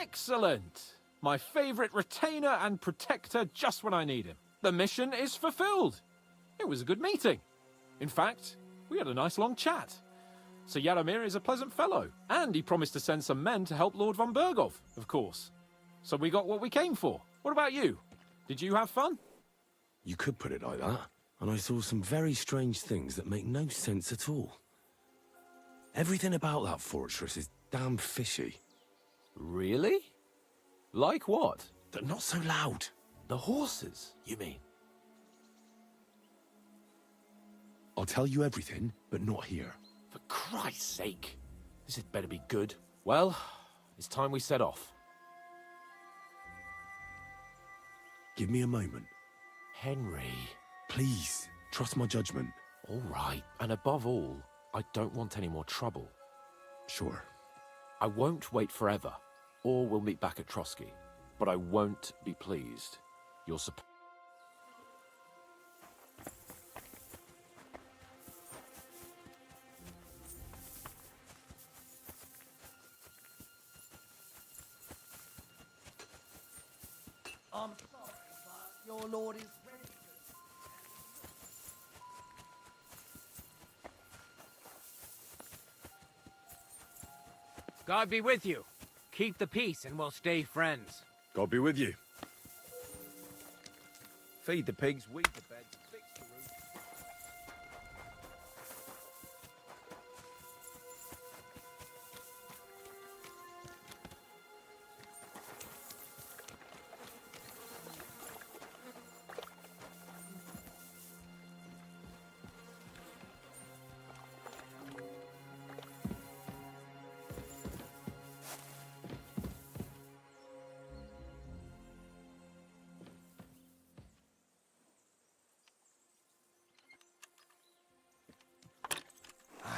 Excellent! My favorite retainer and protector just when I need him. The mission is fulfilled. It was a good meeting. In fact, we had a nice long chat. Sir Yadomir is a pleasant fellow, and he promised to send some men to help Lord von Bergov, of course. So we got what we came for. What about you? Did you have fun? You could put it like that. And I saw some very strange things that make no sense at all. Everything about that fortress is damn fishy. Really? Like what? They're not so loud. The horses, you mean? I'll tell you everything, but not here. For Christ's sake. This had better be good. Well, it's time we set off. Give me a moment. Henry. Please, trust my judgment. All right, and above all, I don't want any more trouble. Sure. I won't wait forever, or we'll meet back at Trotsky. But I won't be pleased. Your support. I'm sorry, but your lord is ready to... God be with you. Keep the peace and we'll stay friends. God be with you. Feed the pigs, weed the bed, fix the roof.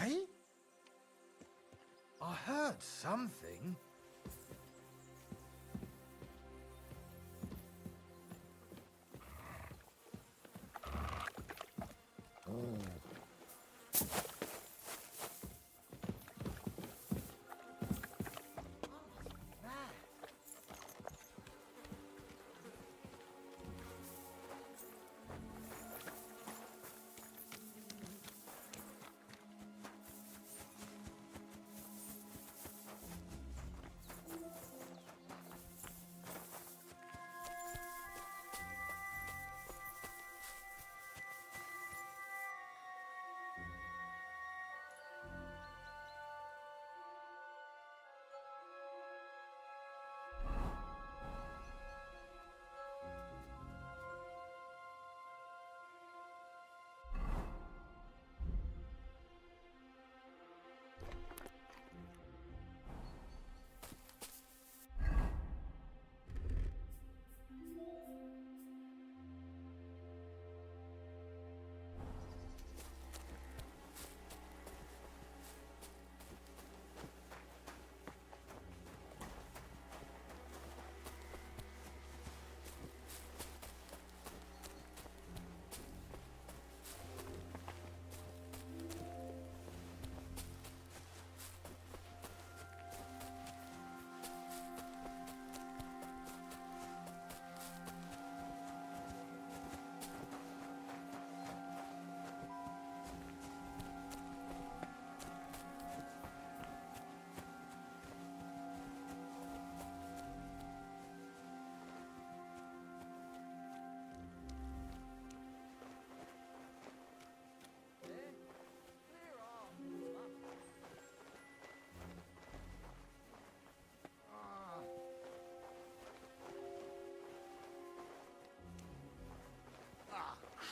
Eh? I heard something.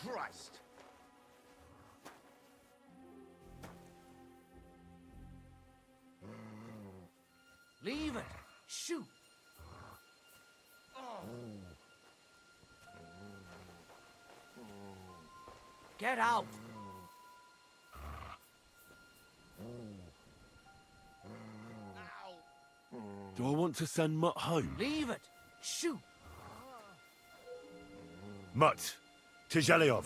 Christ! Leave it! Shoot! Get out! Do I want to send Mutt home? Leave it! Shoot! Mutt, to Zhelyov.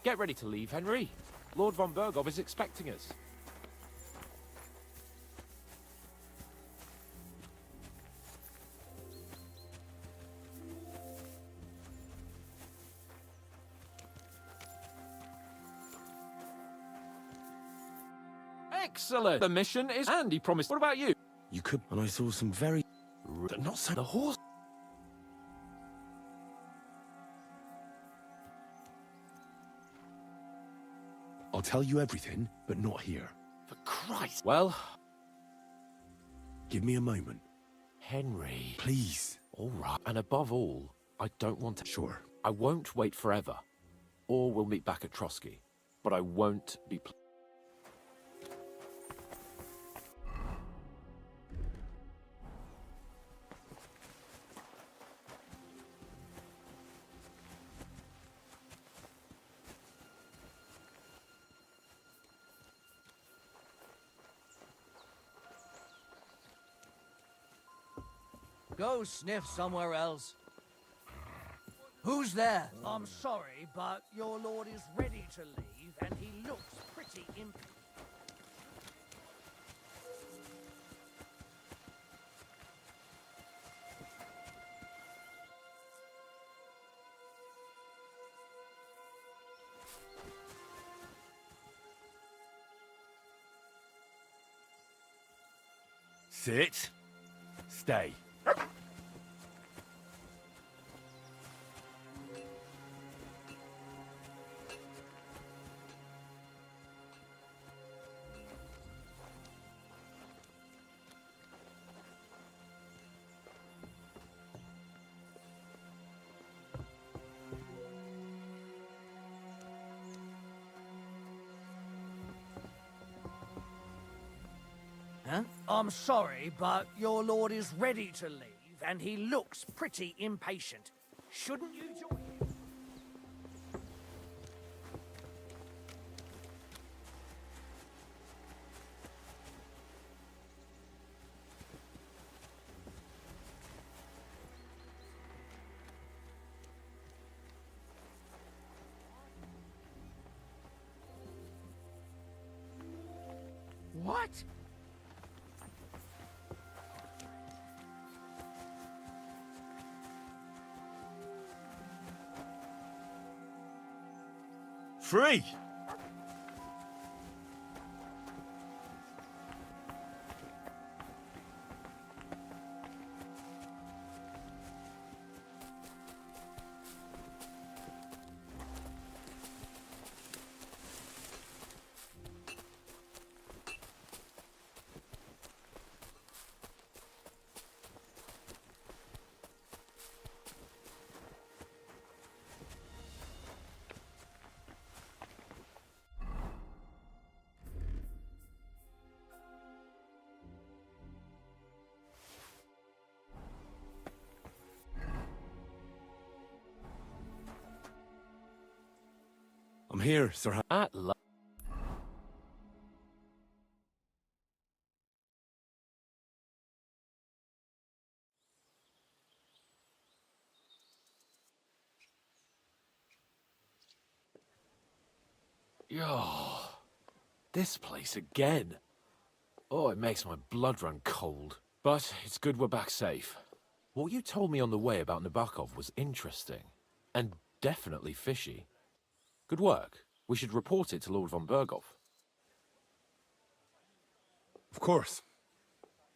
Get ready to leave, Henry. Lord von Bergov is expecting us. Excellent! The mission is... And he promised... What about you? You could... And I saw some very... Not so... The horse... I'll tell you everything, but not here. For Christ... Well... Give me a moment. Henry... Please. All right. And above all, I don't want to... Sure. I won't wait forever. Or we'll meet back at Trotsky. But I won't be... Go sniff somewhere else. Who's there? I'm sorry, but your lord is ready to leave, and he looks pretty imp... Sit. Stay. Huh? I'm sorry, but your lord is ready to leave, and he looks pretty impatient. Shouldn't you join him? What? Free! I'm here, Sir. At last. Oh, this place again. Oh, it makes my blood run cold. But it's good we're back safe. What you told me on the way about Nabokov was interesting. And definitely fishy. Good work. We should report it to Lord von Bergov. Of course.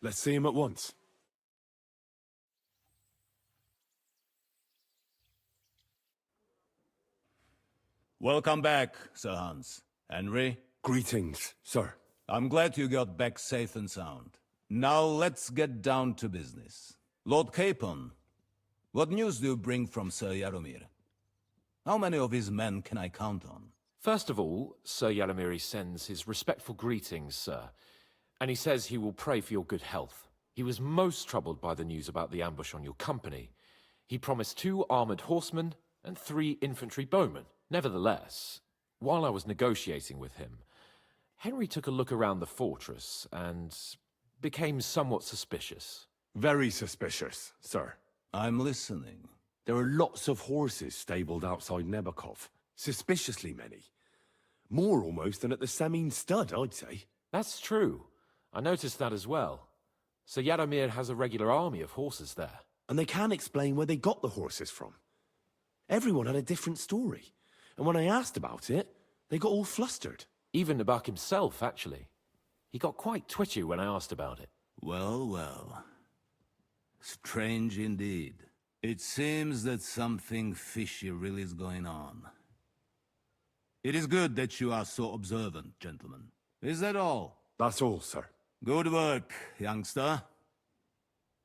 Let's see him at once. Welcome back, Sir Hans. Henry, Greetings, sir. I'm glad you got back safe and sound. Now let's get down to business. Lord Capon, what news do you bring from Sir Jaromir? How many of his men can I count on? First of all, Sir Jaromir sends his respectful greetings, sir. And he says he will pray for your good health. He was most troubled by the news about the ambush on your company. He promised 2 armored horsemen and 3 infantry bowmen. Nevertheless, while I was negotiating with him, Henry took a look around the fortress and became somewhat suspicious. Very suspicious, sir. I'm listening. There are lots of horses stabled outside Nebakov. Suspiciously many. More almost than at the Semine Stud, I'd say. That's true. I noticed that as well. So Yaromir has a regular army of horses there. And they can't explain where they got the horses from. Everyone had a different story. And when I asked about it, they got all flustered. Even Nabak himself, actually. He got quite twitchy when I asked about it. Well, well. Strange indeed. It seems that something fishy really is going on. It is good that you are so observant, gentlemen. Is that all? That's all, sir. Good work, youngster.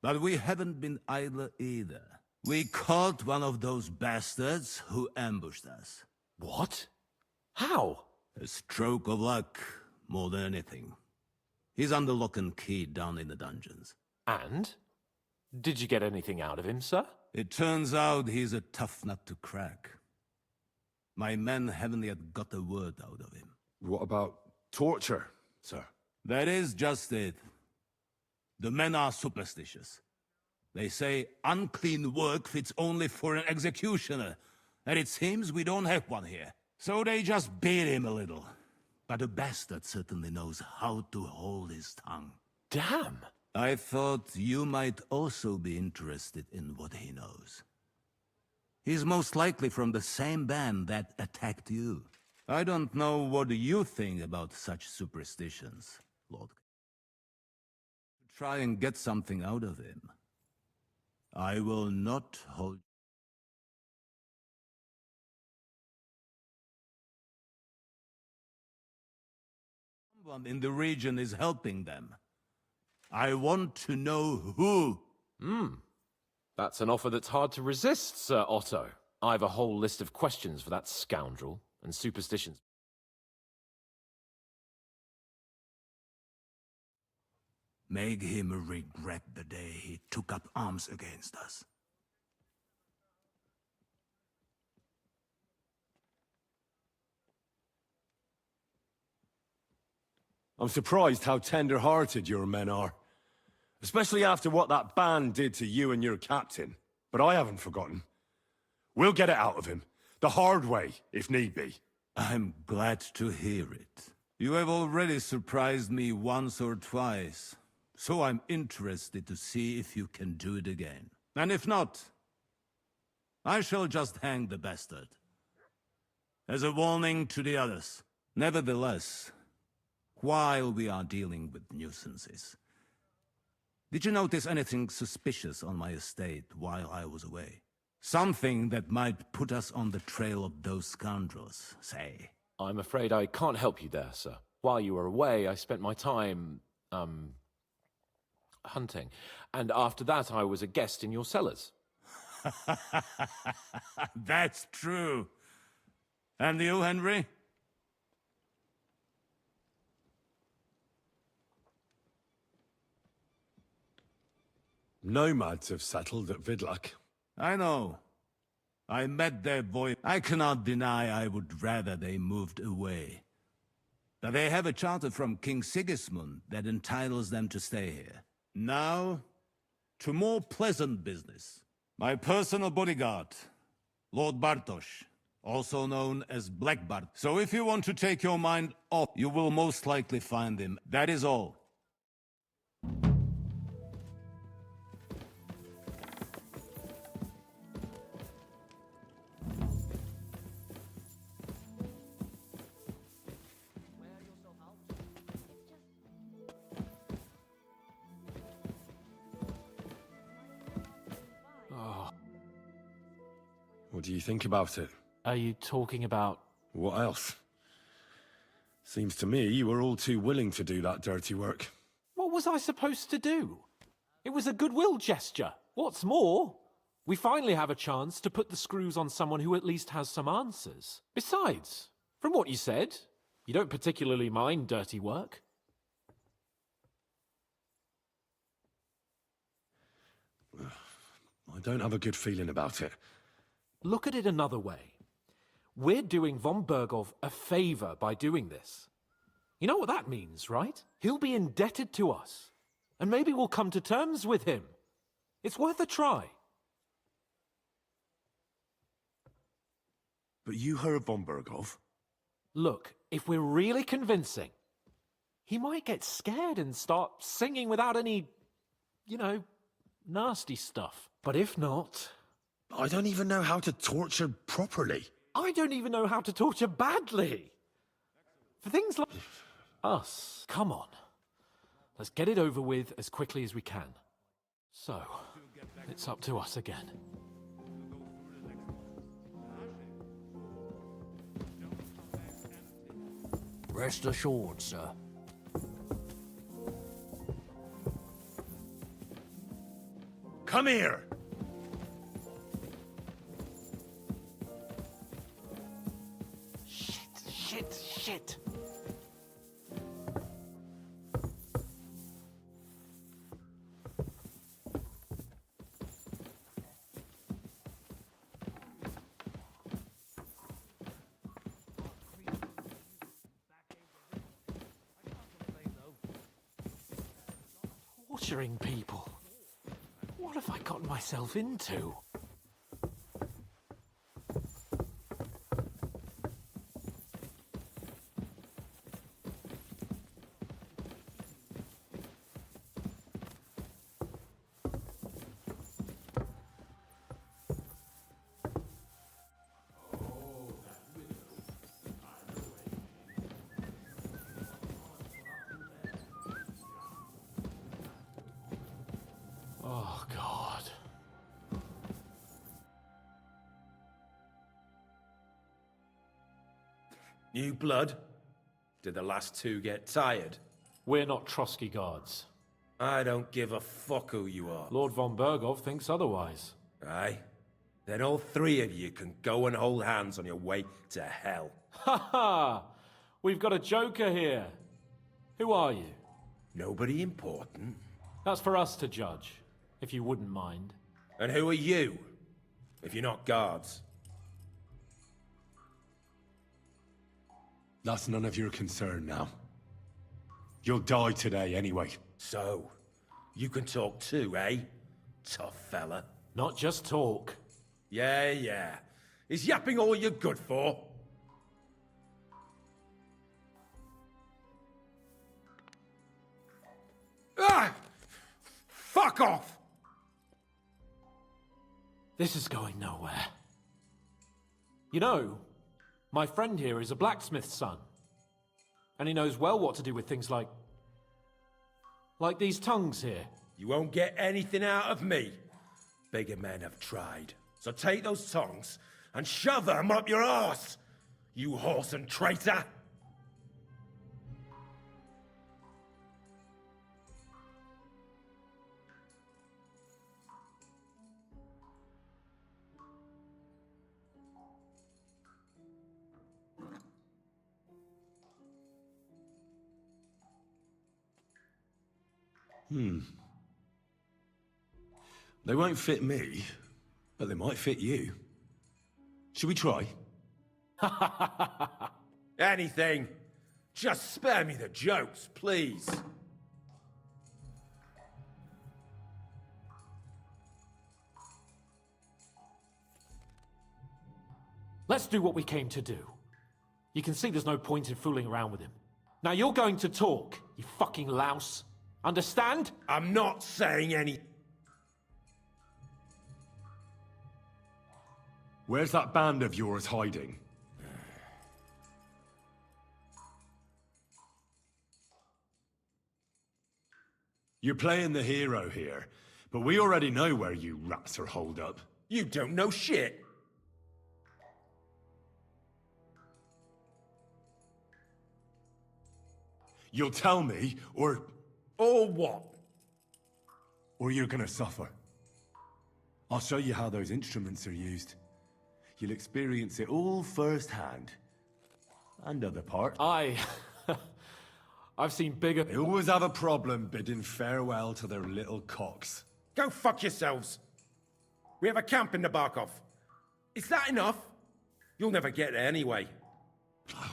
But we haven't been idle either. We caught one of those bastards who ambushed us. What? How? A stroke of luck, more than anything. He's under lock and key down in the dungeons. And? Did you get anything out of him, sir? It turns out he's a tough nut to crack. My men haven't yet got a word out of him. What about torture, sir? That is just it. The men are superstitious. They say unclean work fits only for an executioner, and it seems we don't have one here. So they just beat him a little. But the bastard certainly knows how to hold his tongue. Damn! I thought you might also be interested in what he knows. He's most likely from the same band that attacked you. I don't know what you think about such superstitions, Lord. Try and get something out of him. I will not hold... Someone in the region is helping them. I want to know who. That's an offer that's hard to resist, Sir Otto. I have a whole list of questions for that scoundrel, and superstitions. Make him regret the day he took up arms against us. I'm surprised how tender-hearted your men are. Especially after what that band did to you and your captain. But I haven't forgotten. We'll get it out of him. The hard way, if need be. I'm glad to hear it. You have already surprised me once or twice, so I'm interested to see if you can do it again. And if not, I shall just hang the bastard. As a warning to the others. Nevertheless, while we are dealing with nuisances, did you notice anything suspicious on my estate while I was away? Something that might put us on the trail of those scoundrels, say. I'm afraid I can't help you there, sir. While you were away, I spent my time, hunting. And after that, I was a guest in your cellars. That's true. And you, Henry? Nomads have settled at Vidlak. I know. I met their voice. I cannot deny I would rather they moved away. But they have a charter from King Sigismund that entitles them to stay here. Now, to more pleasant business. My personal bodyguard, Lord Bartosz, also known as Black Bart. So if you want to take your mind off, you will most likely find him. That is all. What do you think about it? Are you talking about... What else? Seems to me you were all too willing to do that dirty work. What was I supposed to do? It was a goodwill gesture. What's more, we finally have a chance to put the screws on someone who at least has some answers. Besides, from what you said, you don't particularly mind dirty work. I don't have a good feeling about it. Look at it another way. We're doing von Bergov a favor by doing this. You know what that means, right? He'll be indebted to us. And maybe we'll come to terms with him. It's worth a try. But you heard von Berghoff? Look, if we're really convincing, he might get scared and start singing without any, nasty stuff. But if not, I don't even know how to torture properly. I don't even know how to torture badly. For things like us. Come on. Let's get it over with as quickly as we can. So, it's up to us again. Rest assured, sir. Come here! Shit. Torturing people. What have I gotten myself into? Oh, God. New blood? Did the last two get tired? We're not Trotsky guards. I don't give a fuck who you are. Lord von Berghoff thinks otherwise. Aye? Then all three of you can go and hold hands on your way to hell. Ha ha! We've got a joker here. Who are you? Nobody important. That's for us to judge, if you wouldn't mind. And who are you? If you're not guards. That's none of your concern now. You'll die today anyway. So, you can talk too, eh? Tough fella. Not just talk. Yeah. Is yapping all you're good for? Ah! Fuck off! This is going nowhere. You know, my friend here is a blacksmith's son. And he knows well what to do with things like these tongues here. You won't get anything out of me. Bigger men have tried. So take those tongs and shove them up your arse, you horse and traitor! They won't fit me, but they might fit you. Should we try? Anything. Just spare me the jokes, please. Let's do what we came to do. You can see there's no point in fooling around with him. Now you're going to talk, you fucking louse. Understand? I'm not saying any... Where's that band of yours hiding? You're playing the hero here, but we already know where you rats are holed up. You don't know shit. You'll tell me, or what? or you're gonna suffer. I'll show you how those instruments are used. You'll experience it all firsthand. And other part. I've seen bigger... They always have a problem bidding farewell to their little cocks. Go fuck yourselves. We have a camp in the Barkov. Is that enough? You'll never get there anyway.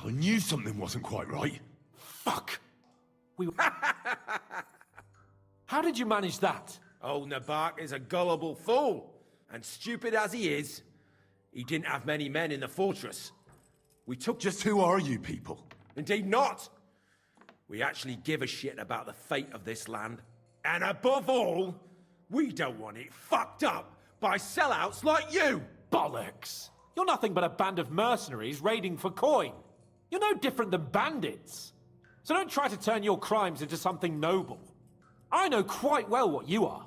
I knew something wasn't quite right. Fuck! How did you manage that? Old Nabark is a gullible fool. And stupid as he is, He didn't have many men in the fortress. We took Just who are you people? Indeed not. We actually give a shit about the fate of this land. And above all, we don't want it fucked up by sellouts like you! Bollocks! You're nothing but a band of mercenaries raiding for coin. You're no different than bandits. So don't try to turn your crimes into something noble. I know quite well what you are.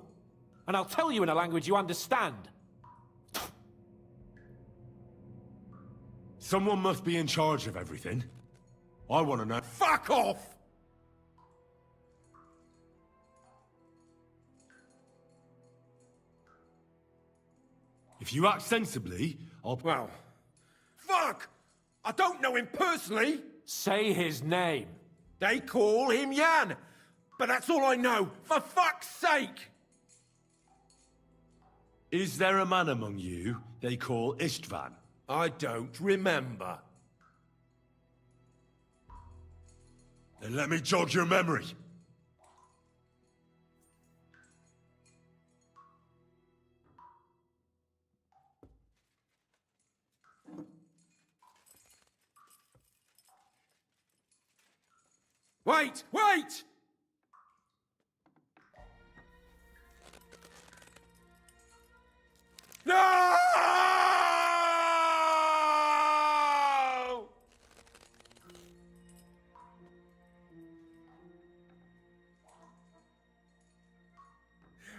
And I'll tell you in a language you understand. Someone must be in charge of everything. I want to know. Fuck off! If you act sensibly, I'll... Well, fuck! I don't know him personally. Say his name. They call him Jan. But that's all I know. For fuck's sake! Is there a man among you they call Istvan? I don't remember. Then let me jog your memory. Wait! Wait! No!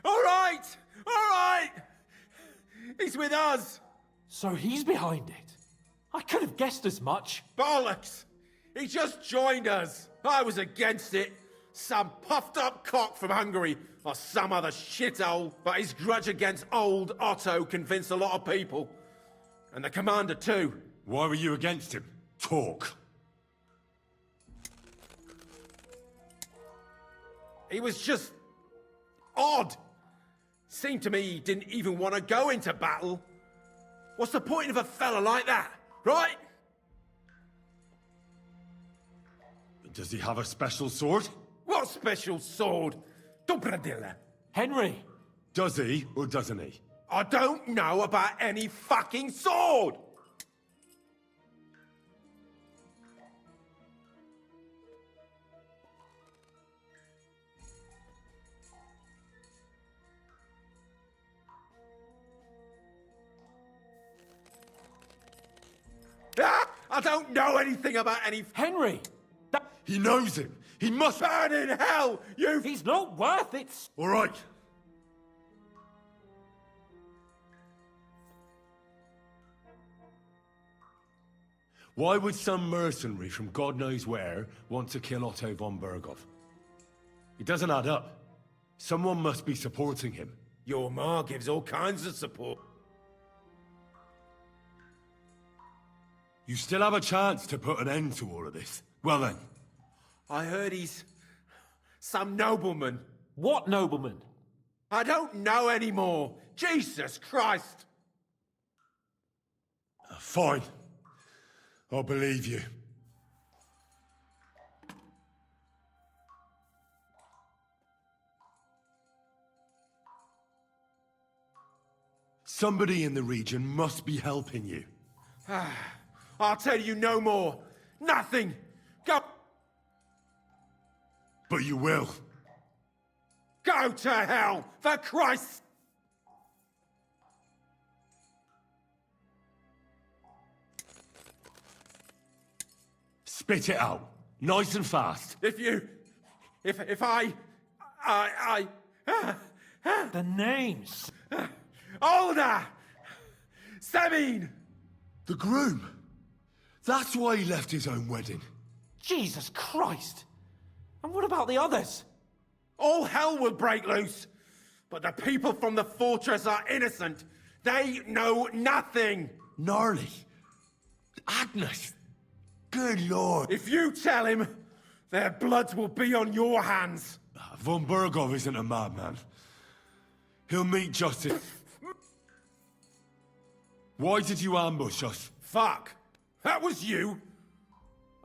All right! All right! He's with us! So he's behind it. I could have guessed as much. Bollocks! He just joined us. I was against it. Some puffed up cock from Hungary, or some other shithole. But his grudge against old Otto convinced a lot of people. And the commander too. Why were you against him? Talk. He was just... odd. Seemed to me he didn't even want to go into battle. What's the point of a fella like that, right? Does he have a special sword? What special sword? Dobradilla. Henry! Does he, or doesn't he? I don't know about any fucking sword! Ah! I don't know anything about any... Henry! He knows him. He must... Burn in hell, you... He's not worth it! All right. Why would some mercenary from God knows where want to kill Otto von Berghoff? It doesn't add up. Someone must be supporting him. Your ma gives all kinds of support. You still have a chance to put an end to all of this. Well then, I heard he's... some nobleman. What nobleman? I don't know anymore. Jesus Christ! fine. I'll believe you. Somebody in the region must be helping you. I'll tell you no more. Nothing. Go. But you will. Go to hell, for Christ's... Spit it out. Nice and fast. If you... If I... The names. Older! Sabine! The groom. That's why he left his own wedding. Jesus Christ! And what about the others? All hell will break loose. But the people from the fortress are innocent. They know nothing. Gnarly. Agnes. Good lord. If you tell him, their blood will be on your hands. Von Berghoff isn't a madman. He'll meet justice. Why did you ambush us? Fuck. That was you.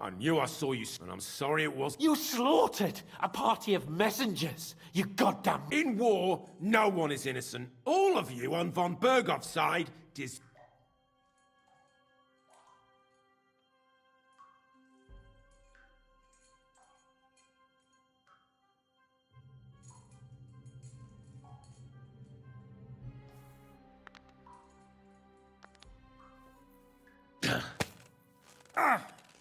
I knew I saw you, and I'm sorry it was. You slaughtered a party of messengers, you goddamn... In war, no one is innocent. All of you on von Berghoff's side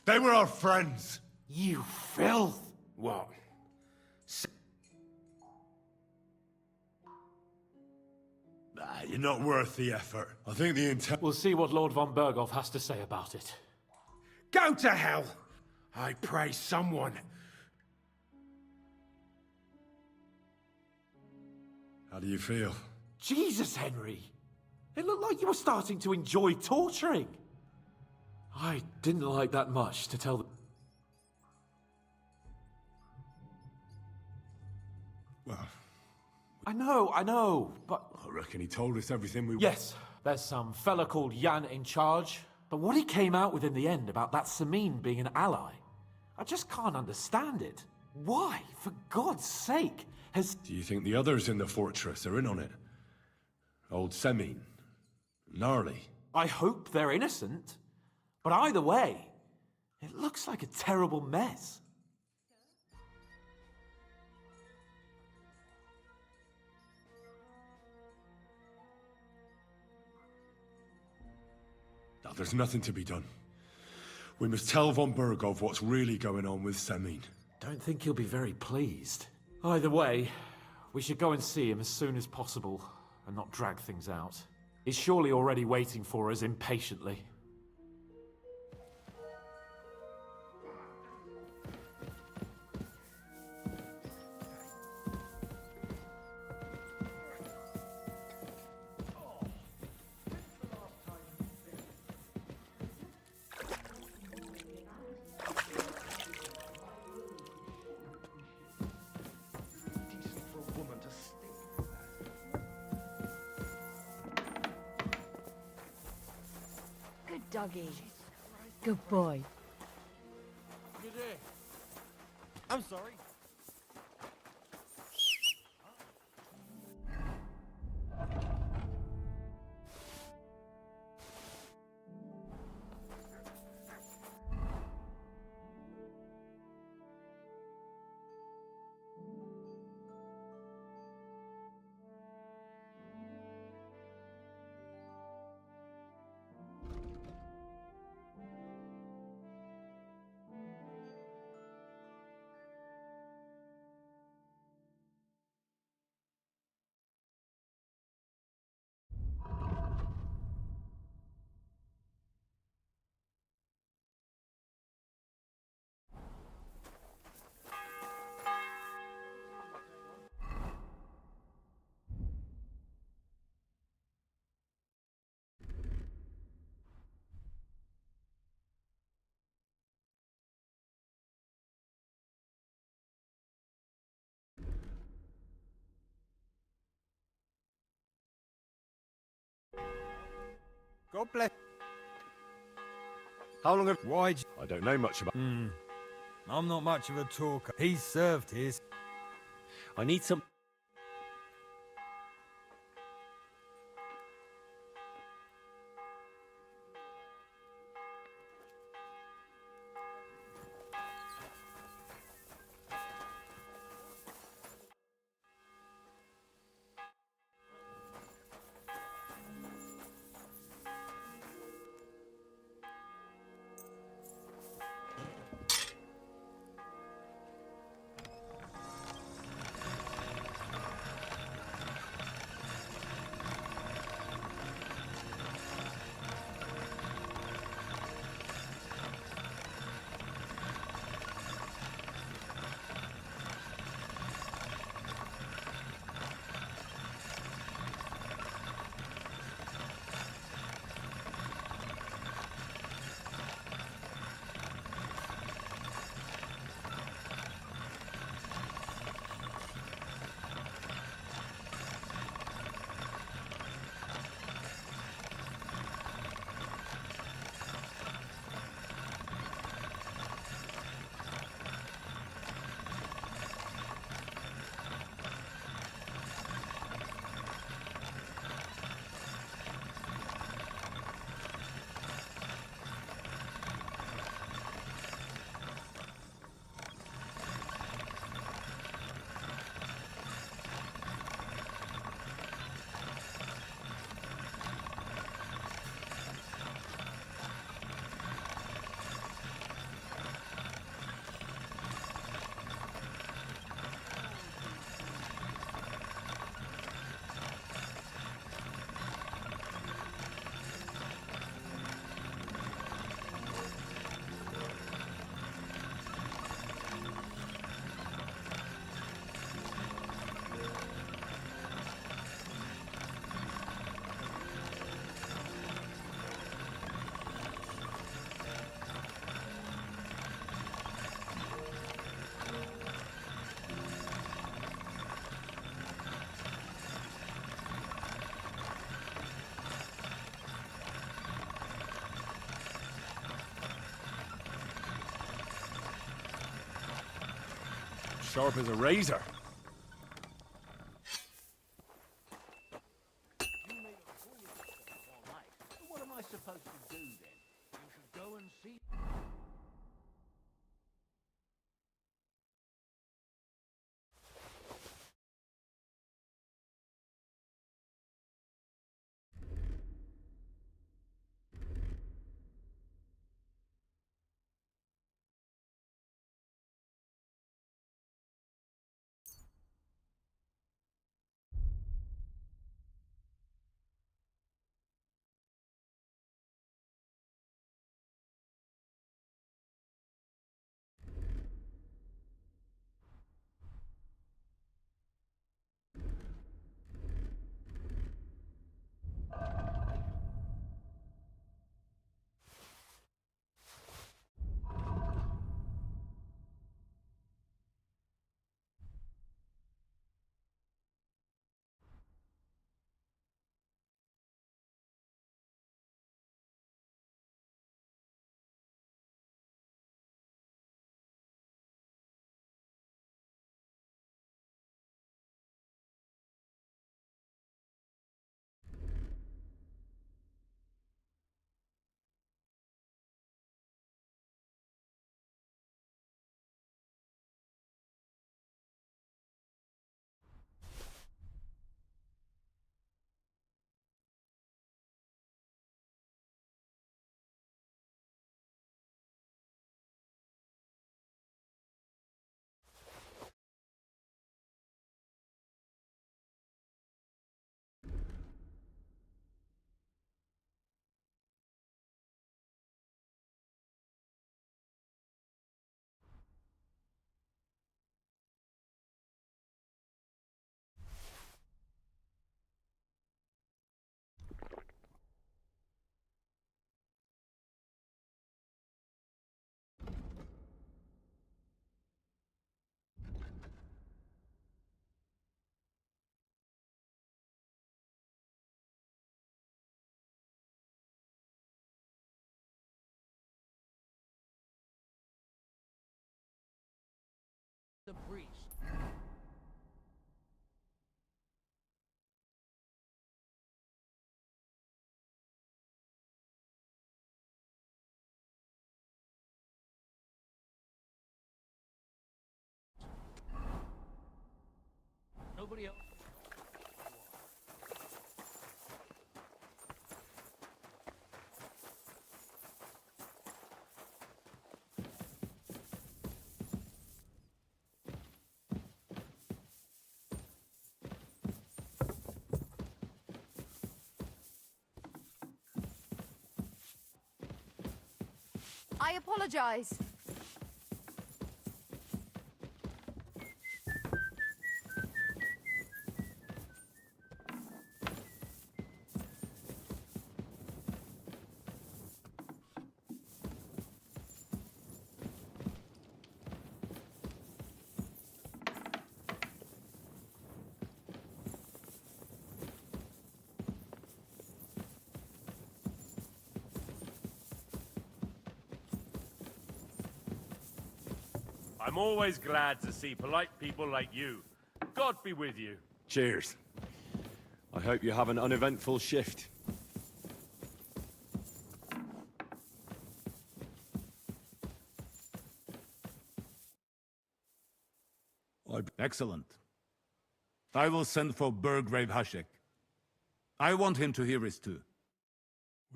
They were our friends. You filth! What? Nah, you're not worth the effort. I think the intent. We'll see what Lord von Berghoff has to say about it. Go to hell! I pray someone. How do you feel? Jesus, Henry! It looked like you were starting to enjoy torturing. I didn't like that much, to tell the... Well, I know, but... I reckon he told us everything we... Yes, there's some fella called Jan in charge. But what he came out with in the end about that Samin being an ally, I just can't understand it. Why, for God's sake, has... Do you think the others in the fortress are in on it? Old Semin? Gnarly? I hope they're innocent. But either way, it looks like a terrible mess. Now, there's nothing to be done. We must tell von Berghoff what's really going on with Semin. Don't think he'll be very pleased. Either way, we should go and see him as soon as possible and not drag things out. He's surely already waiting for us impatiently. Good doggy. Good boy. I'm sorry. God bless. How long have... Why? I don't know much about... I'm not much of a talker. He's served his. I need some... sharp as a razor. What am I supposed to do then? You should go and see. The priest. Nobody else. I apologize. I'm always glad to see polite people like you. God be with you. Cheers. I hope you have an uneventful shift. Excellent. I will send for Burgrave Hashek. I want him to hear it too.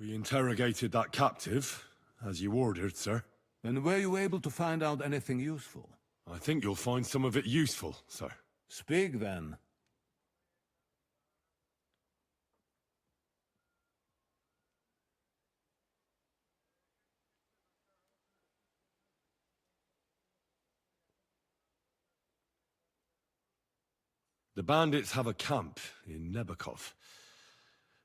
We interrogated that captive, as you ordered, sir. And were you able to find out anything useful? I think you'll find some of it useful, sir. Speak then. The bandits have a camp in Nebakov.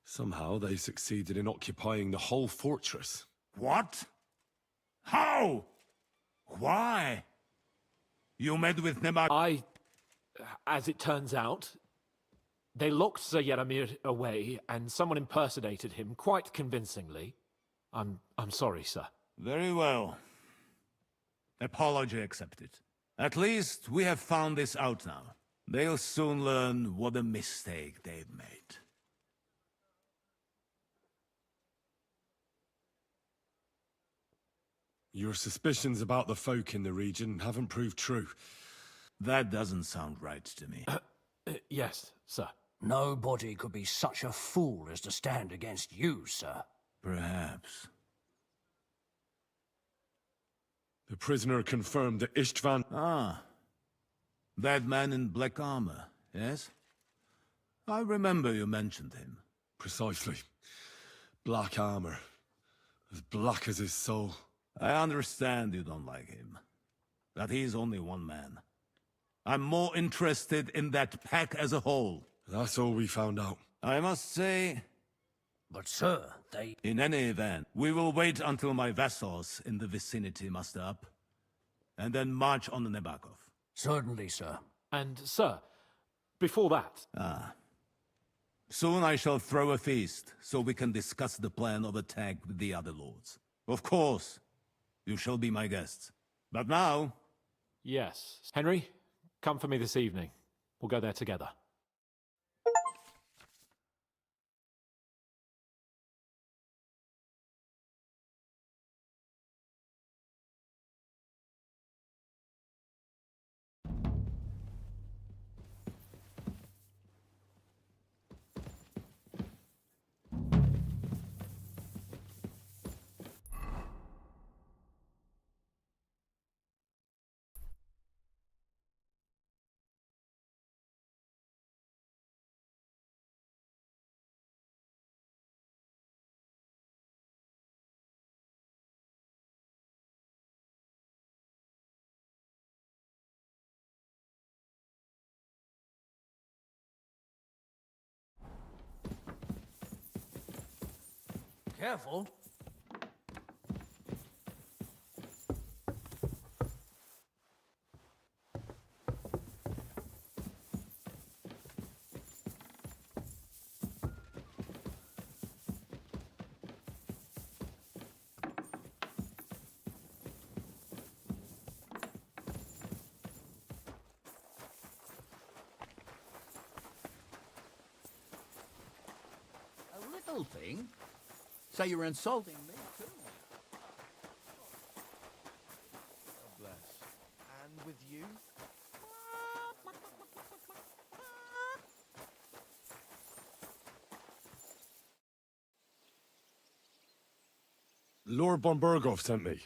Somehow they succeeded in occupying the whole fortress. What? How? Why? You met with Nemar... As it turns out, they locked Sir Yaramir away, and someone impersonated him quite convincingly. I'm sorry, sir. Very well. Apology accepted. At least we have found this out now. They'll soon learn what a mistake they've made. Your suspicions about the folk in the region haven't proved true. That doesn't sound right to me. Yes, sir. Nobody could be such a fool as to stand against you, sir. Perhaps. The prisoner confirmed that Istvan... Ah. That man in black armor, yes? I remember you mentioned him. Precisely. Black armor. As black as his soul. I understand you don't like him. But he's only one man. I'm more interested in that pack as a whole. That's all we found out. I must say... But, sir, they... In any event, we will wait until my vassals in the vicinity muster up, and then march on Nebakov. Certainly, sir. And, sir, before that... Soon I shall throw a feast, so we can discuss the plan of attack with the other lords. Of course, you shall be my guests. But now... Yes. Henry, come for me this evening. We'll go there together. Careful. A little thing? So you're insulting me, too? God bless. And with you? Lord Bombergov sent me.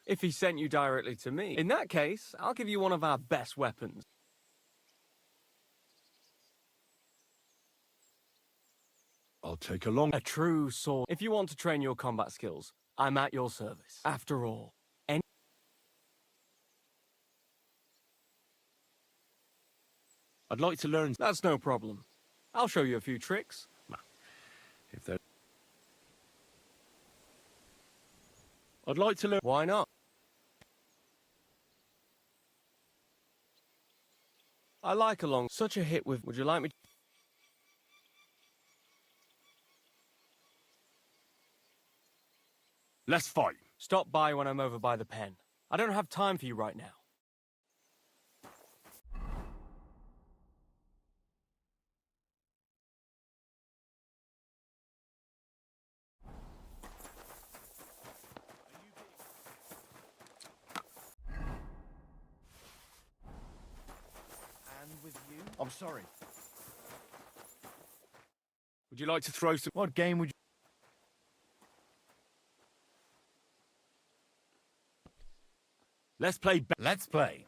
If he sent you directly to me. In that case, I'll give you one of our best weapons. I'll take a long... A true sword. If you want to train your combat skills, I'm at your service. After all, I'd like to learn... That's no problem. I'll show you a few tricks. If there... I'd like to learn... Why not? I like such a hit with... Would you like me to... Let's fight. Stop by when I'm over by the pen. I don't have time for you right now. And with you? I'm sorry. Would you like to throw some... What game would you... Let's play... Let's play.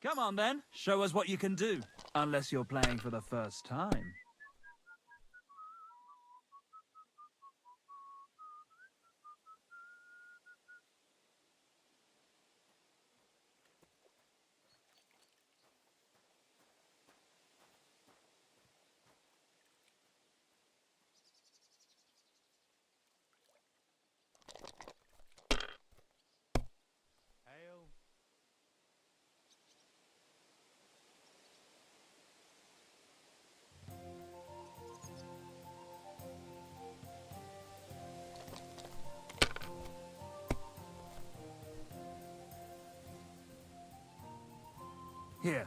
Come on then, show us what you can do. Unless you're playing for the first time. Here.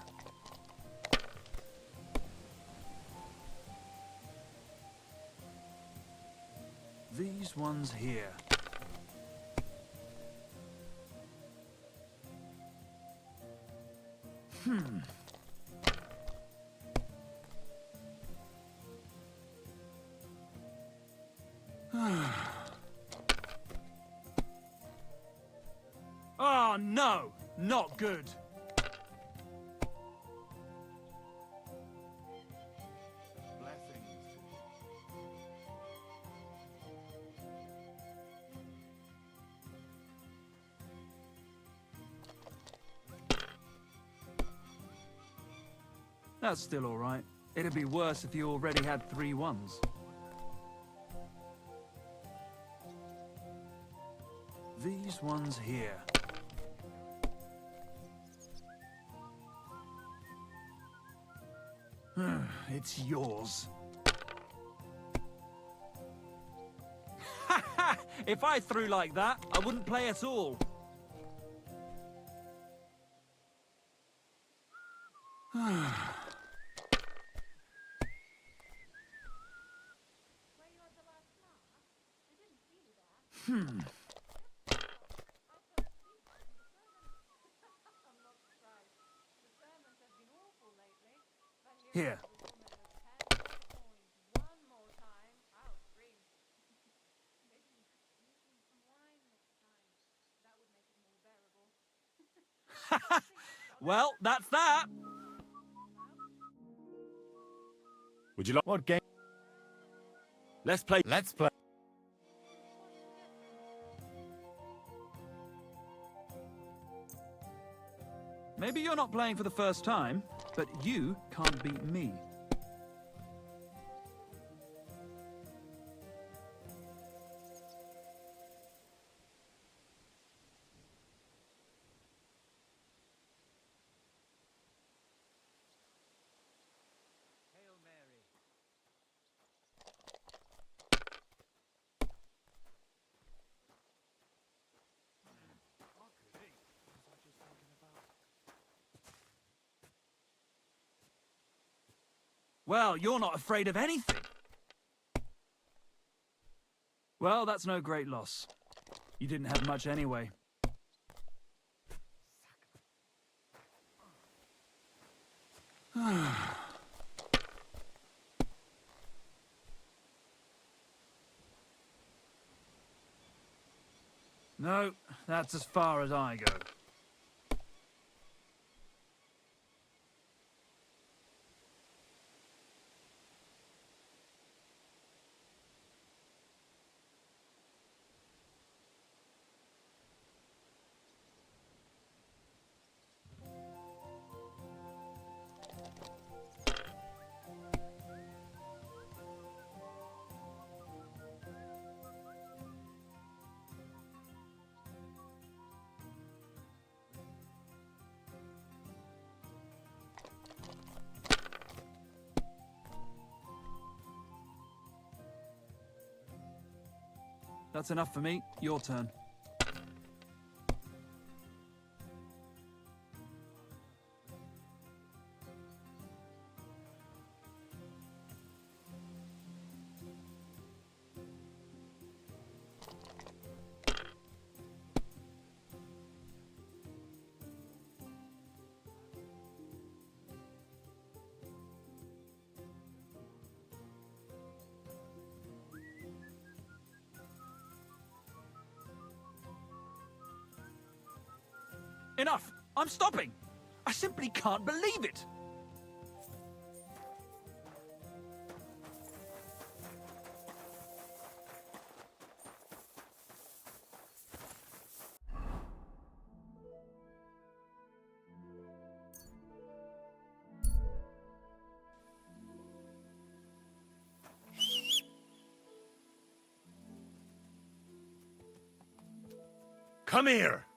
These ones here. Oh no! Not good! That's still all right. It'd be worse if you already had 3 ones. These ones here. It's yours. If I threw like that, I wouldn't play at all. Here. Well, that's that. Would you like what game? Let's play. Let's play. Maybe you're not playing for the first time, but you can't beat me. Hail Mary. Well, you're not afraid of anything. Well, that's no great loss. You didn't have much anyway. No, that's as far as I go. That's enough for me. Your turn. Enough! I'm stopping! I simply can't believe it! Come here!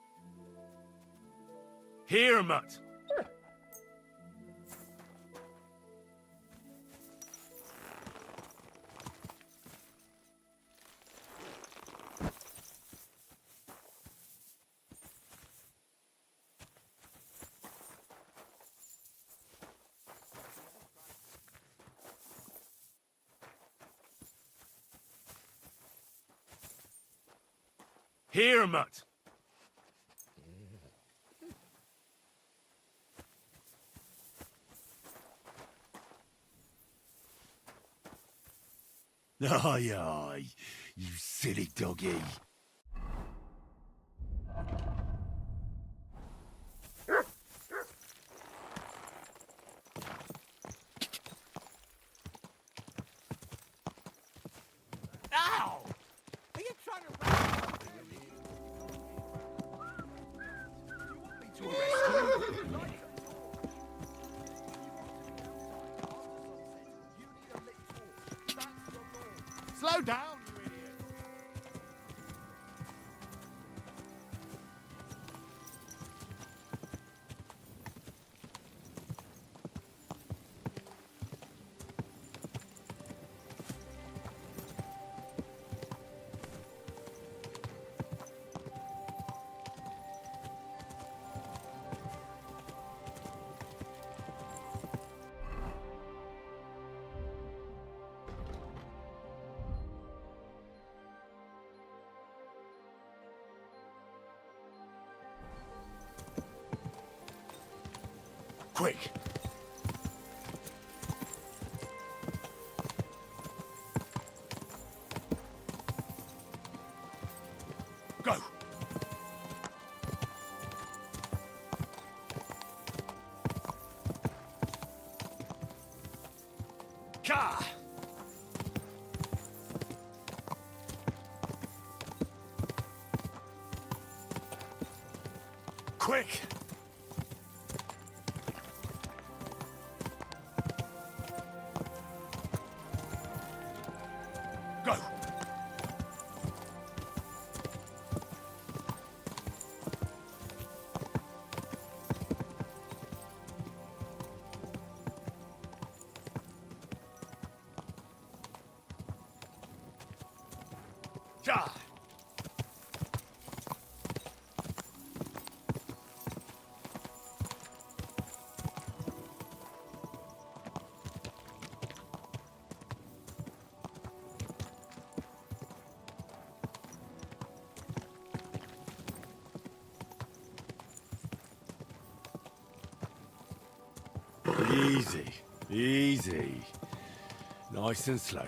Here, mutt! Here, mutt. Aye, aye, you silly doggy. Ow! Are you trying to... You want me to arrest you? Slow down, you idiot! Quick! Go! Ka! Quick! Go! Ja! Easy, easy. Nice and slow.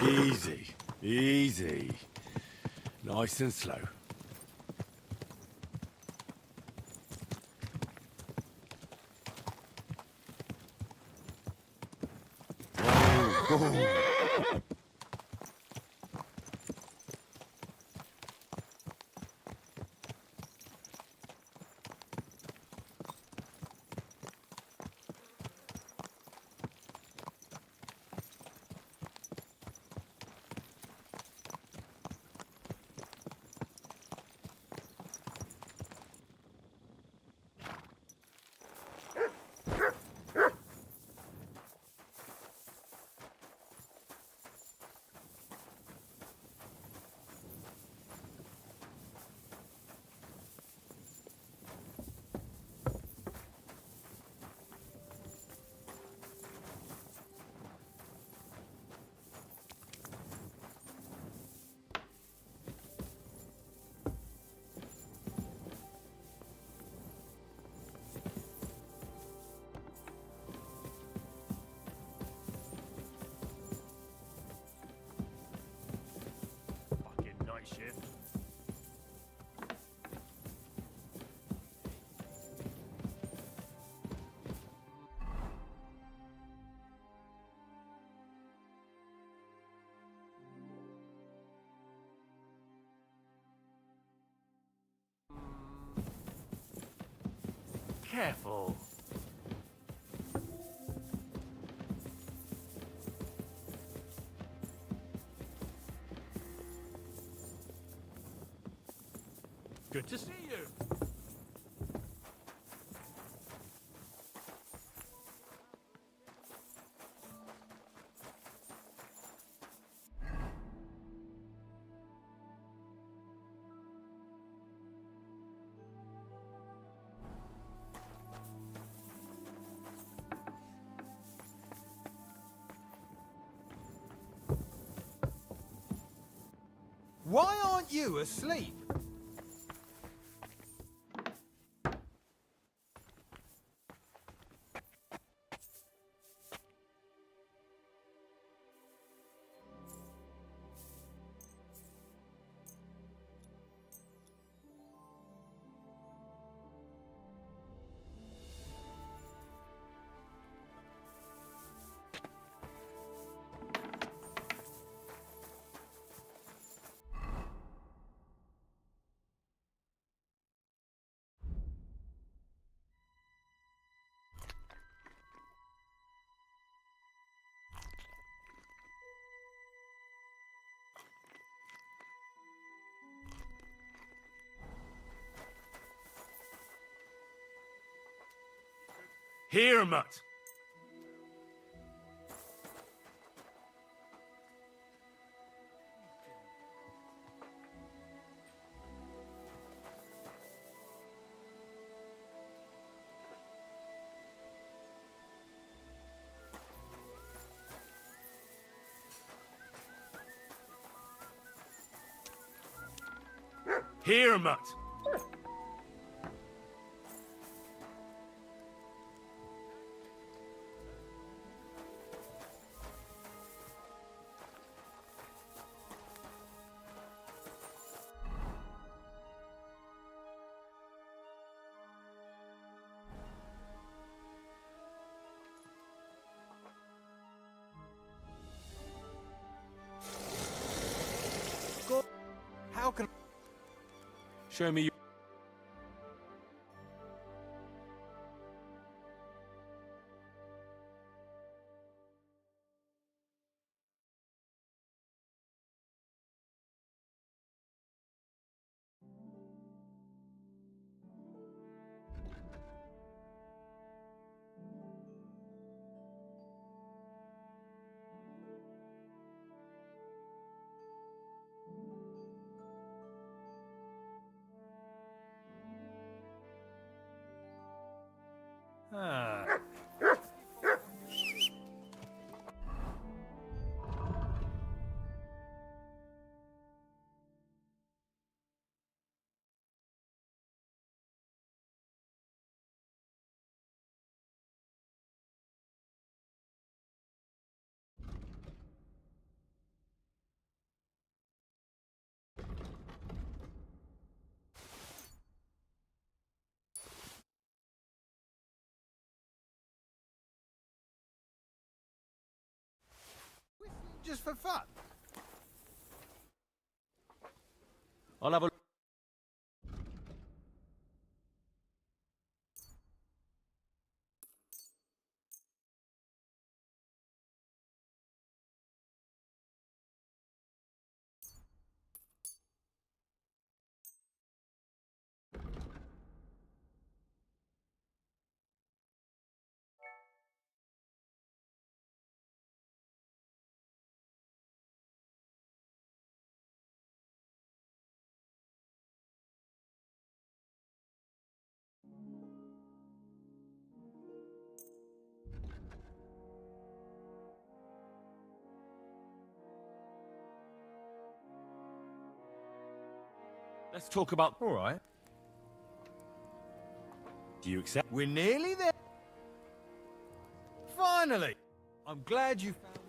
Easy, easy. Nice and slow. Fucking night shift. Careful. Good to see you. Why aren't you asleep? Here, mutt. Here, mutt. How can... Show me your... just for fun. I'll have a... Let's talk about... All right. Do you accept? We're nearly there. Finally! I'm glad you found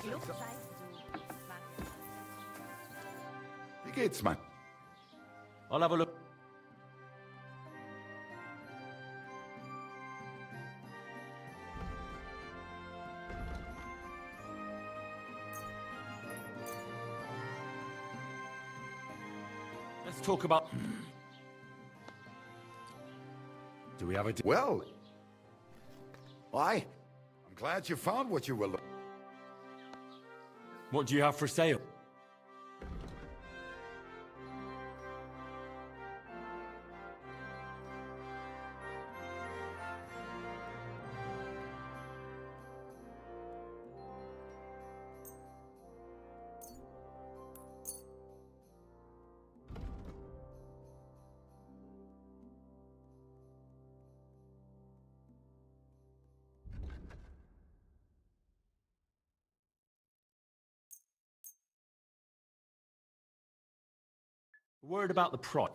what you... Wie geht's, Mann? I'll have a look. Let's talk about... Do we have a... Well, why? I'm glad you found what you were looking. What do you have for sale? Word about the price.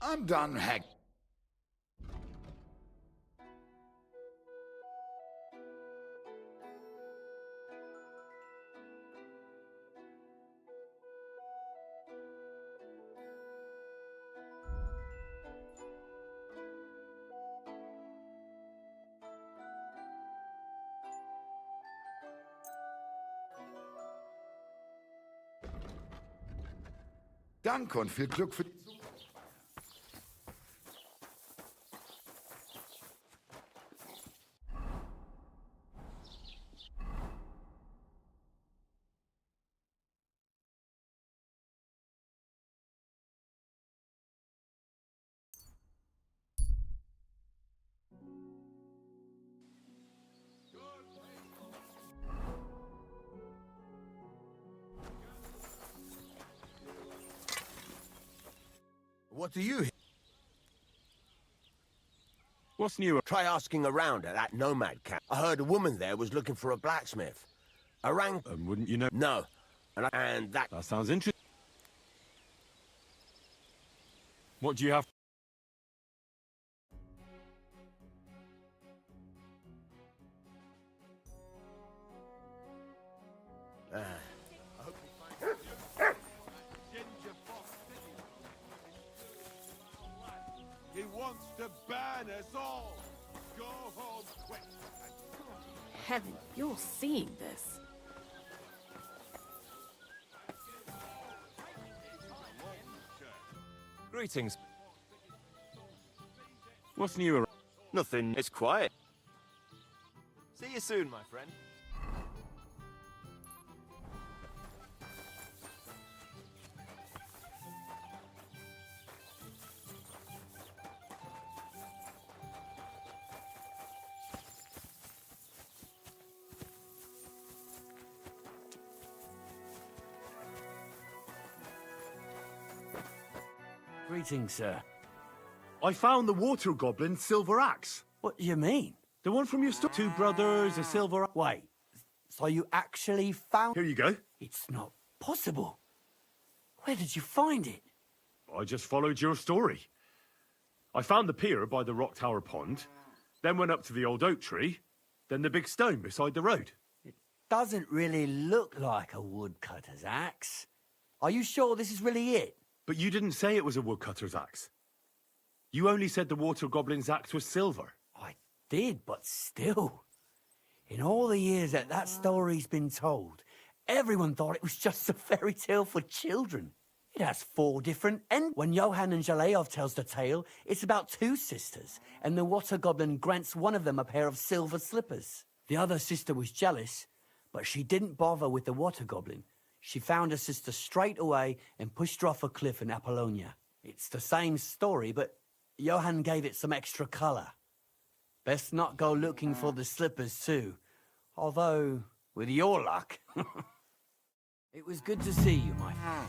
I'm done, heck. Danke und viel Glück für die Zukunft. What do you... What's new? Try asking around at that nomad camp. I heard a woman there was looking for a blacksmith. I rang... Wouldn't you know? No. And that... That sounds interesting. What do you have? He wants to ban us all. Go home quick. Heaven, you're seeing this. Greetings. What's new? Nothing. It's quiet. See you soon, my friend. Greetings, sir. I found the water goblin silver axe. What do you mean? The one from your store. Two brothers, a silver axe. Wait, so you actually found... Here you go. It's not possible. Where did you find it? I just followed your story. I found the pier by the rock tower pond, then went up to the old oak tree, then the big stone beside the road. Doesn't really look like a woodcutter's axe. Are you sure this is really it? But you didn't say it was a woodcutter's axe. You only said the water goblin's axe was silver. I did, but still. In all the years that that story's been told, everyone thought it was just a fairy tale for children. It has 4 different ends. When Johann and Jaleov tells the tale, it's about 2 sisters, and the water goblin grants one of them a pair of silver slippers. The other sister was jealous, but she didn't bother with the water goblin. She found her sister straight away and pushed her off a cliff in Apollonia. It's the same story, but Johann gave it some extra colour. Best not go looking for the slippers too. Although, with your luck... It was good to see you, my friend.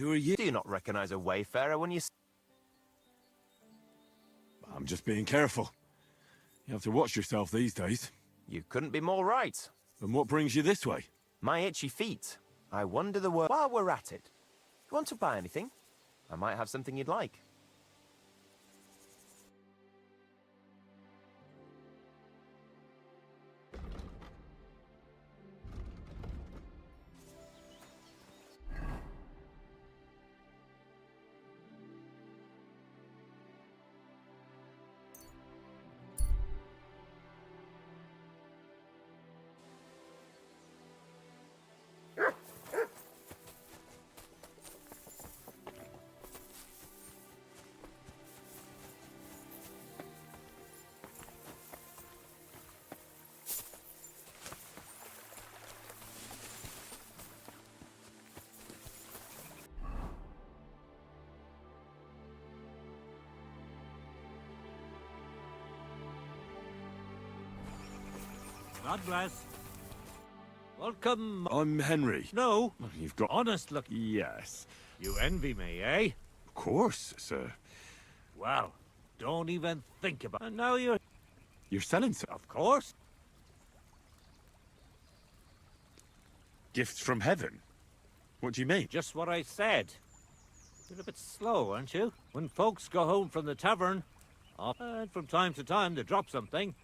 Who are you? Do you not recognize a wayfarer when you... I'm just being careful. You have to watch yourself these days. You couldn't be more right. And what brings you this way? My itchy feet. I wonder the word... While we're at it, you want to buy anything? I might have something you'd like. God bless. Welcome. I'm Henry. No. You've got... Honest look. Yes. You envy me, eh? Of course, sir. Well, don't even think about it. And now you're... You're selling some Of course. gifts from heaven. What do you mean? Just what I said. You're a bit slow, aren't you? When folks go home from the tavern, and from time to time they drop something,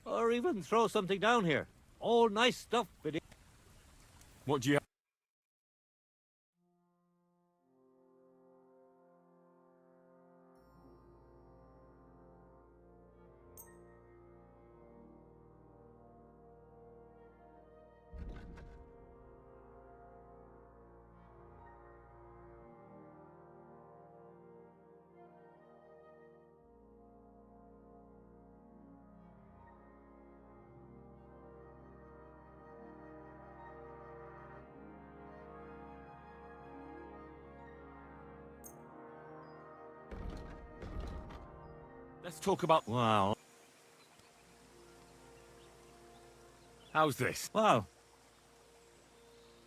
or even throw something down here. All nice stuff, but What do you... Let's talk about... wow. How's this? Well,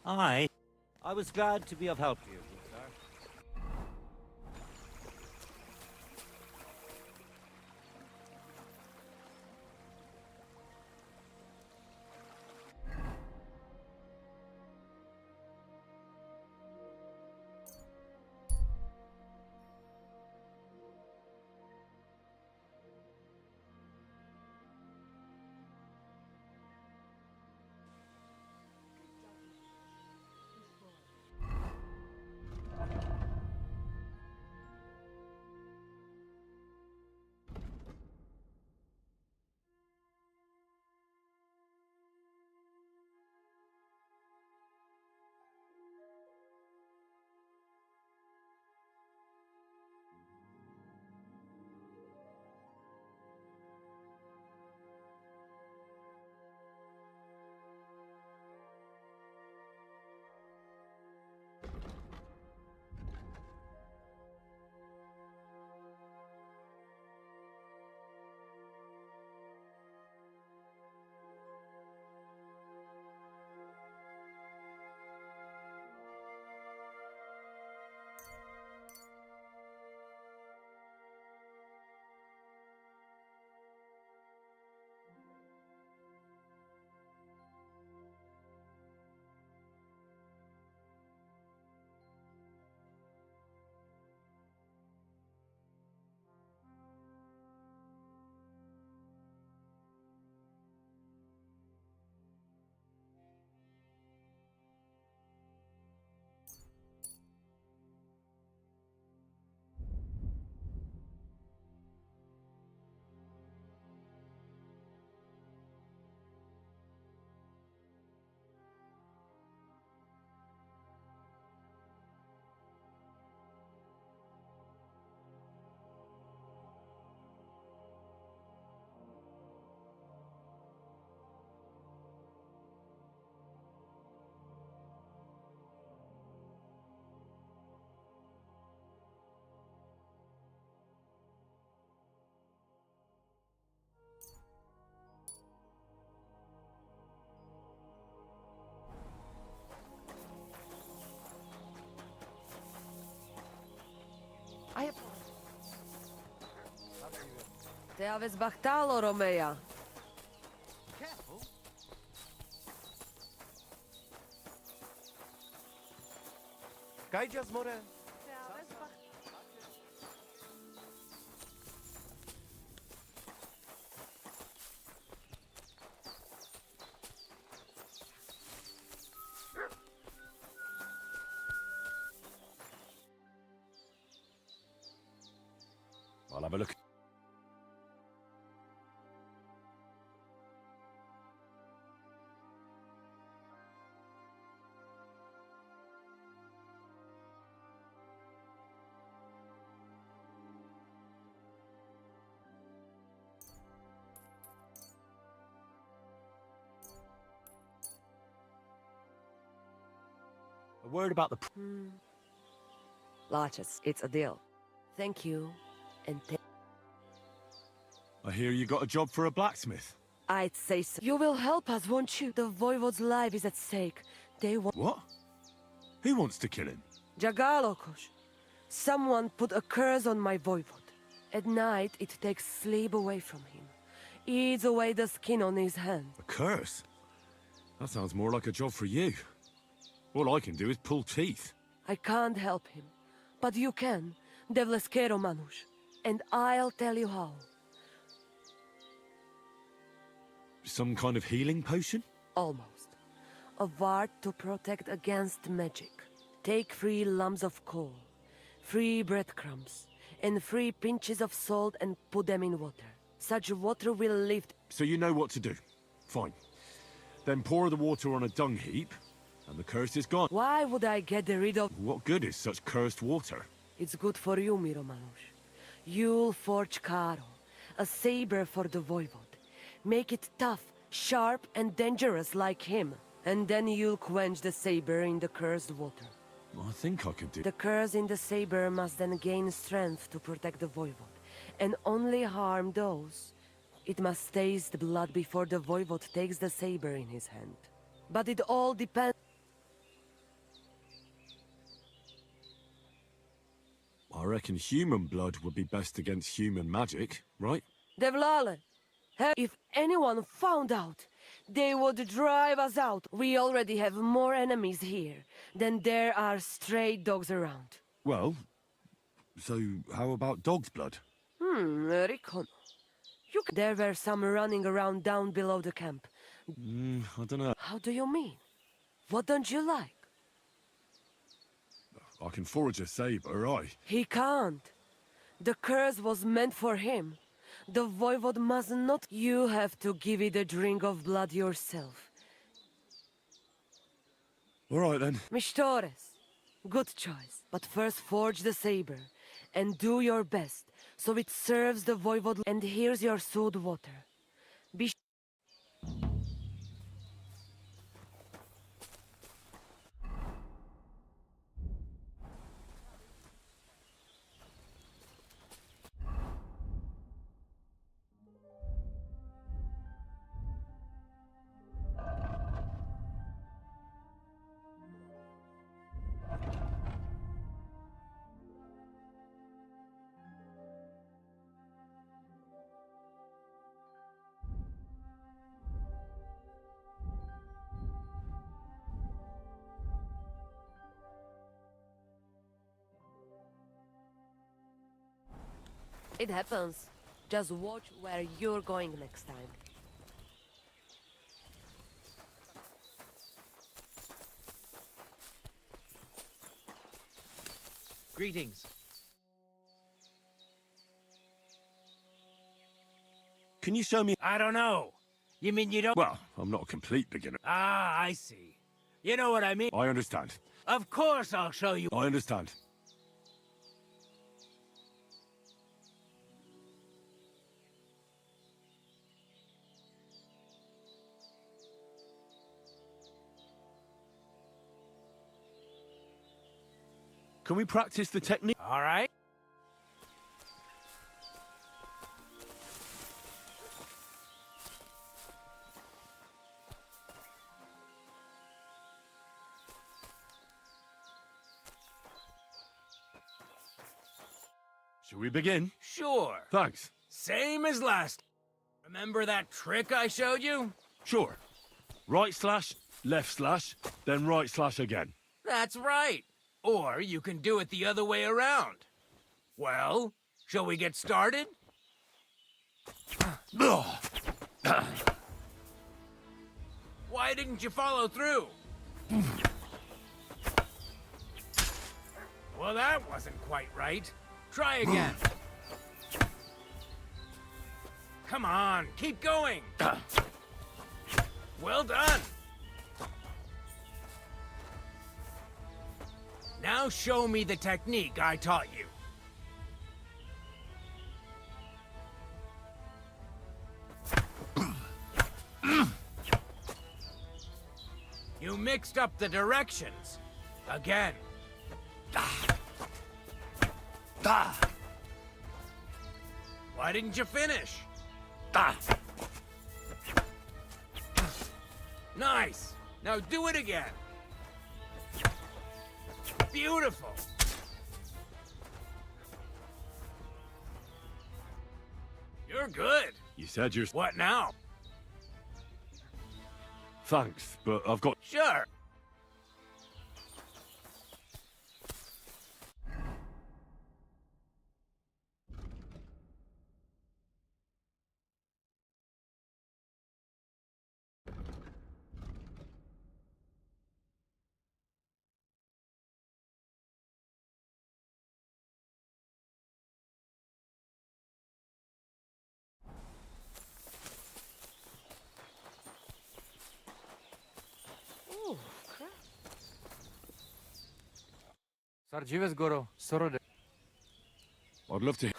I was glad to be of help to you, good sir. Te aveți bahtalo, Romea. Careful. Gaidzias more. I'll have a look. A word about the... Larches, it's a deal. Thank you, and I hear you got a job for a blacksmith. I'd say so. You will help us, won't you? The Voivode's life is at stake. They want... What? Who wants to kill him? Jagalokos. Someone put a curse on my Voivode. At night, it takes sleep away from him. Eats away the skin on his hand. A curse? That sounds more like a job for you. All I can do is pull teeth. I can't help him. But you can. Devleskero Manush. And I'll tell you how. Some kind of healing potion? Almost. A ward to protect against magic. Take 3 lumps of coal, 3 breadcrumbs, and 3 pinches of salt and put them in water. Such water will lift... So you know what to do. Fine. Then pour the water on a dung heap, and the curse is gone. Why would I get rid of... What good is such cursed water? It's good for you, Miromanush. You'll forge Karo, a saber for the Voivode. Make it tough, sharp, and dangerous like him. And then you'll quench the saber in the cursed water. I think I could do... The curse in the saber must then gain strength to protect the Voivode, and only harm those. It must taste the blood before the Voivode takes the saber in his hand. But it all depends... I reckon human blood would be best against human magic, right? Devlale, if anyone found out, they would drive us out. We already have more enemies here than there are stray dogs around. Well, so how about dog's blood? Rikono. There were some running around down below the camp. I don't know. How do you mean? What don't you like? I can forge a saber, aye. He can't. The curse was meant for him. The Voivode must not... You have to give it a drink of blood yourself. All right, then. Mistores. Good choice. But first forge the saber. And do your best, so it serves the Voivode. And here's your sewed water. Be... It happens. Just watch where you're going next time. Greetings. Can you show me... I don't know. You mean you don't... Well, I'm not a complete beginner. Ah, I see. You know what I mean? I understand. Of course I'll show you. I understand. Can we practice the technique? All right. Shall we begin? Sure. Thanks. Same as last. Remember that trick I showed you? Sure. Right slash, left slash, then right slash again. That's right. Or you can do it the other way around. Well, shall we get started? Why didn't you follow through? Well, that wasn't quite right. Try again. Come on, keep going. Well done. Now show me the technique I taught you. You mixed up the directions. Again. Why didn't you finish? Nice. Now do it again. Beautiful. You're good. You said you're... What now? Thanks, but I've got... Sure. Oh, crap. Sarjives Goro, Sorode. I'd love to...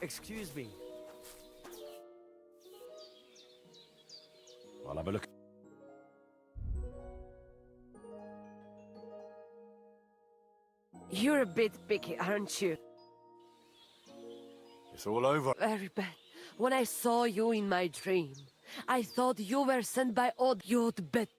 Excuse me. I'll have a look. You're a bit picky, aren't you? It's all over. Very bad. When I saw you in my dream, I thought you were sent by Odd. You'd bet.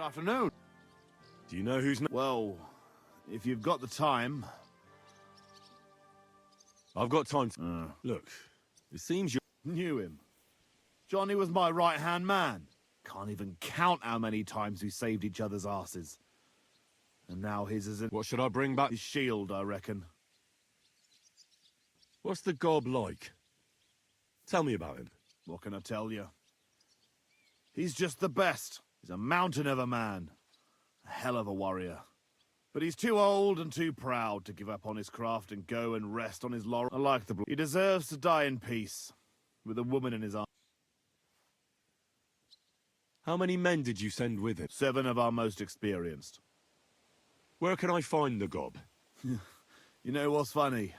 Afternoon. Do you know who's... Well, if you've got the time... I've got time to... Look, it seems you... Knew him. Johnny was my right-hand man. Can't even count how many times we saved each other's asses. And now his is in... What should I bring back? His shield, I reckon. What's the gob like? Tell me about him. What can I tell you? He's just the best. He's a mountain of a man. A hell of a warrior. But he's too old and too proud to give up on his craft and go and rest on his laurel. I like the... He deserves to die in peace, with a woman in his arms. How many men did you send with him? 7 of our most experienced. Where can I find the gob? You know what's funny?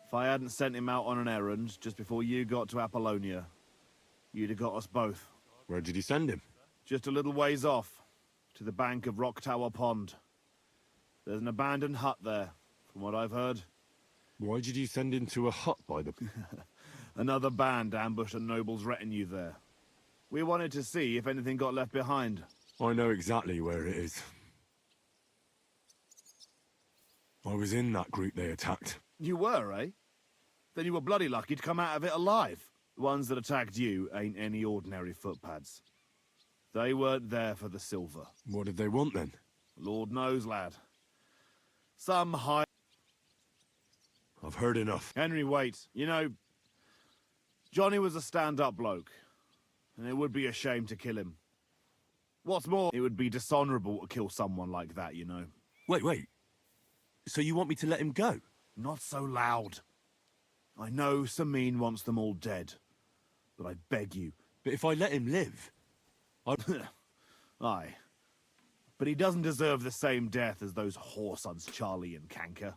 If I hadn't sent him out on an errand just before you got to Apollonia, you'd have got us both. Where did he send him? Just a little ways off, to the bank of Rock Tower Pond. There's an abandoned hut there, from what I've heard. Why did you send him to a hut by the... Another band ambushed a noble's retinue there. We wanted to see if anything got left behind. I know exactly where it is. I was in that group they attacked. You were, eh? Then you were bloody lucky to come out of it alive. The ones that attacked you ain't any ordinary footpads. They weren't there for the silver. What did they want then? Lord knows, lad. Some high... I've heard enough. Henry, wait. You know, Johnny was a stand-up bloke, and it would be a shame to kill him. What's more, it would be dishonorable to kill someone like that, you know. Wait. So you want me to let him go? Not so loud. I know Samin wants them all dead, but I beg you. But if I let him live... Aye. But he doesn't deserve the same death as those whoresuds Charlie and Canker.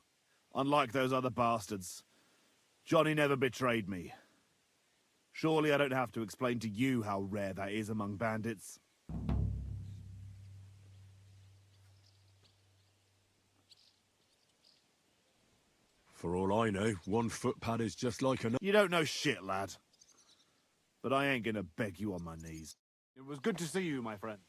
Unlike those other bastards, Johnny never betrayed me. Surely I don't have to explain to you how rare that is among bandits. For all I know, one footpad is just like another. You don't know shit, lad. But I ain't gonna beg you on my knees. It was good to see you, my friend.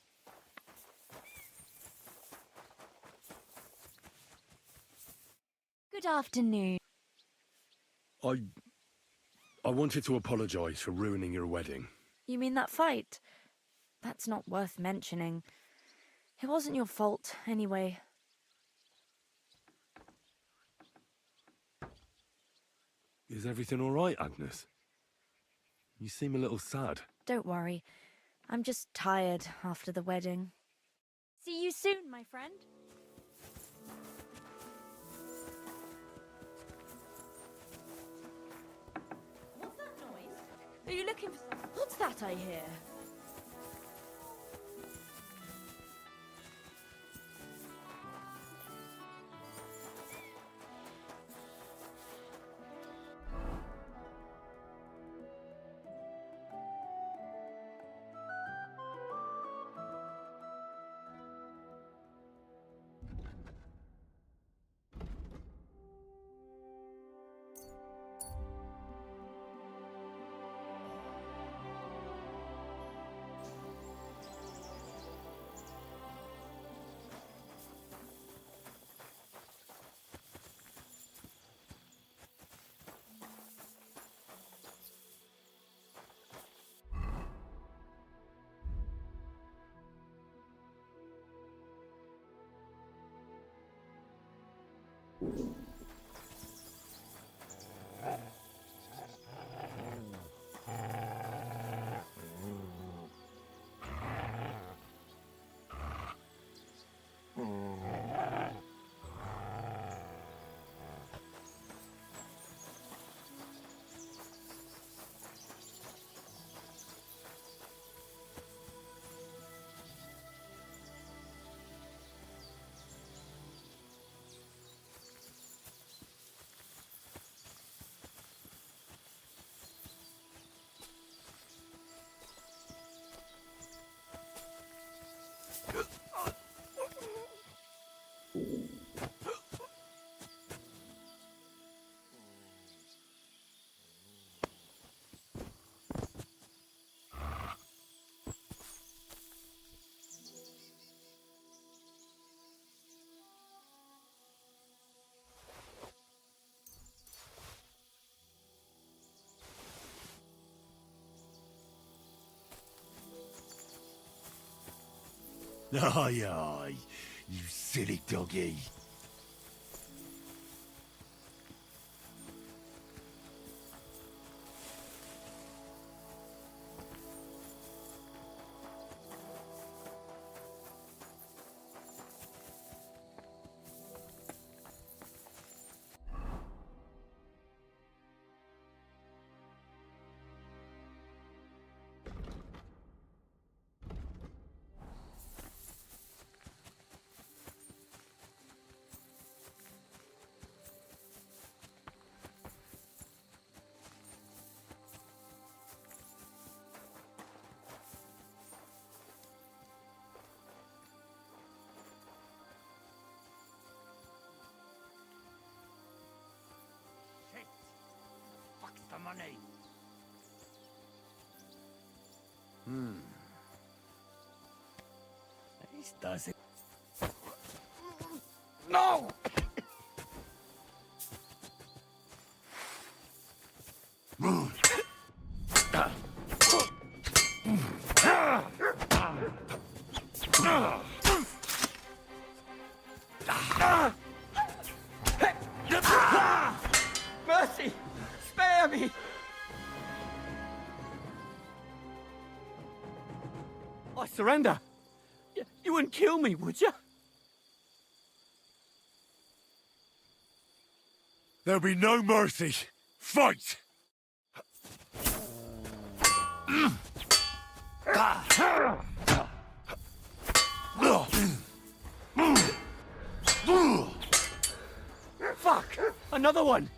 Good afternoon. I wanted to apologize for ruining your wedding. You mean that fight? That's not worth mentioning. It wasn't your fault, anyway. Is everything all right, Agnes? You seem a little sad. Don't worry. I'm just tired after the wedding. See you soon, my friend. What's that noise? Are you looking for... What's that I hear? Aye, aye, you silly doggy. Fuck the money. This does it. No! Mercy! Spare me! I surrender. You wouldn't kill me, would you? There'll be no mercy. Fight! Fuck! Another one!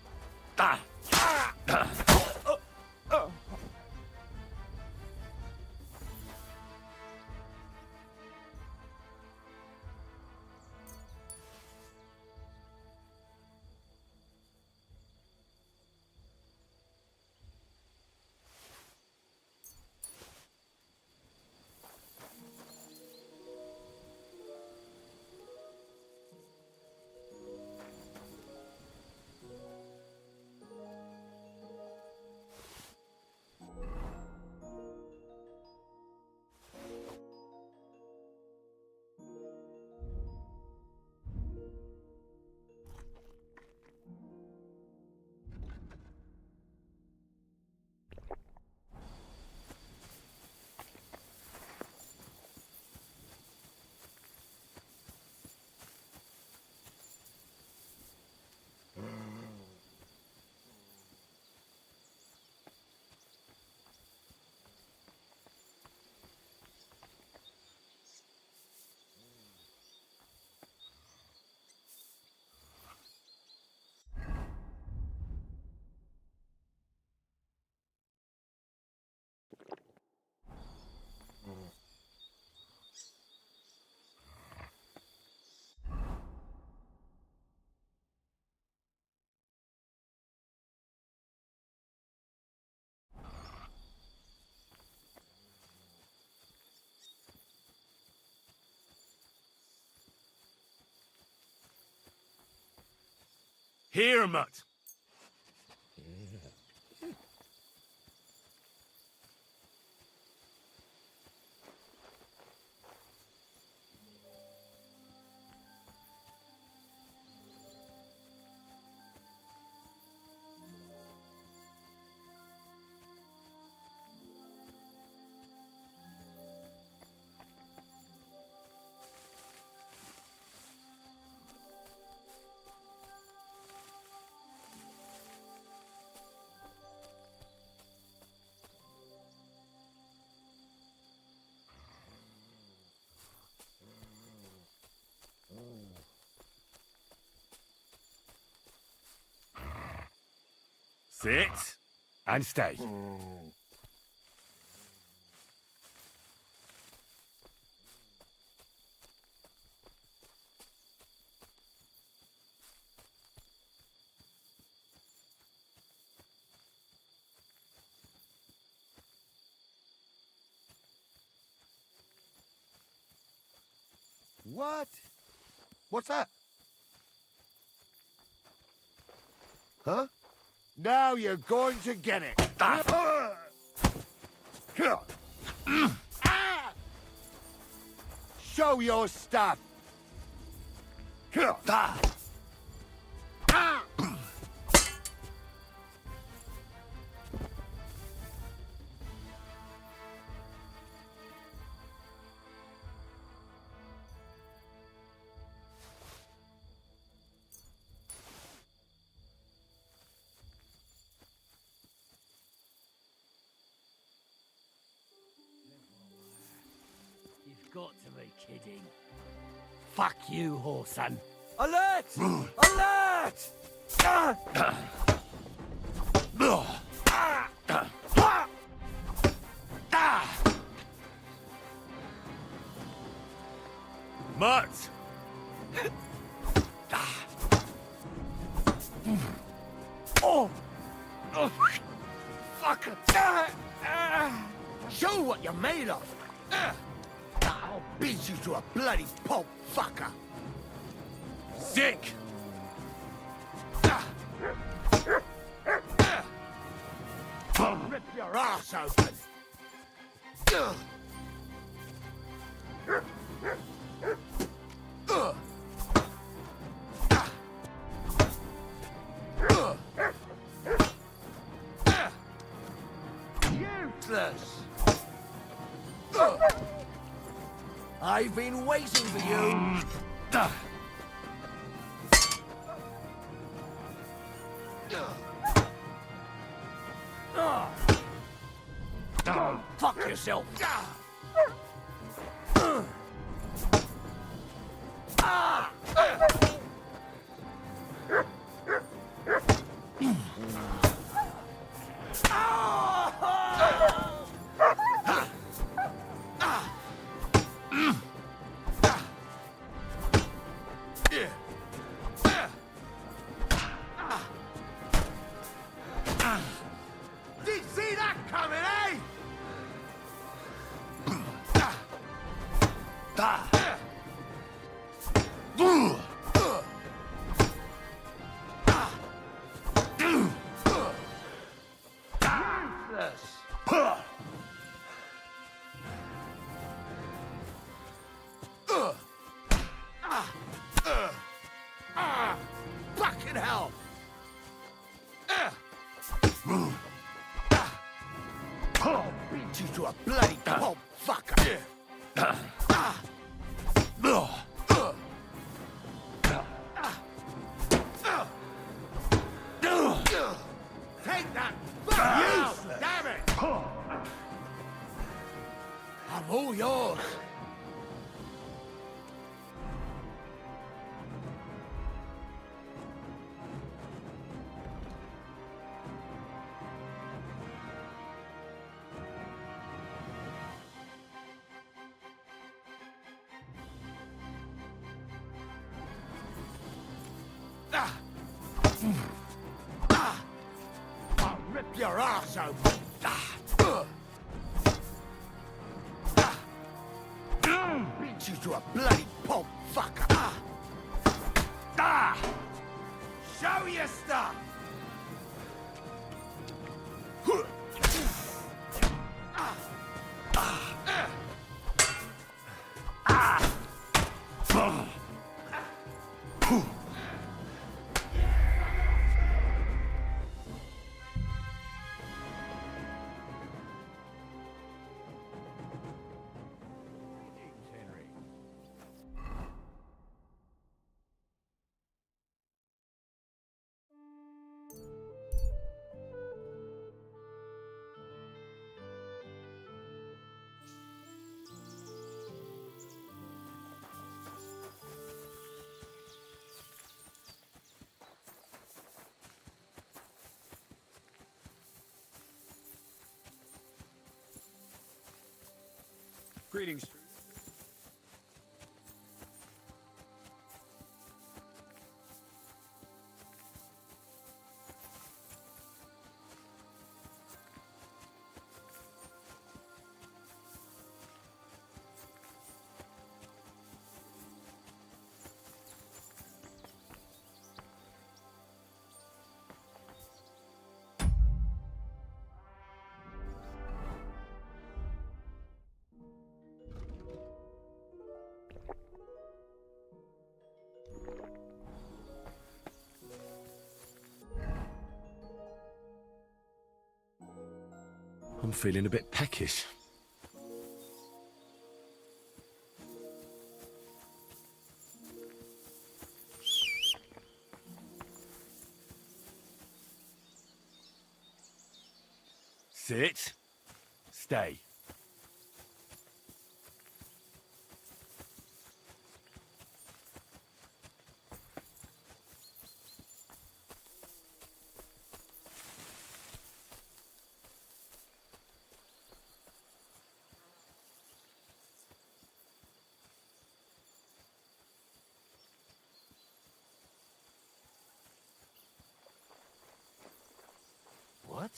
Here, mutt. Sit and stay. What? What's that? Huh? Now you're going to get it. Show your stuff! You've got to be kidding. Fuck you, whoreson. Alert! Alert! Mutt! Oh! Fuck! Show what you're made of! I'll beat you to a bloody pulp, fucker! Sick! I'll rip your ass open! Useless! I've been waiting for you! Fuck yourself! Did you see that coming, eh? Fucking hell! I'll beat you to a bloody pulp, fucker! Take that! Useless! Damn it! I'm all yours! I'll rip your ass open! Beat you to a bloody pulp, fucker! Show your stuff! Greetings. I'm feeling a bit peckish. Sit. Stay. What?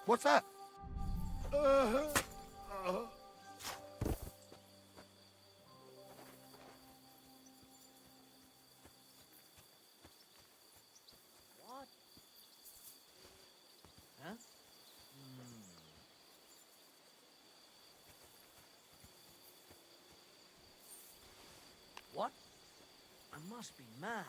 What's that? What? Huh? What? I must be mad.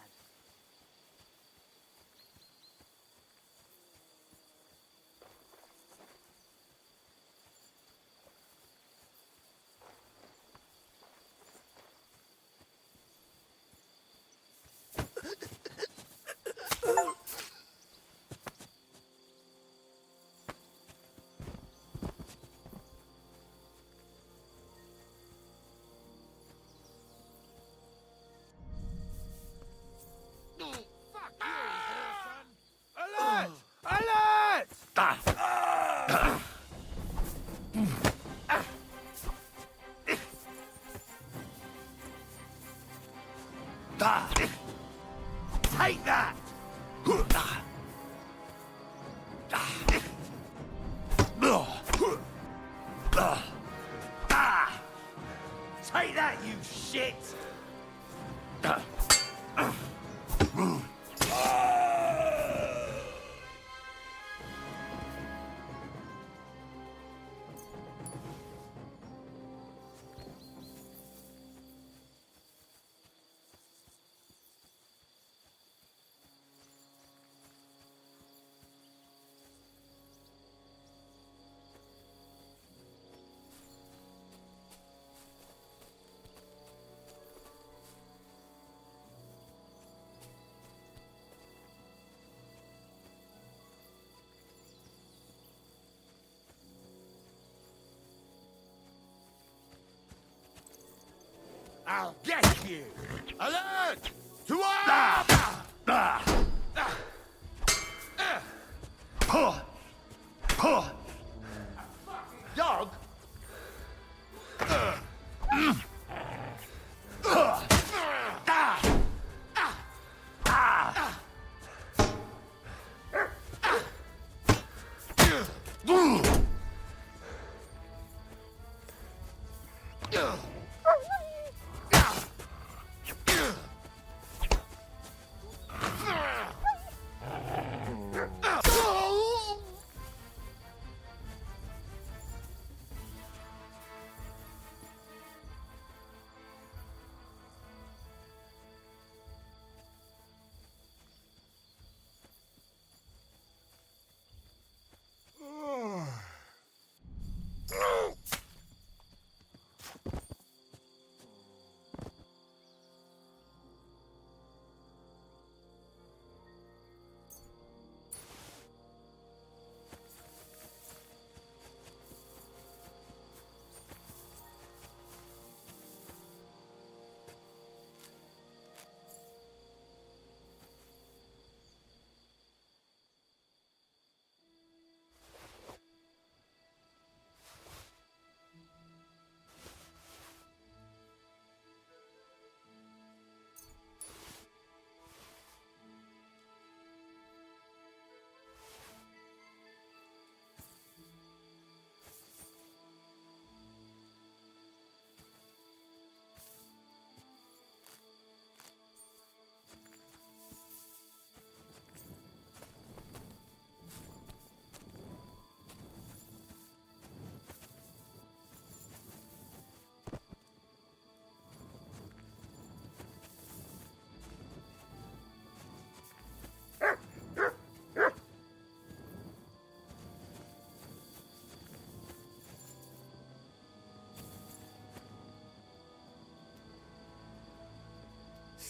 Alert! Alert! Take that! Take that, you shit! I'll get you! Alert! To arms! Dog!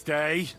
Stay.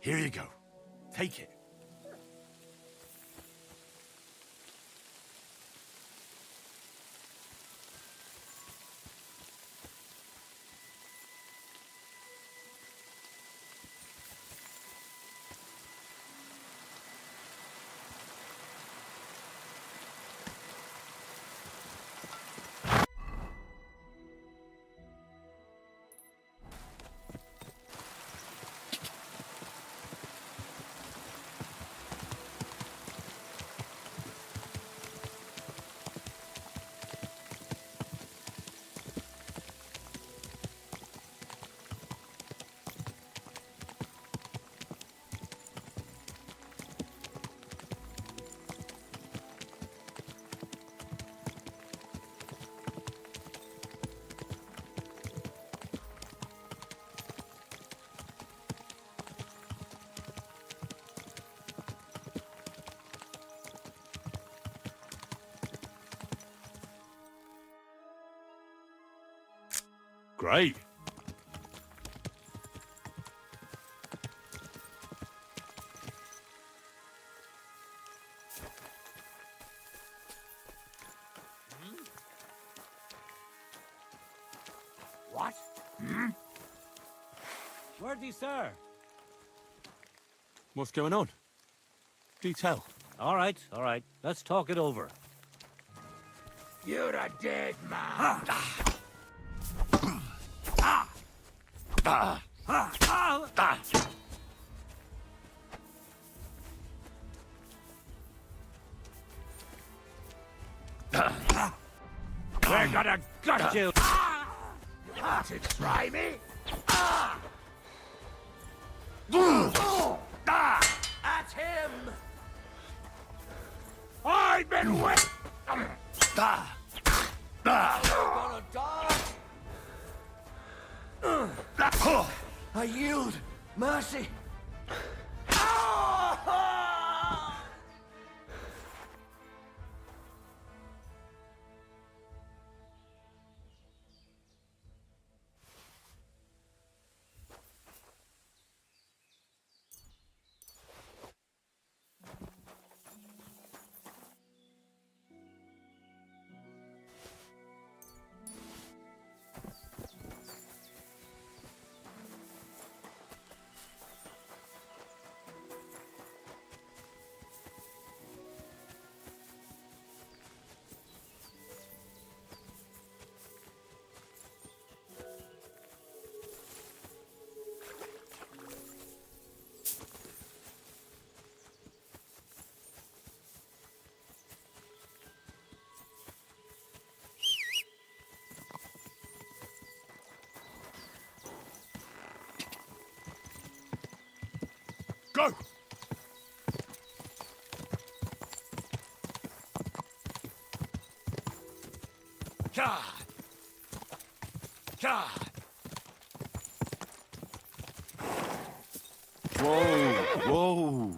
Here you go. Take it. Great. What? Worthy sir. What's going on? Do tell. All right, all right. Let's talk it over. You're a dead man. We're gonna gut you! You want to try me? At him! I've been waiting! You're gonna die! I yield! Mercy! Go! God! God! Whoa! Whoa!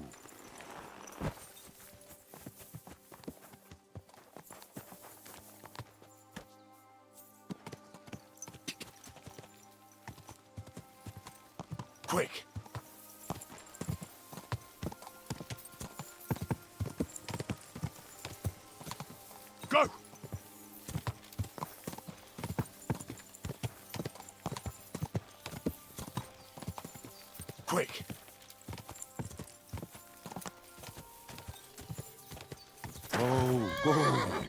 Quick! Go! Quick! Whoa, whoa!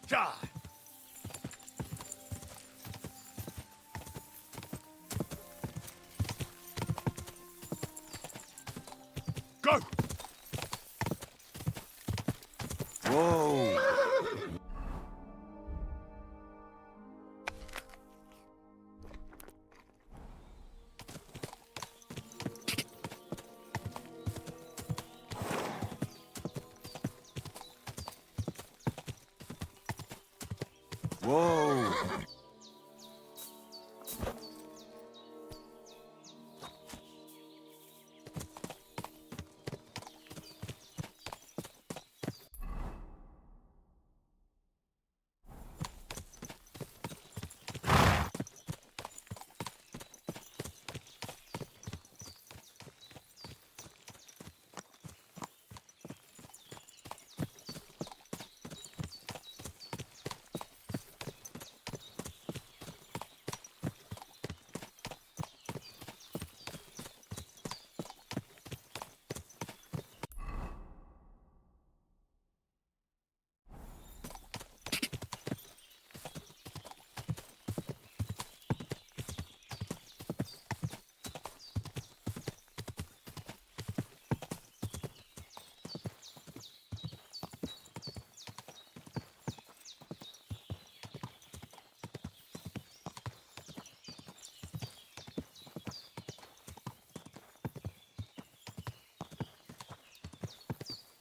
God! Go! Whoa! Whoa!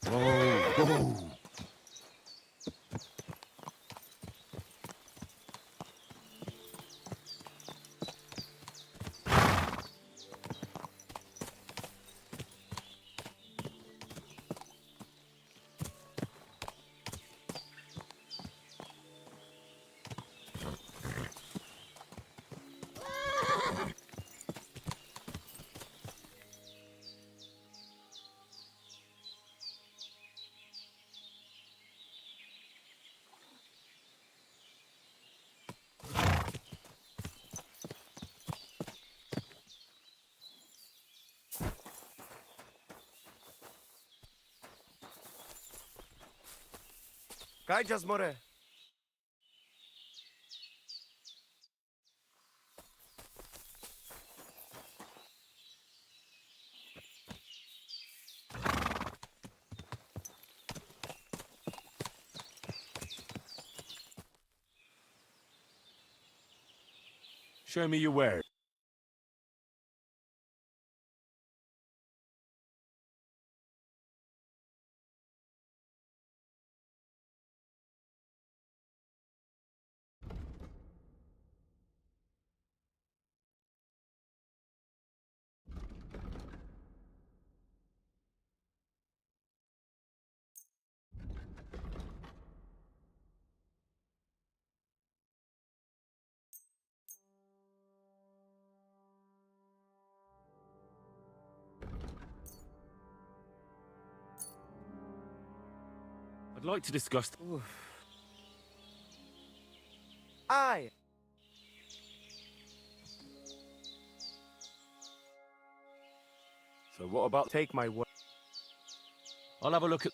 Oh. Kajjas more. Show me your wares. I'd like to discuss... Aye. So what about... Take my word. I'll have a look at...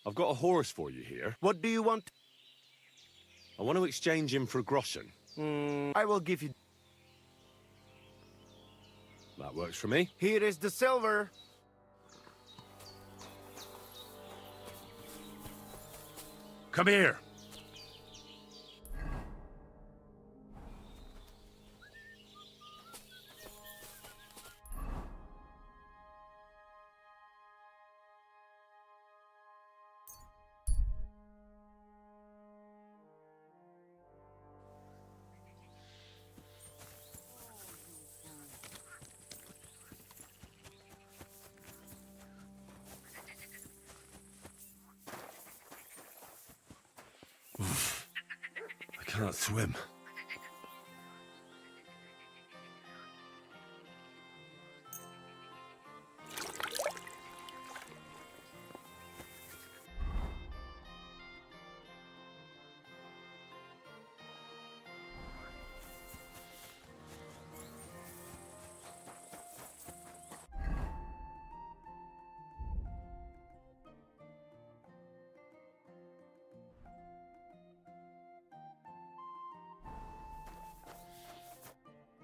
I've got a horse for you here. What do you want? I want to exchange him for groschen. I will give you... That works for me. Here is the silver. Come here. I can't swim.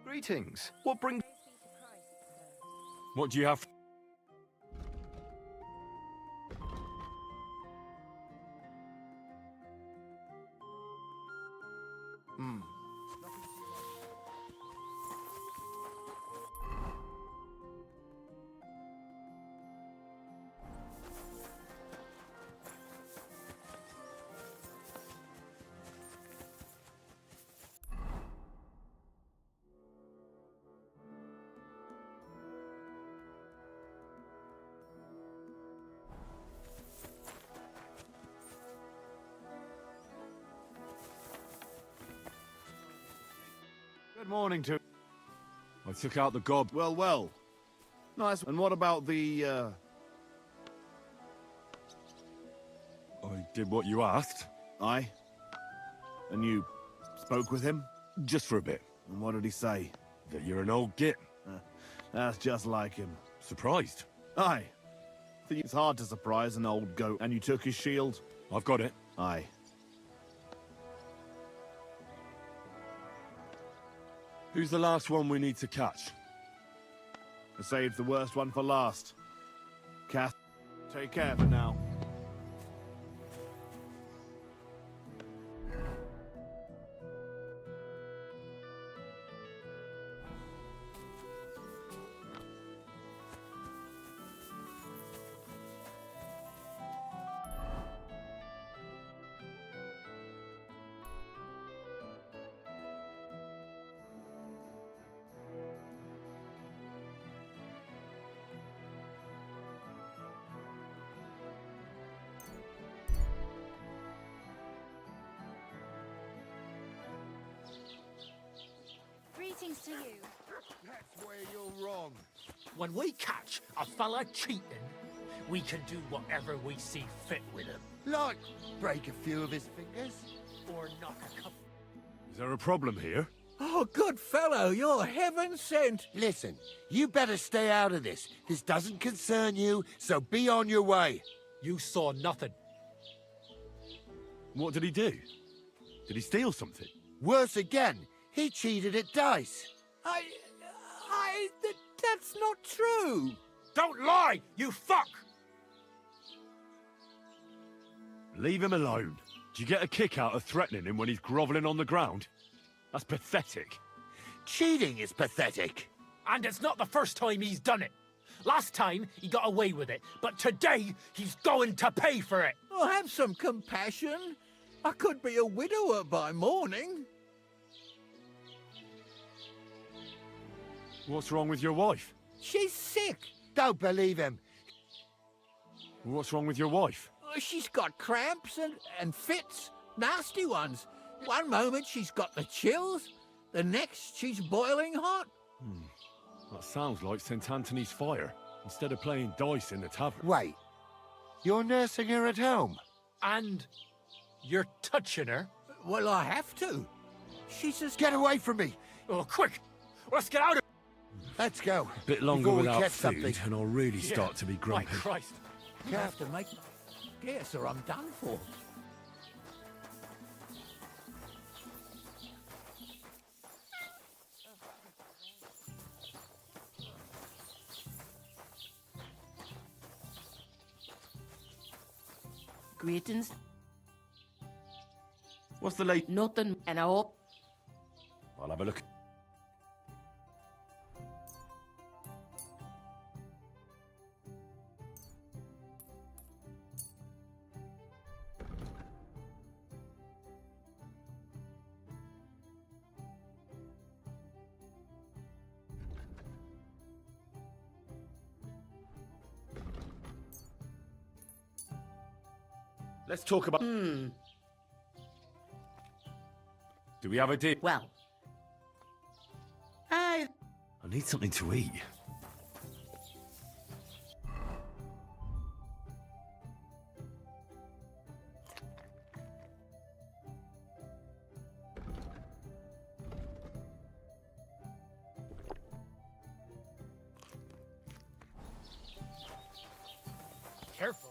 Greetings. What brings... What do you have? Good morning to... I took out the gob. Well, well. Nice. And what about the, I did what you asked. Aye? And you spoke with him? Just for a bit. And what did he say? That you're an old git. That's just like him. Surprised? Aye. It's hard to surprise an old goat, and you took his shield? I've got it. Aye. Who's the last one we need to catch? I saved the worst one for last. Cass, take care for now. Greetings to you. That's where you're wrong. When we catch a fella cheating, we can do whatever we see fit with him. Like, break a few of his fingers. Or knock a couple. Is there a problem here? Oh, good fellow, you're heaven sent. Listen, you better stay out of this. This doesn't concern you, so be on your way. You saw nothing. What did he do? Did he steal something? Worse again, he cheated at dice. That's not true. Don't lie, you fuck! Leave him alone. Do you get a kick out of threatening him when he's grovelling on the ground? That's pathetic. Cheating is pathetic. And it's not the first time he's done it. Last time, he got away with it, but today, he's going to pay for it. Oh, have some compassion. I could be a widower by morning. What's wrong with your wife? She's sick. Don't believe him. What's wrong with your wife? She's got cramps and fits, nasty ones. One moment she's got the chills, the next she's boiling hot. That sounds like St. Anthony's fire, instead of playing dice in the tavern. Wait, you're nursing her at home? And you're touching her? Well, I have to. She's just... Get away from me! Oh, quick! Let's get out of... Let's go. A bit longer before we without catch food, something. and I'll really start to be My grumpy. Christ. You have to make... Yes, or I'm done for. Greetings. What's the late? Nothing, and I hope. I'll have a look. Let's talk about... Do we have a deal? Well, I need something to eat. Careful.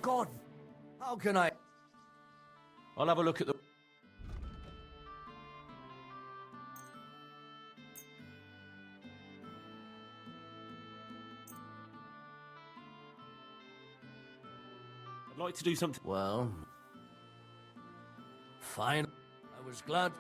God, how can I... I'll have a look at the... I'd like to do something... Well... Fine. I was glad...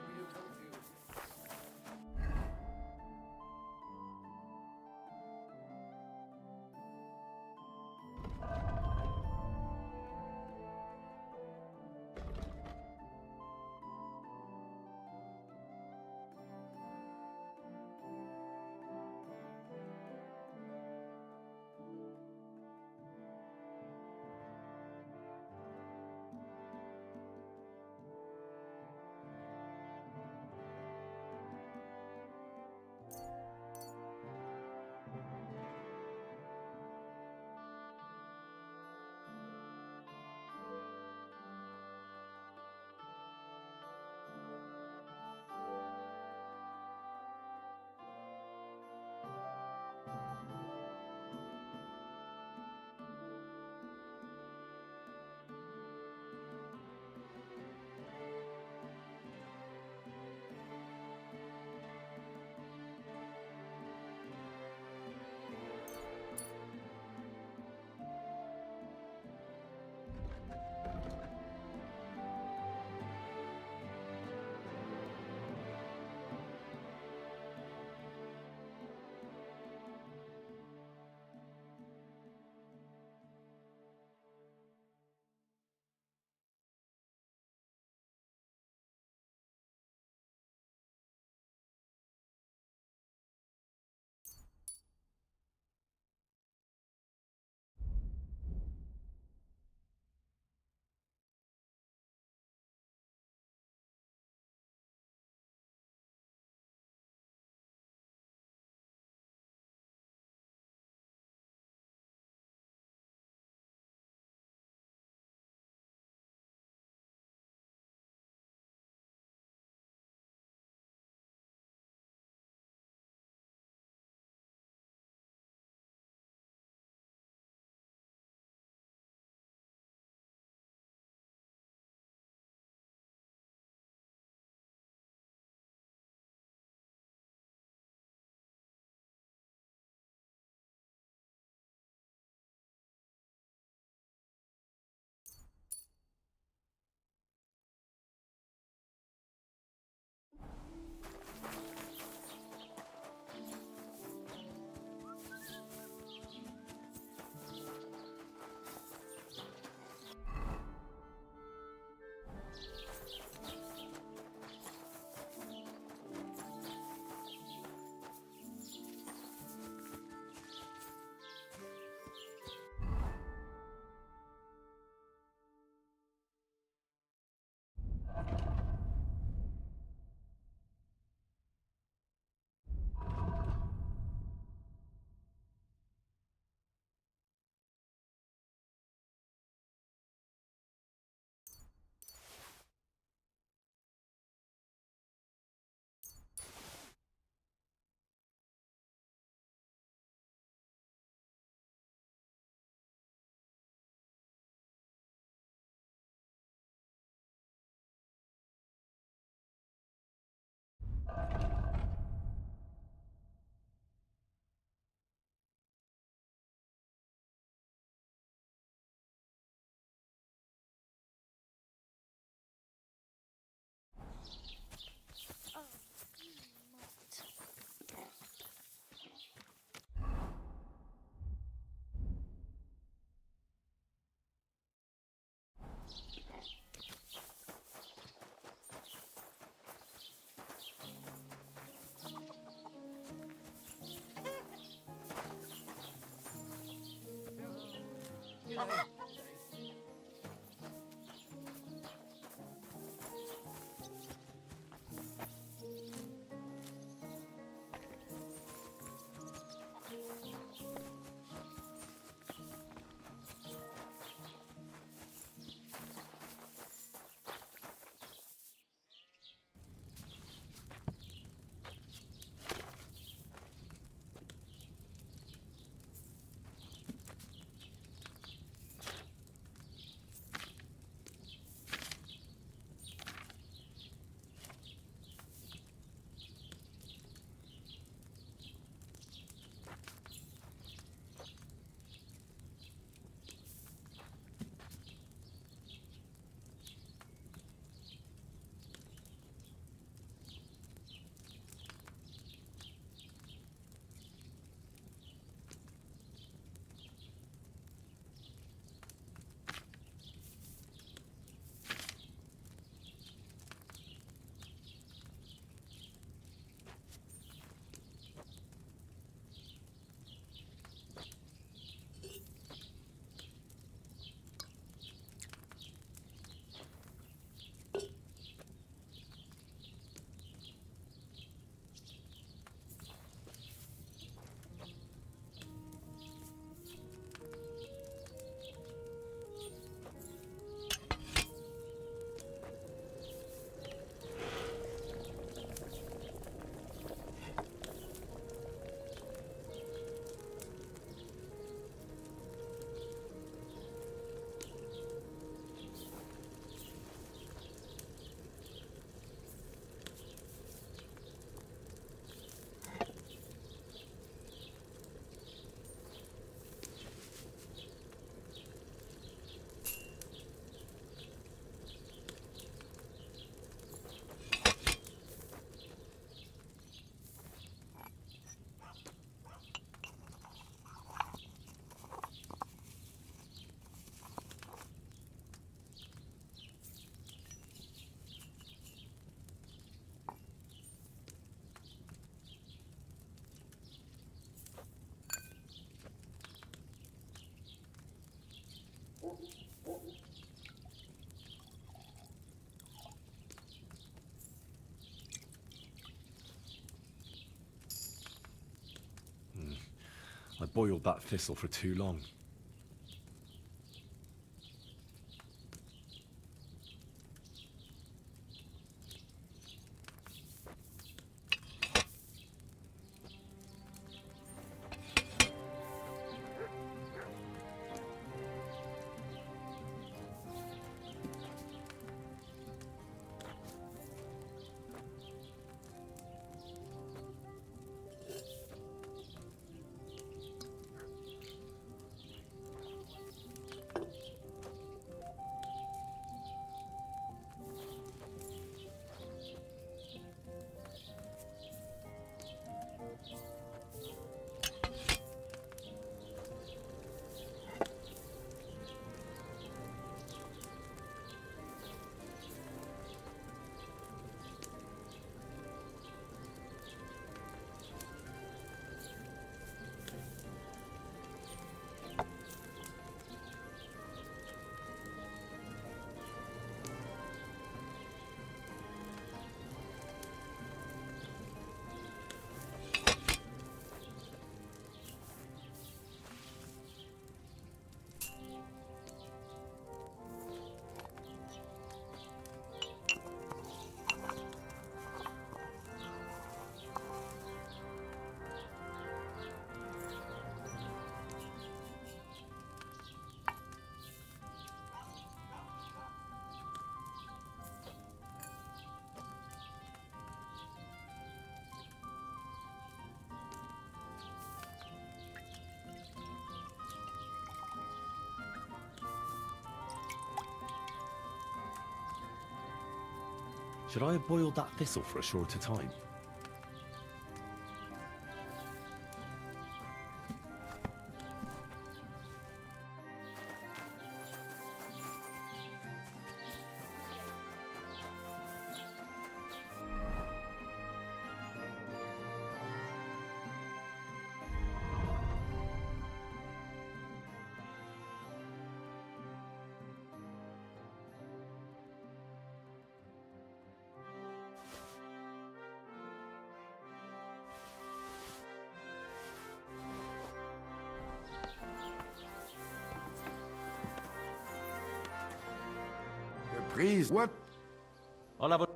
I boiled that thistle for too long. Should I have boiled that thistle for a shorter time? Please, what? I'll have a...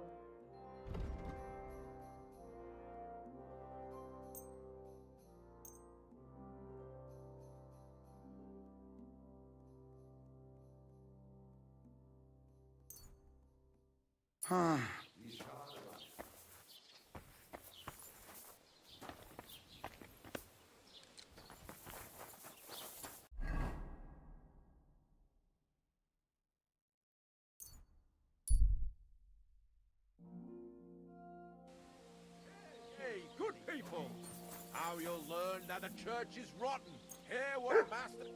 Huh. Hey, good people! How you'll learn that the church is rotten. Hear what Master...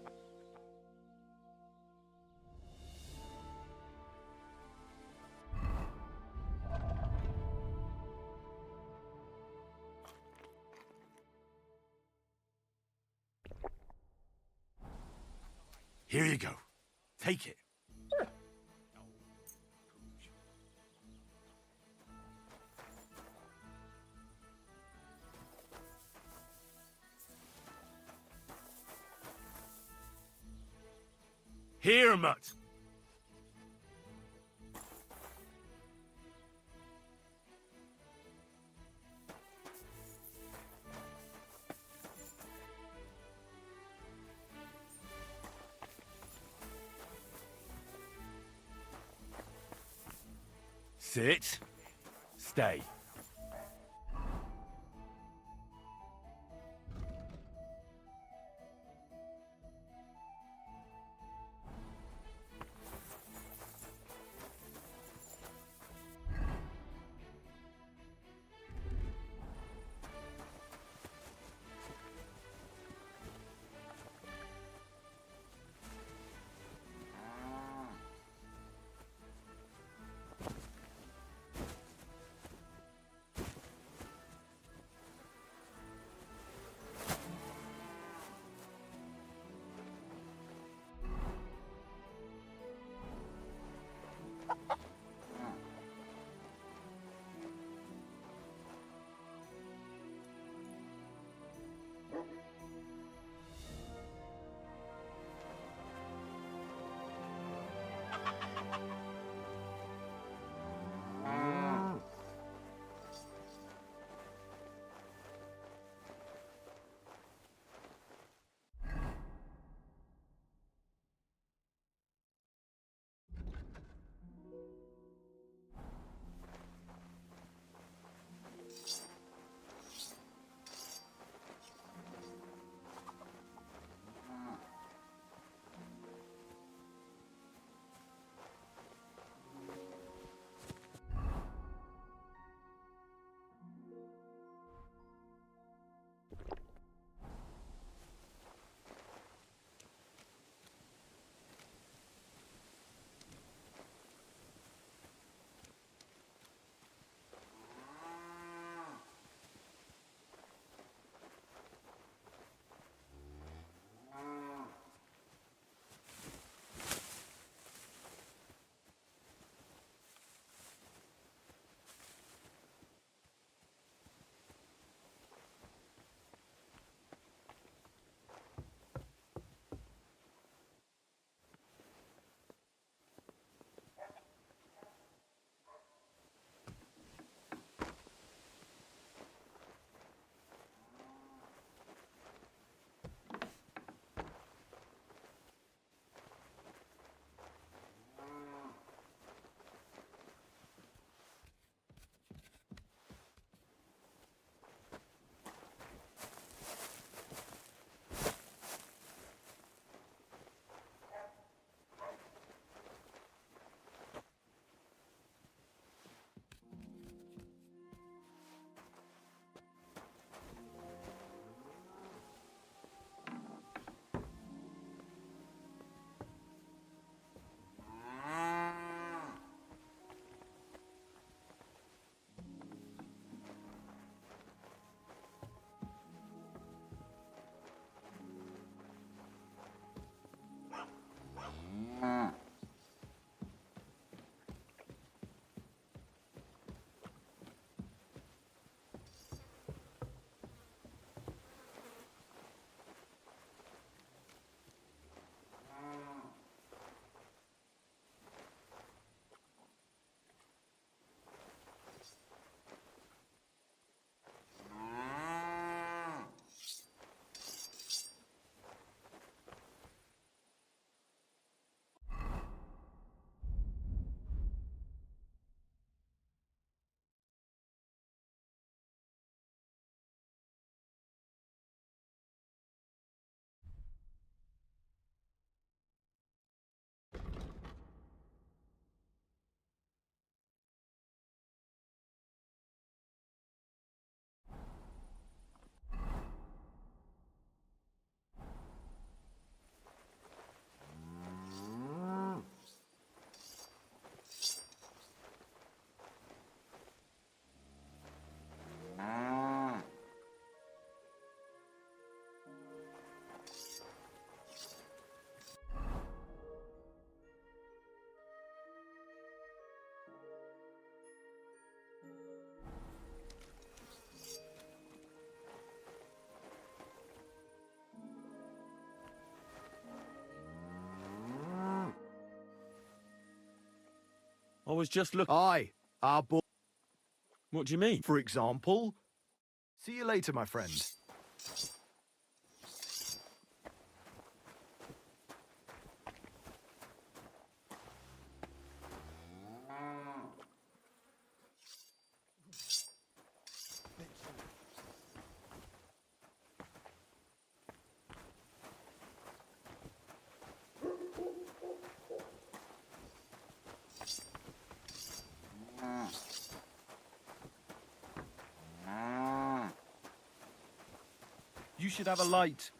Here you go. Take it. Here, Mutt. Sit. Stay. was just looking. Aye, our boy. What do you mean? For example. See you later, my friend. You should have a light.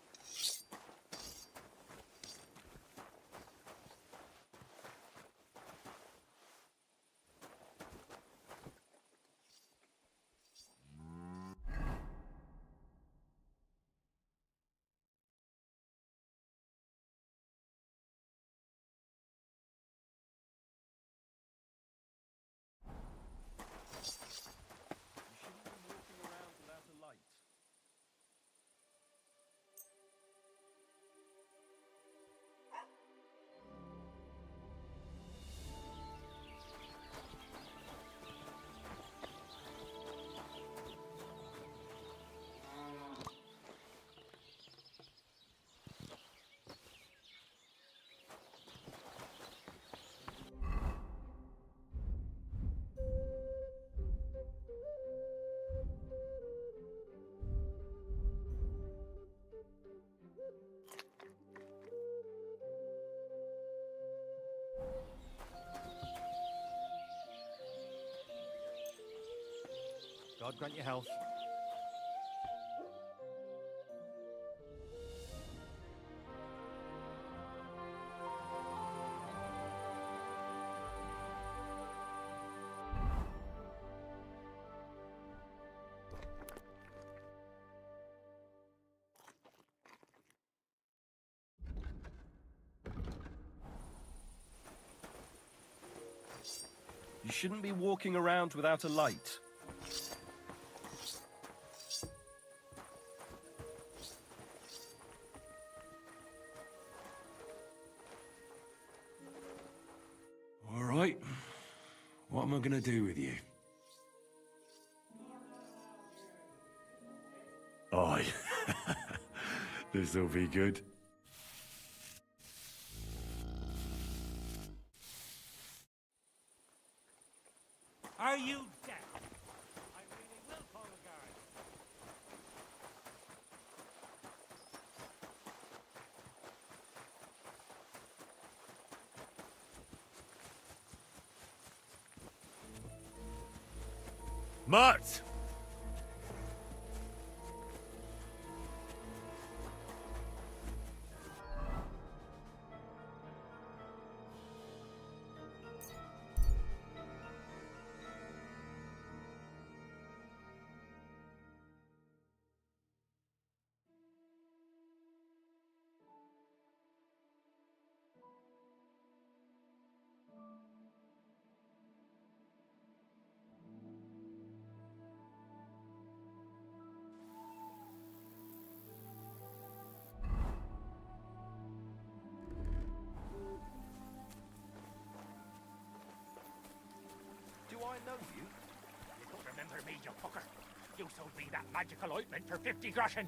God grant you health. You shouldn't be walking around without a light. All right. What am I gonna do with you? Aye. This'll be good. Are you deaf? I really will call the guard. Mutt! Do I know you? You don't remember me, you fucker. You sold me that magical ointment for 50 groschen.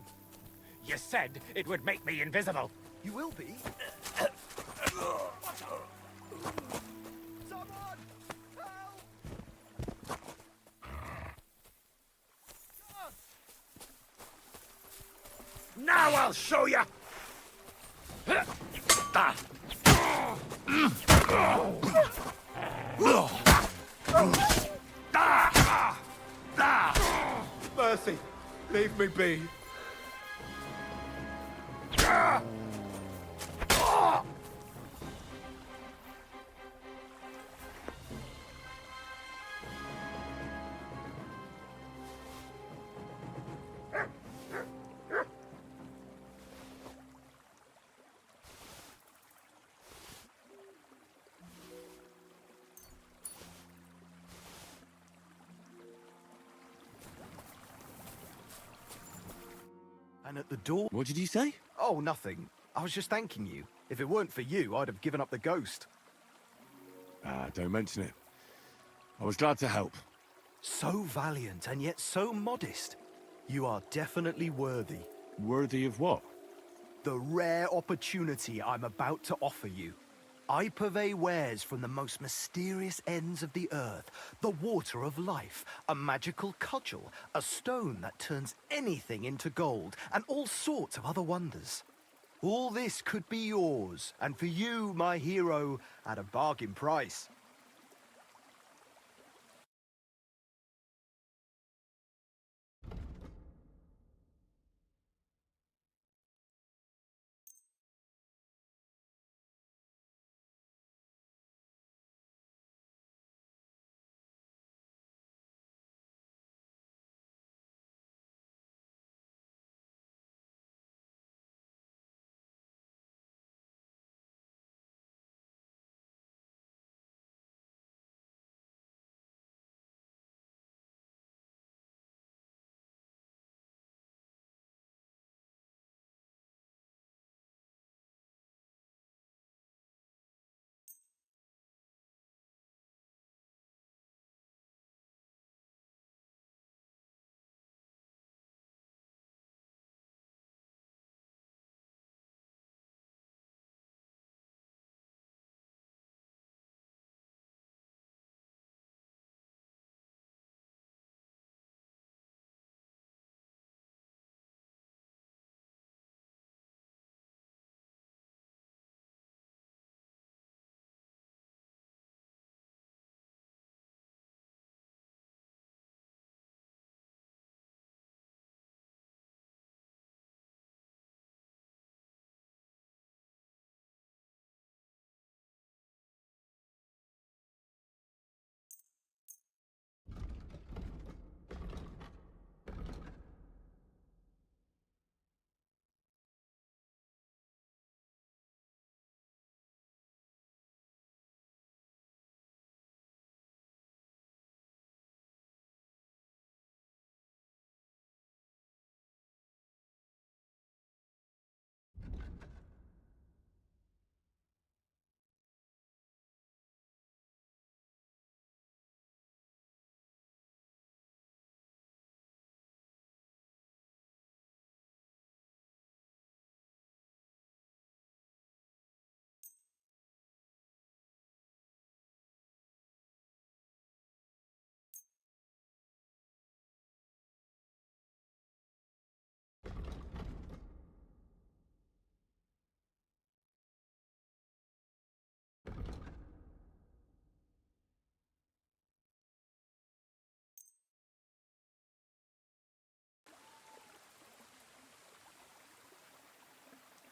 You said it would make me invisible. You will be. Someone! Help! Now I'll show you! Mercy, leave me be. And at the door... What did you say? Oh, nothing. I was just thanking you. If it weren't for you, I'd have given up the ghost. Don't mention it. I was glad to help. So valiant and yet so modest. You are definitely worthy. Worthy of what? The rare opportunity I'm about to offer you. I purvey wares from the most mysterious ends of the earth. The water of life, a magical cudgel, a stone that turns anything into gold, and all sorts of other wonders. All this could be yours, and for you, my hero, at a bargain price.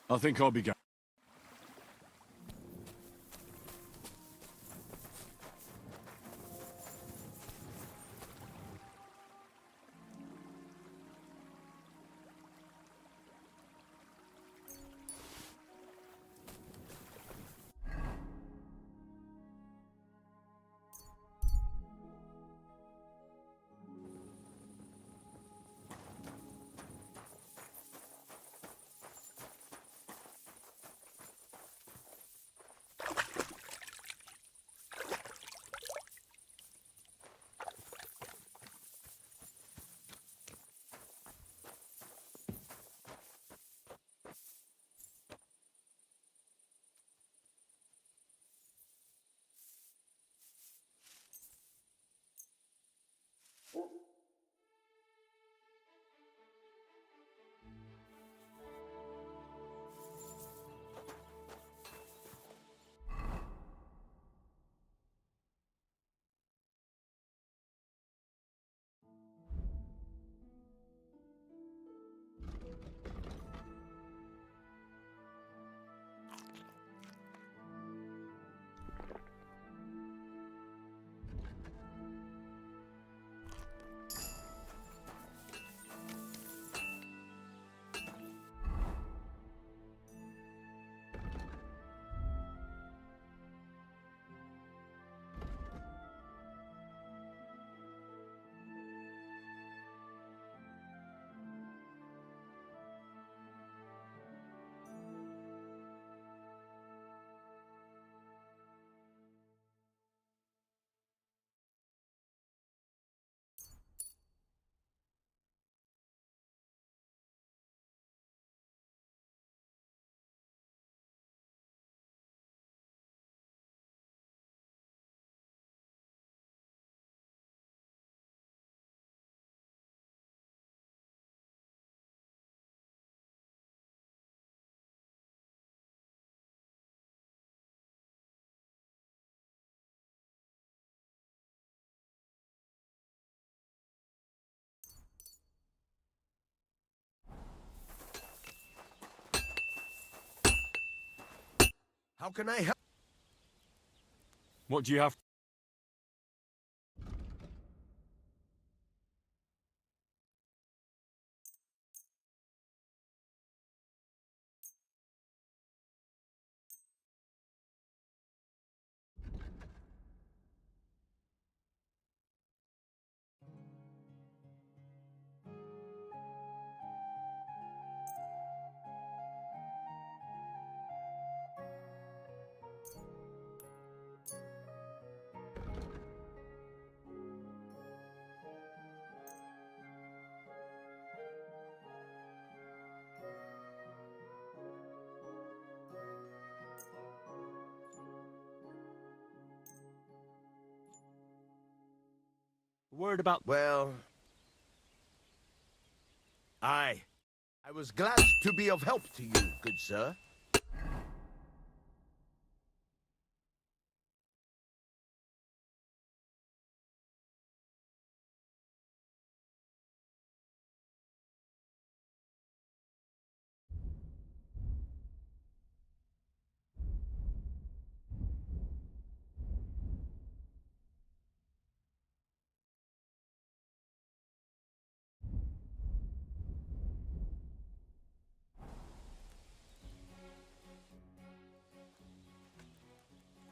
I think I'll be going. How can I help? What do you have? Word about... Well... I was glad to be of help to you, good sir.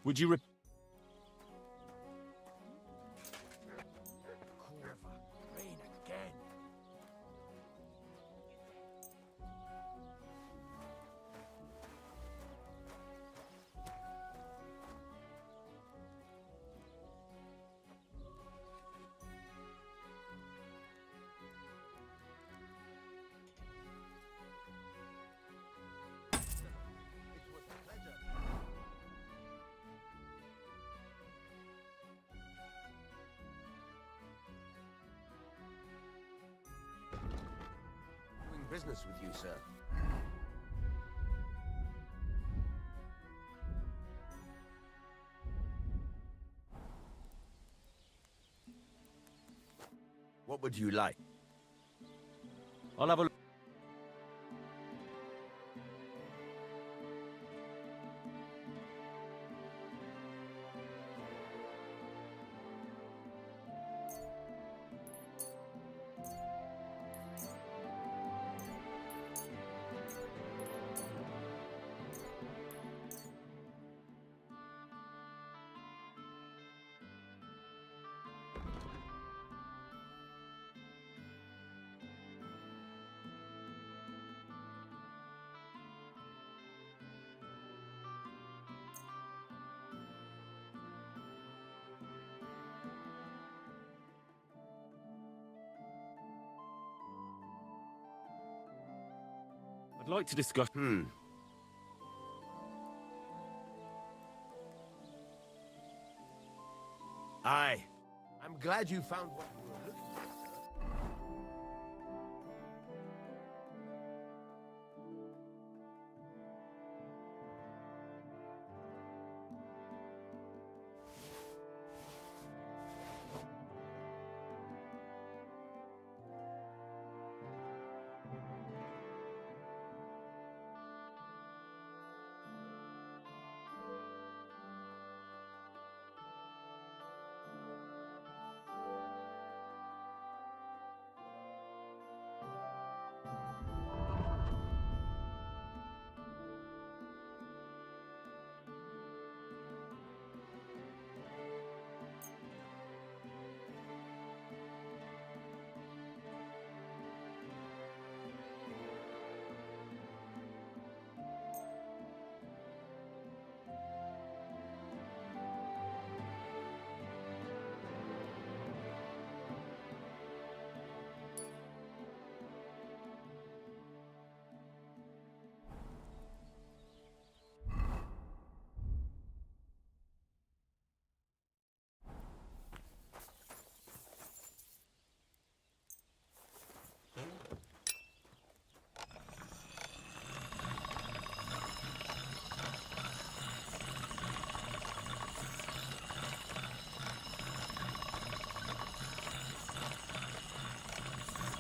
Would you... Rain again. Doing business with you, sir. What would you like? I'll have a... I'd like to discuss... I'm glad you found what you were looking for, sir.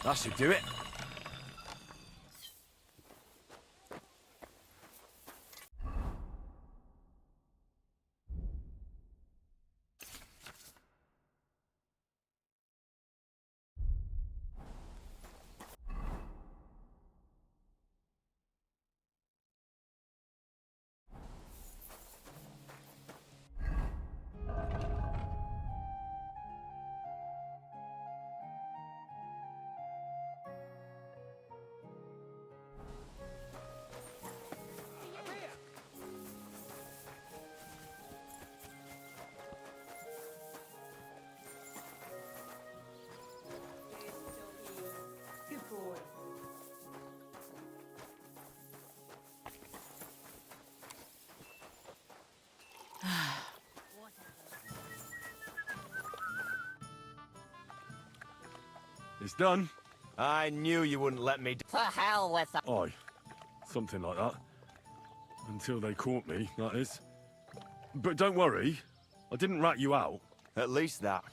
That should do it. It's done. I knew you wouldn't let me. To hell with them. Aye. Something like that. Until they caught me, that is. But don't worry. I didn't rat you out. At least that.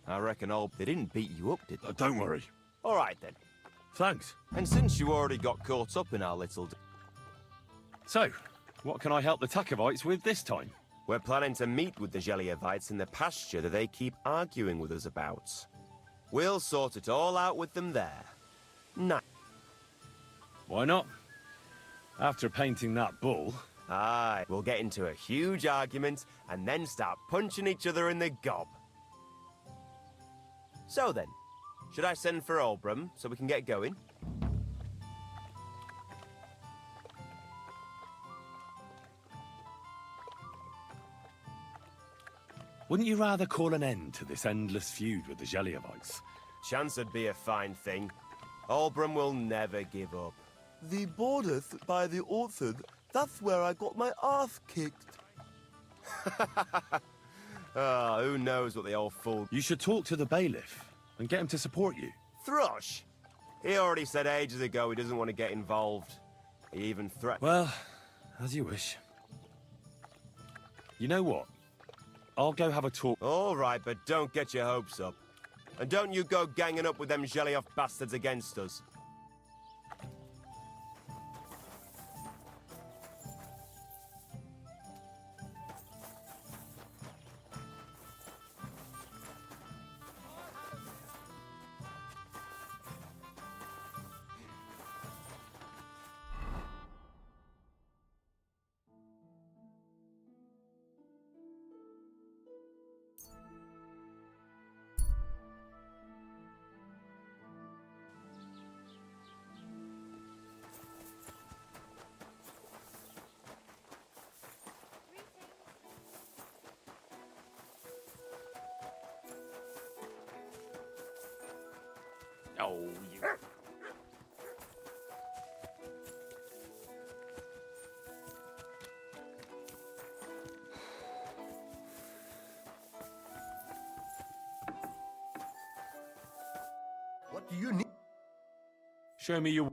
I reckon they didn't beat you up, did they? Don't worry. All right, then. Thanks. And since you already got caught up in our little... So, what can I help the Takovites with this time? We're planning to meet with the Geliovites in the pasture that they keep arguing with us about. We'll sort it all out with them there. Nice. Why not? After painting that bull... Aye, we'll get into a huge argument and then start punching each other in the gob. So then, should I send for Olbram so we can get going? Wouldn't you rather call an end to this endless feud with the Geliovites? Chance would be a fine thing. Olbram will never give up. The borders by the orchard, that's where I got my ass kicked. Oh, who knows what the old fool... You should talk to the bailiff and get him to support you. Thrush? He already said ages ago he doesn't want to get involved. He even threatened... Well, as you wish. You know what? I'll go have a talk. All right, but don't get your hopes up. And don't you go ganging up with them Gelioff bastards against us. Oh, you... What do you need? Show me your...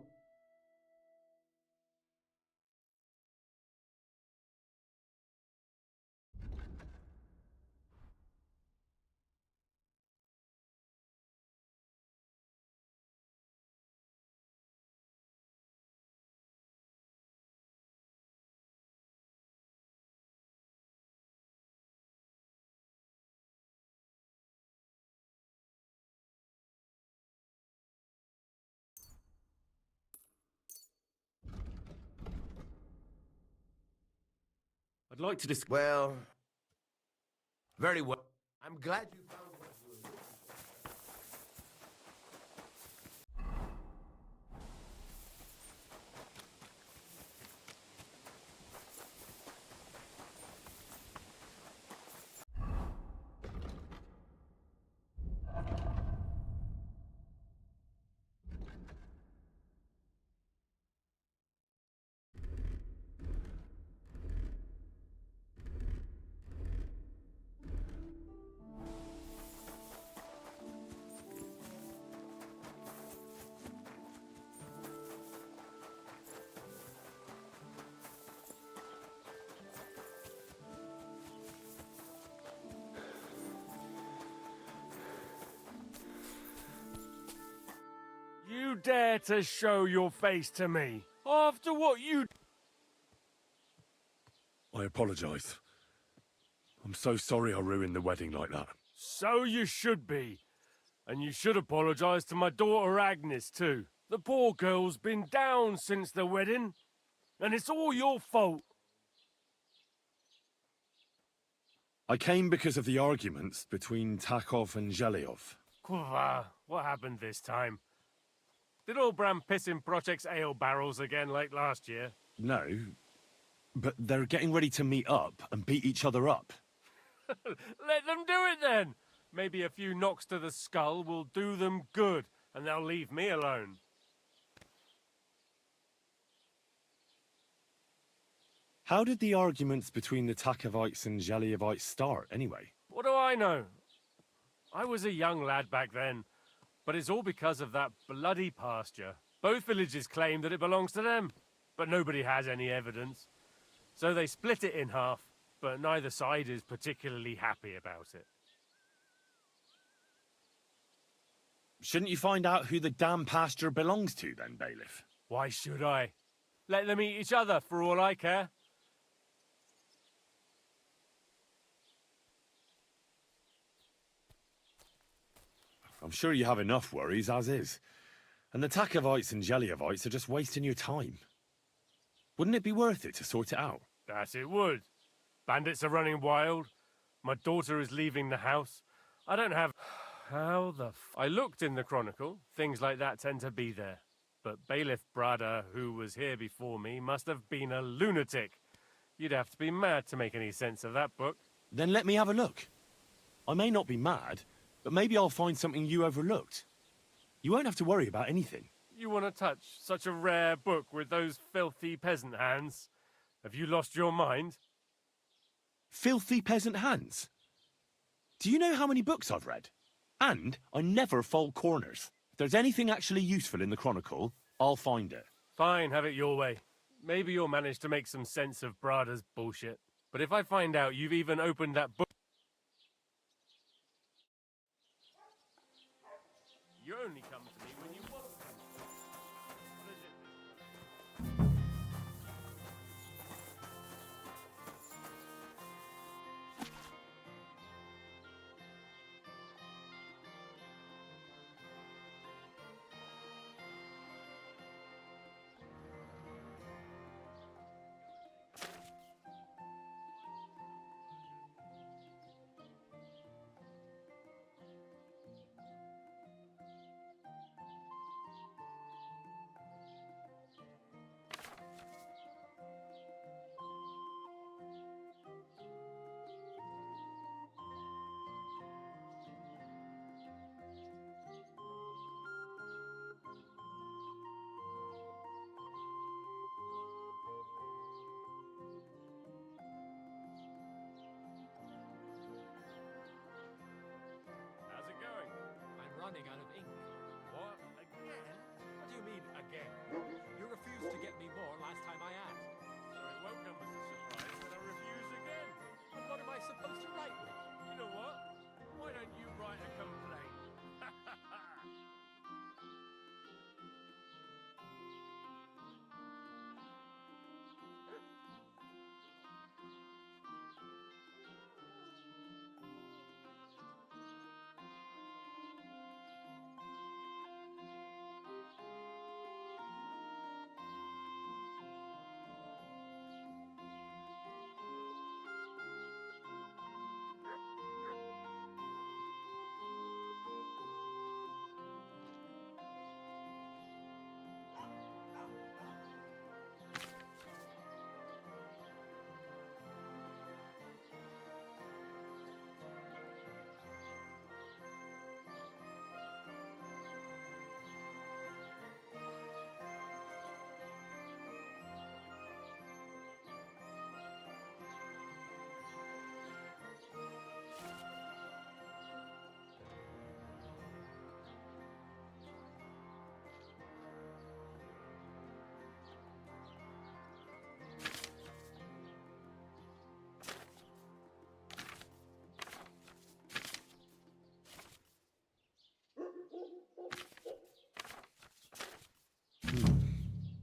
I'd like to discuss... Well, very well. I'm glad you found what you were looking for. You dare to show your face to me after what you... I apologise. I'm so sorry I ruined the wedding like that. So you should be. And you should apologise to my daughter Agnes too. The poor girl's been down since the wedding. And it's all your fault. I came because of the arguments between Takov and Zhelyov. What happened this time? Did Olbram piss in Project's ale barrels again like last year? No, but they're getting ready to meet up and beat each other up. Let them do it then! Maybe a few knocks to the skull will do them good, and they'll leave me alone. How did the arguments between the Takovites and Zhelyovites start, anyway? What do I know? I was a young lad back then. But it's all because of that bloody pasture. Both villages claim that it belongs to them, but nobody has any evidence. So they split it in half, but neither side is particularly happy about it. Shouldn't you find out who the damn pasture belongs to then, Bailiff? Why should I? Let them eat each other for all I care. I'm sure you have enough worries as is. And the Takovites and Jeliovites are just wasting your time. Wouldn't it be worth it to sort it out? That it would. Bandits are running wild. My daughter is leaving the house. I don't have... How the I looked in the Chronicle. Things like that tend to be there. But Bailiff Brada, who was here before me, must have been a lunatic. You'd have to be mad to make any sense of that book. Then let me have a look. I may not be mad, but maybe I'll find something you overlooked. You won't have to worry about anything. You want to touch such a rare book with those filthy peasant hands? Have you lost your mind? Filthy peasant hands? Do you know how many books I've read? And I never fold corners. If there's anything actually useful in the Chronicle, I'll find it. Fine, have it your way. Maybe you'll manage to make some sense of Brada's bullshit. But if I find out you've even opened that book... You only come to me when you want to. What is it? Running out of ink. What? Again? What do you mean, again? You refused to get me more last time I asked. So it won't come as a surprise when I refuse again. And what am I supposed to write with? You know what? Why don't you write a complaint?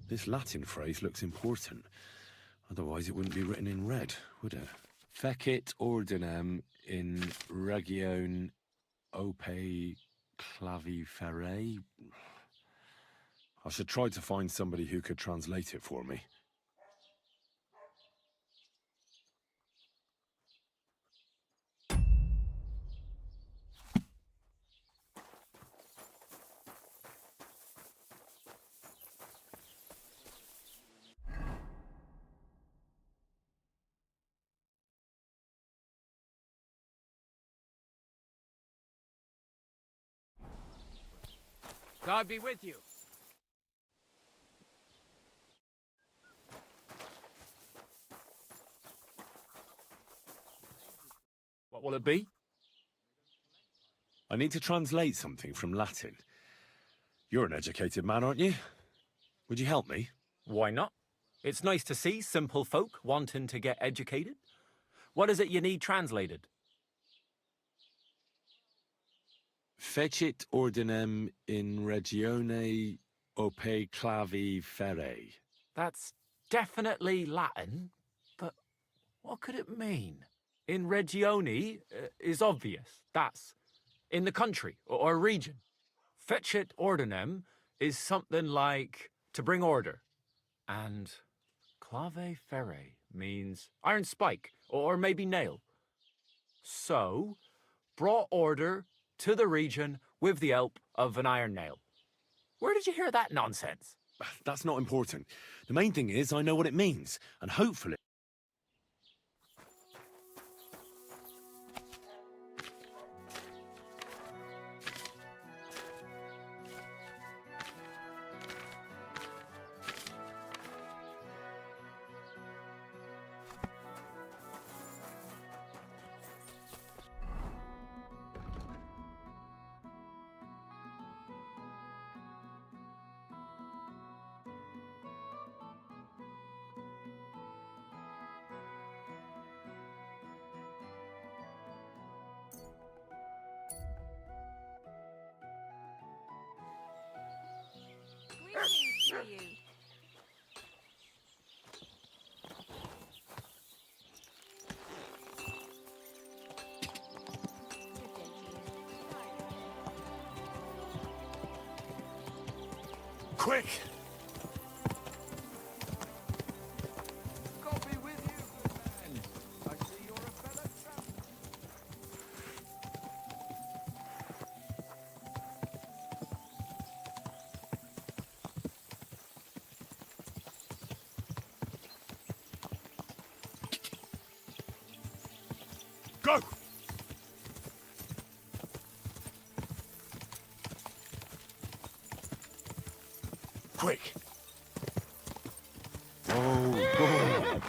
This Latin phrase looks important. Otherwise it wouldn't be written in red, would it? Fecit ordinem in region ope claviferae. I should try to find somebody who could translate it for me. God be with you. What will it be? I need to translate something from Latin. You're an educated man, aren't you? Would you help me? Why not? It's nice to see simple folk wanting to get educated. What is it you need translated? Fecit ordinem in regione ope clavi ferre. That's definitely Latin, but what could it mean? In regione is obvious. That's in the country or region. Fecit ordinem is something like to bring order. And clave ferre means iron spike or maybe nail. So, brought order to the region with the help of an iron nail. Where did you hear that nonsense? That's not important. The main thing is I know what it means, and hopefully... Greetings to you. Quick! God be with you, good man. I see you're a fellow traveler. Go! Quick! Oh, God!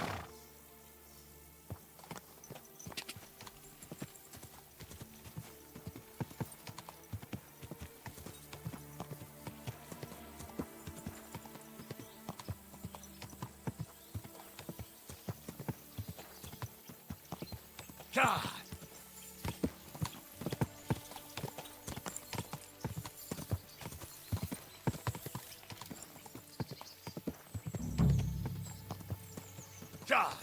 God!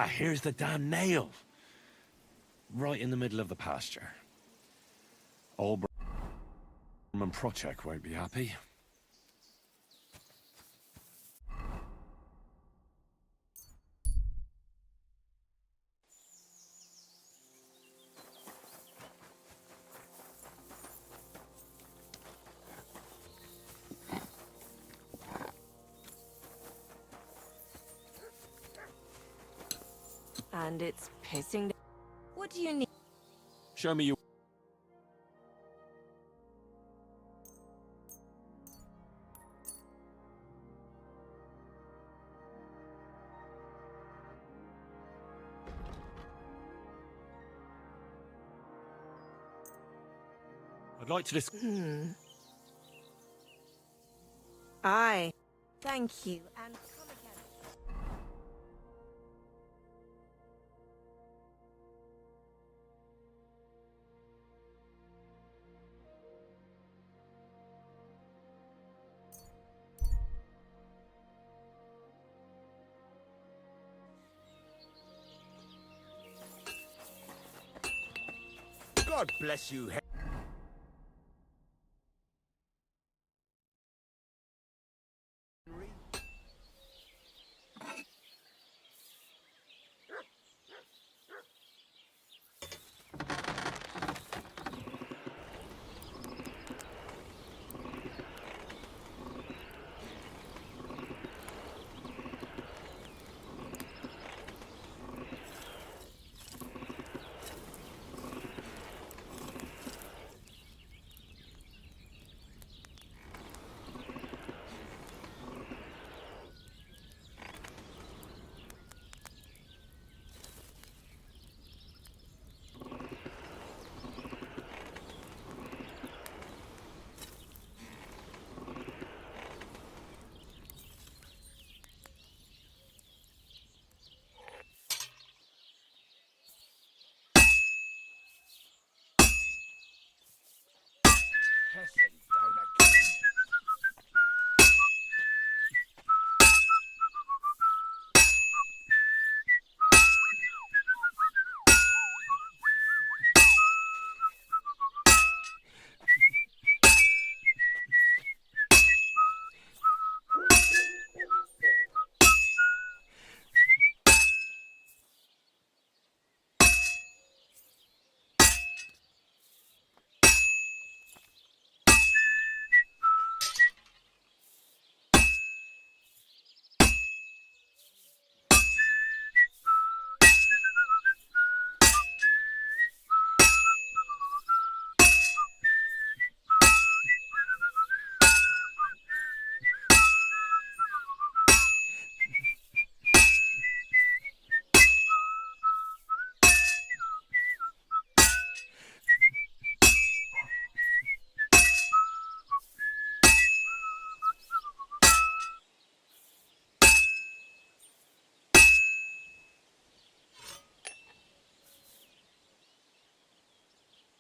here's the damn nail. Right in the middle of the pasture. Old and Prochek won't be happy. And it's pissing. What do you need? Show me your... I'd like to discuss... Aye. Thank you, and come again. God bless you,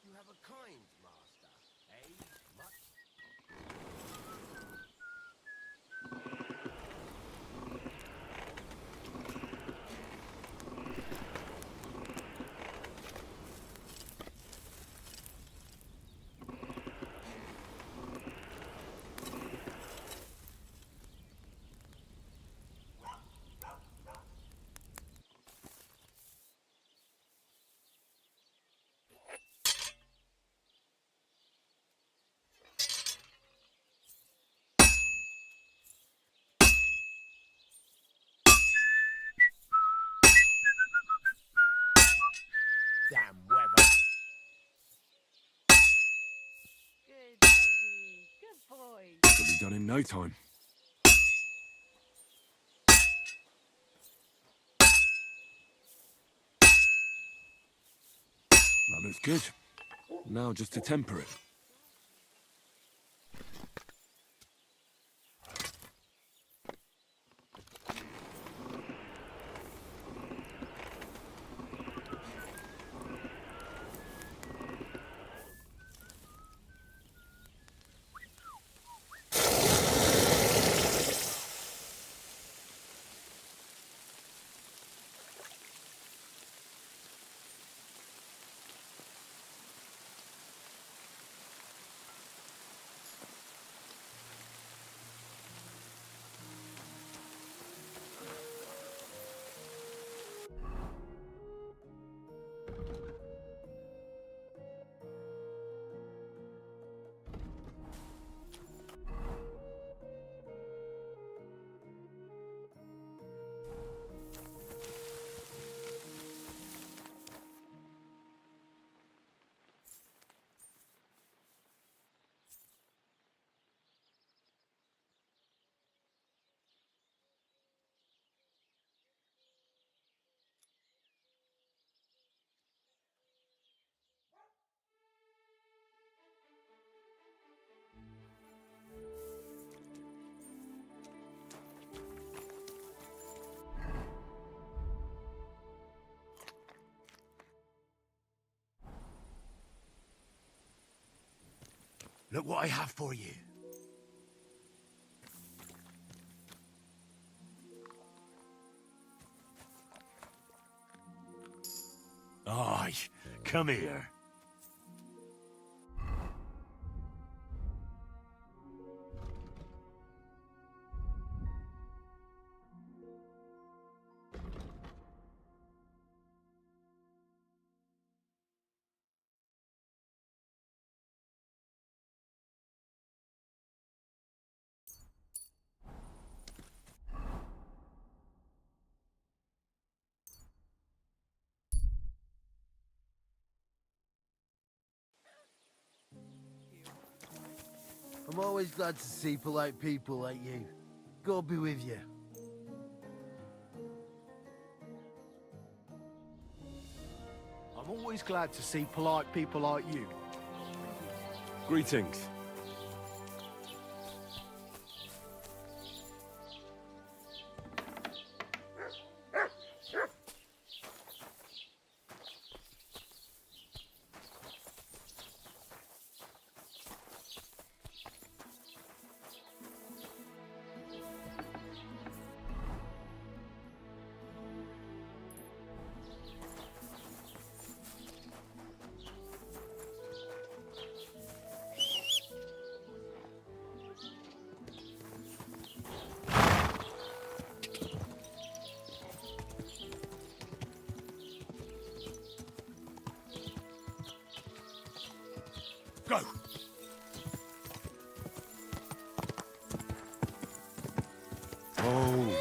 You have a kind master, eh? Much? Damn weather. Good doggy. Good boy. It'll be done in no time. That looks good. Now just to temper it. Look what I have for you. Aye, come here. I'm always glad to see polite people like you. God be with you. I'm always glad to see polite people like you. Greetings. Go! Oh.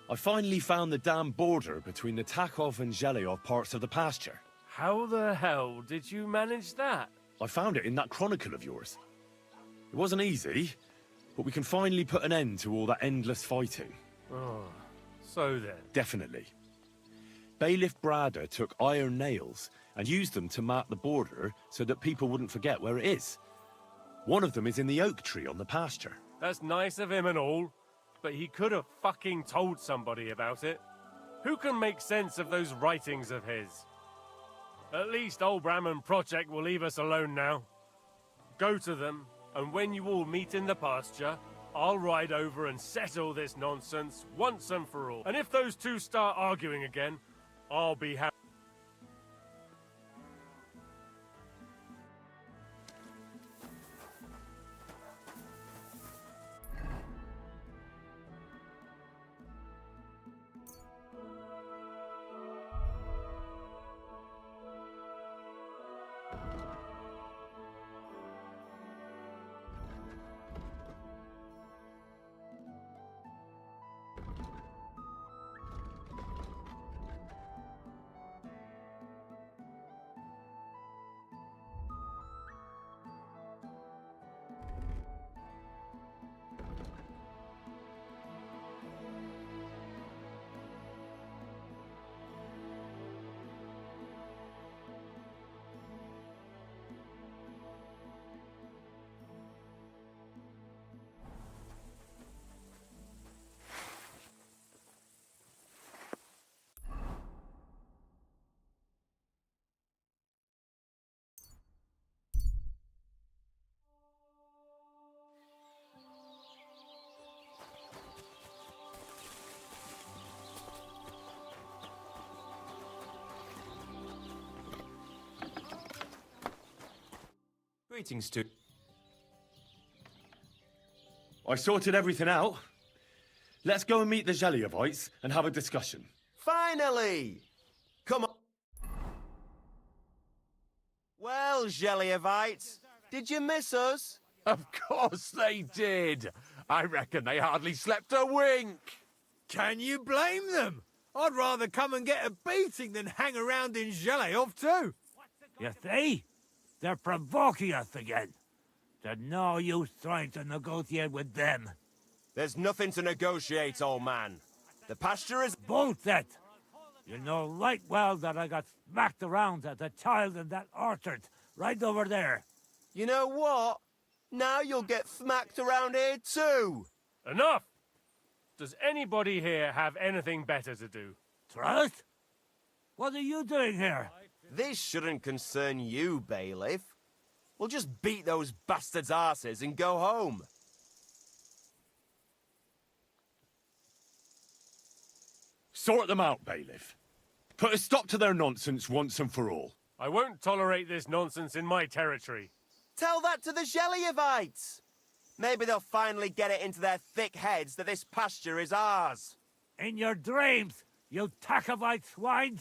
I finally found the damn border between the Takov and Zheleov parts of the pasture. How the hell did you manage that? I found it in that chronicle of yours. It wasn't easy, but we can finally put an end to all that endless fighting. Oh, so then. Definitely. Bailiff Brada took iron nails and used them to mark the border so that people wouldn't forget where it is. One of them is in the oak tree on the pasture. That's nice of him and all, but he could have fucking told somebody about it. Who can make sense of those writings of his? At least old Brahman Project will leave us alone now. Go to them, and when you all meet in the pasture, I'll ride over and settle this nonsense once and for all. And if those two start arguing again, I'll be happy. Greetings to... I sorted everything out. Let's go and meet the Zheleovites and have a discussion. Finally! Come on. Well, Zhelievites, did you miss us? Of course they did. I reckon they hardly slept a wink. Can you blame them? I'd rather come and get a beating than hang around in Zheleov too. You see? They're provoking us again. There's no use trying to negotiate with them. There's nothing to negotiate, old man. The pasture is... Bullshit! You know right well that I got smacked around as a child in that orchard, right over there. You know what? Now you'll get smacked around here too. Enough! Does anybody here have anything better to do? Truth? What are you doing here? This shouldn't concern you, bailiff. We'll just beat those bastards' arses and go home. Sort them out, bailiff. Put a stop to their nonsense once and for all. I won't tolerate this nonsense in my territory. Tell that to the Gelievites. Maybe they'll finally get it into their thick heads that this pasture is ours. In your dreams, you Takavite swine!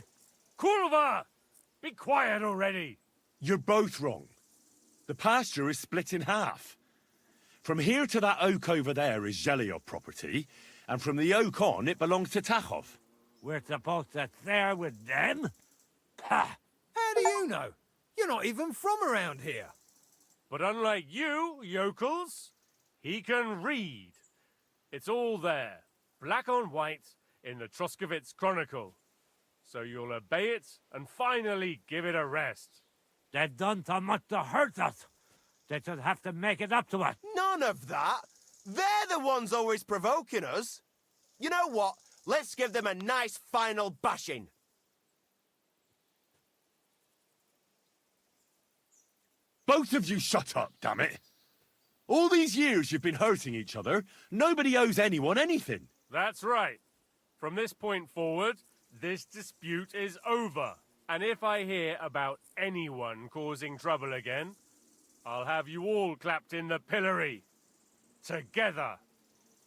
Kulva! Be quiet already! You're both wrong. The pasture is split in half. From here to that oak over there is Zheliov property, and from the oak on, it belongs to Tachov. We're supposed to share with them? Ha! How do you know? You're not even from around here. But unlike you, yokels, he can read. It's all there, black on white, in the Troskovitz Chronicle. So you'll obey it and finally give it a rest. They've done so much to hurt us. They should have to make it up to us. None of that. They're the ones always provoking us. You know what? Let's give them a nice final bashing. Both of you shut up, damn it! All these years you've been hurting each other, nobody owes anyone anything. That's right. From this point forward, this dispute is over. And if I hear about anyone causing trouble again, I'll have you all clapped in the pillory. Together.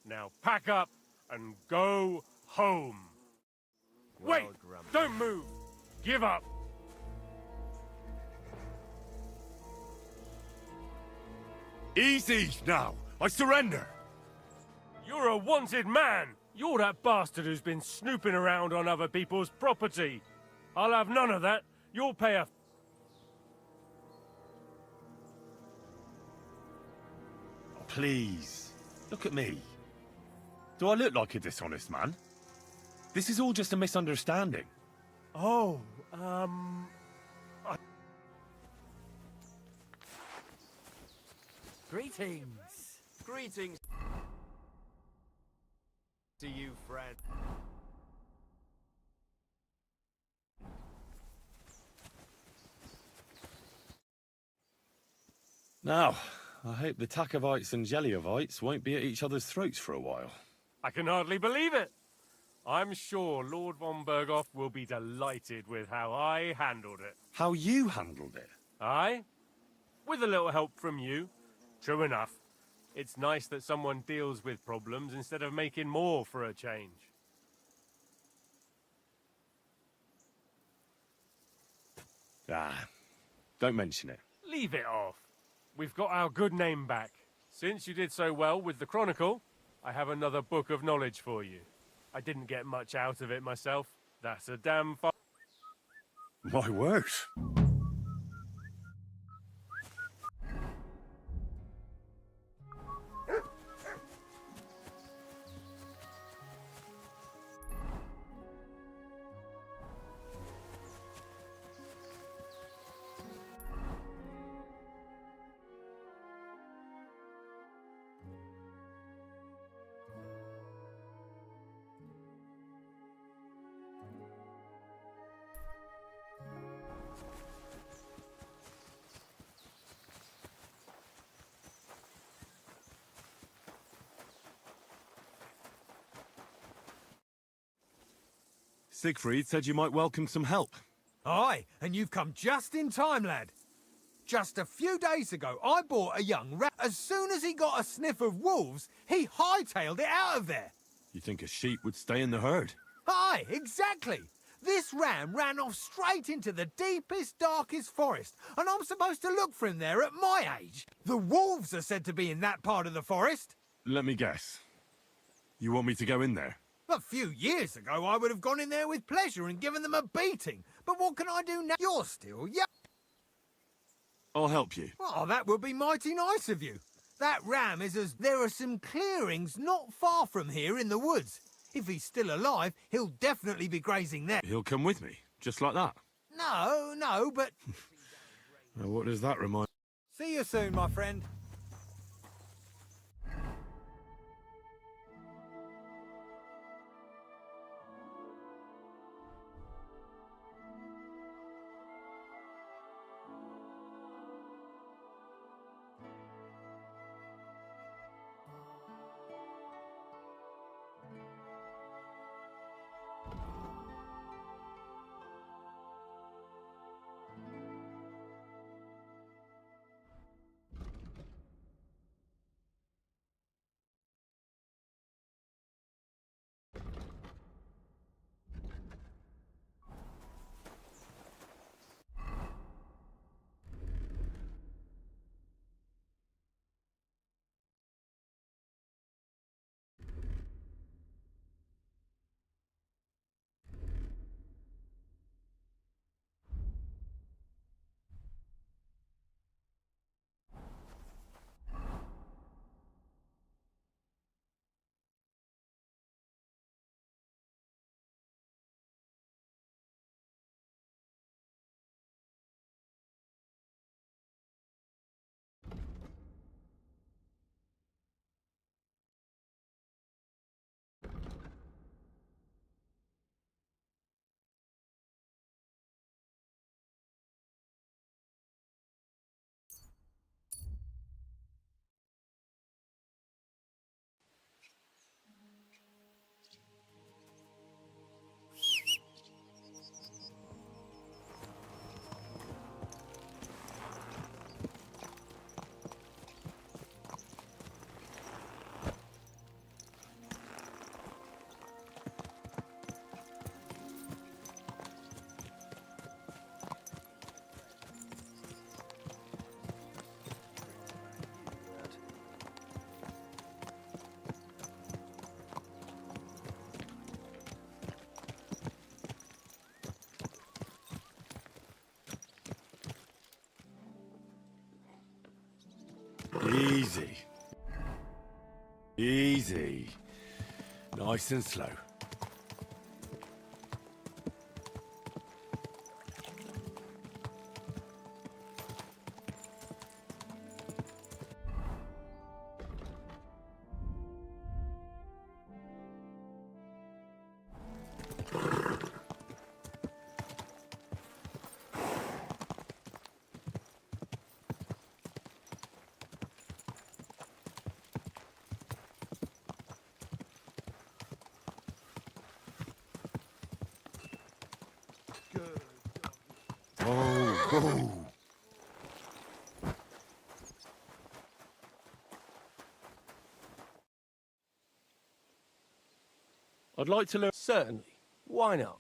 Now pack up and go home. Wait! Don't move! Give up! Easy now! I surrender! You're a wanted man! You're that bastard who's been snooping around on other people's property. I'll have none of that. You'll pay a... Oh, please, look at me. Do I look like a dishonest man? This is all just a misunderstanding. Oh, Greetings. Greetings to you, friend. Now, I hope the Takovites and Geliovites won't be at each other's throats for a while. I can hardly believe it. I'm sure Lord von Berghoff will be delighted with how I handled it. How you handled it? Aye? With a little help from you. True enough. It's nice that someone deals with problems instead of making more for a change. Ah, don't mention it. Leave it off. We've got our good name back. Since you did so well with the Chronicle, I have another book of knowledge for you. I didn't get much out of it myself. That's a damn My word. Siegfried said you might welcome some help. Aye, and you've come just in time, lad. Just a few days ago, I bought a young rat. As soon as he got a sniff of wolves, he hightailed it out of there. You think a sheep would stay in the herd? Aye, exactly. This ram ran off straight into the deepest, darkest forest, and I'm supposed to look for him there at my age. The wolves are said to be in that part of the forest. Let me guess. You want me to go in there? A few years ago, I would have gone in there with pleasure and given them a beating. But what can I do now? You're still young. I'll help you. Oh, that would be mighty nice of you. That ram is as... There are some clearings not far from here in the woods. If he's still alive, he'll definitely be grazing there. He'll come with me, just like that. No, but... Now, what does that remind... See you soon, my friend. Easy. Easy. Nice and slow. Oh. I'd like to learn. Certainly. Why not?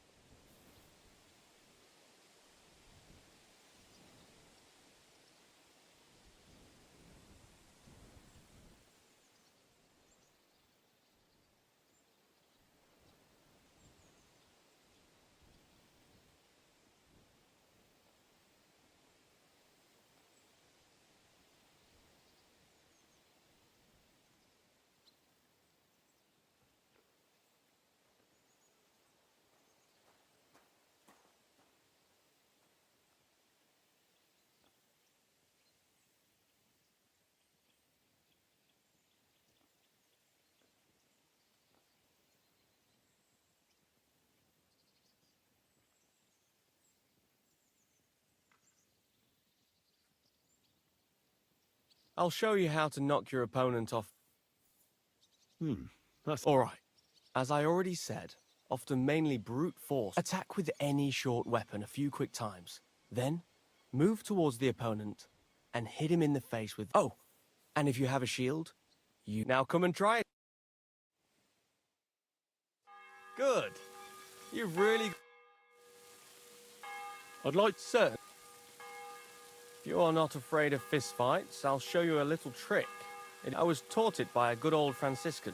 I'll show you how to knock your opponent off. That's all right. As I already said, often mainly brute force. Attack with any short weapon a few quick times. Then, move towards the opponent and hit him in the face with... Oh, and if you have a shield, you... Now come and try it. Good. You've really... I'd like to... Sir, if you are not afraid of fistfights, I'll show you a little trick. I was taught it by a good old Franciscan.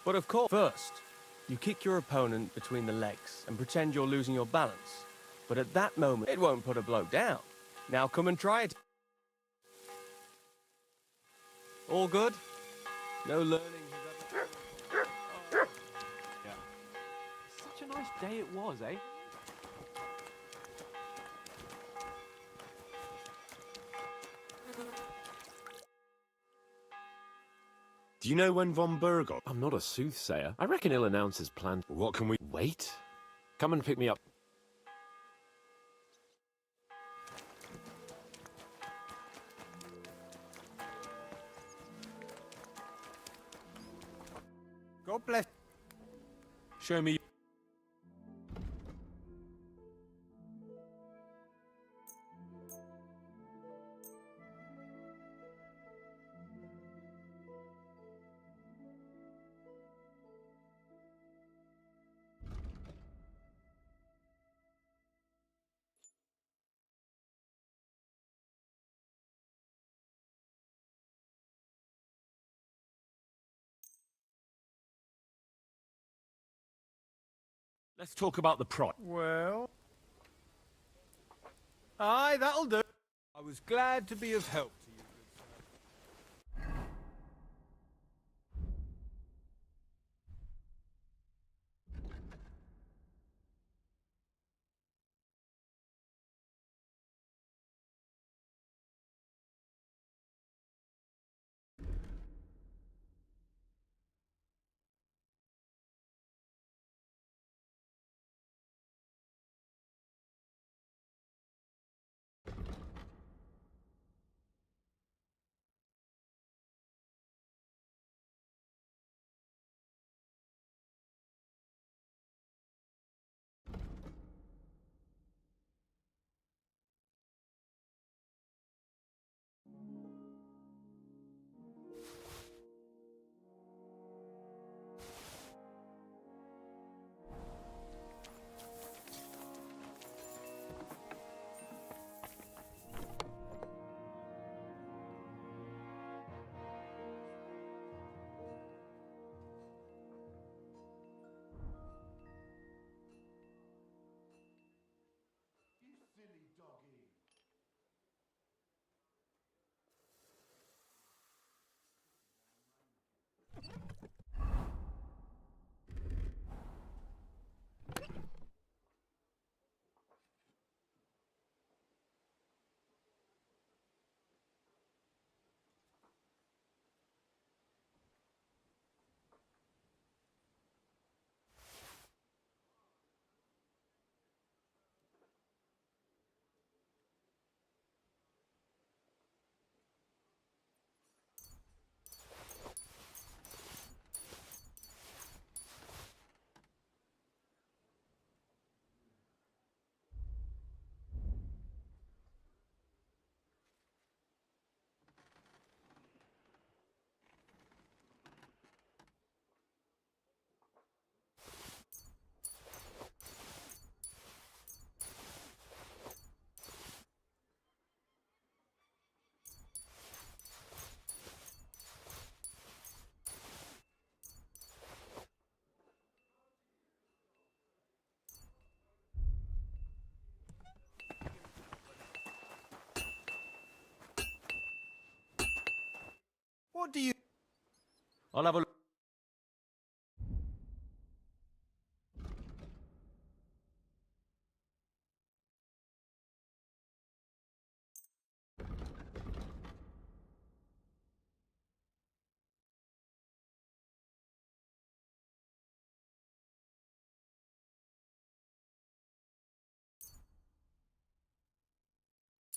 But of course, first, you kick your opponent between the legs and pretend you're losing your balance. But at that moment, it won't put a bloke down. Now come and try it. All good? No learning has ever... Oh. Yeah. Such a nice day it was, eh? Do you know when von Burgot... I'm not a soothsayer. I reckon he'll announce his plan. What can we... Wait. Come and pick me up. God bless. Show me... Let's talk about the price. Well... Aye, that'll do. I was glad to be of help to you, good sir. What do you... I'll have a look.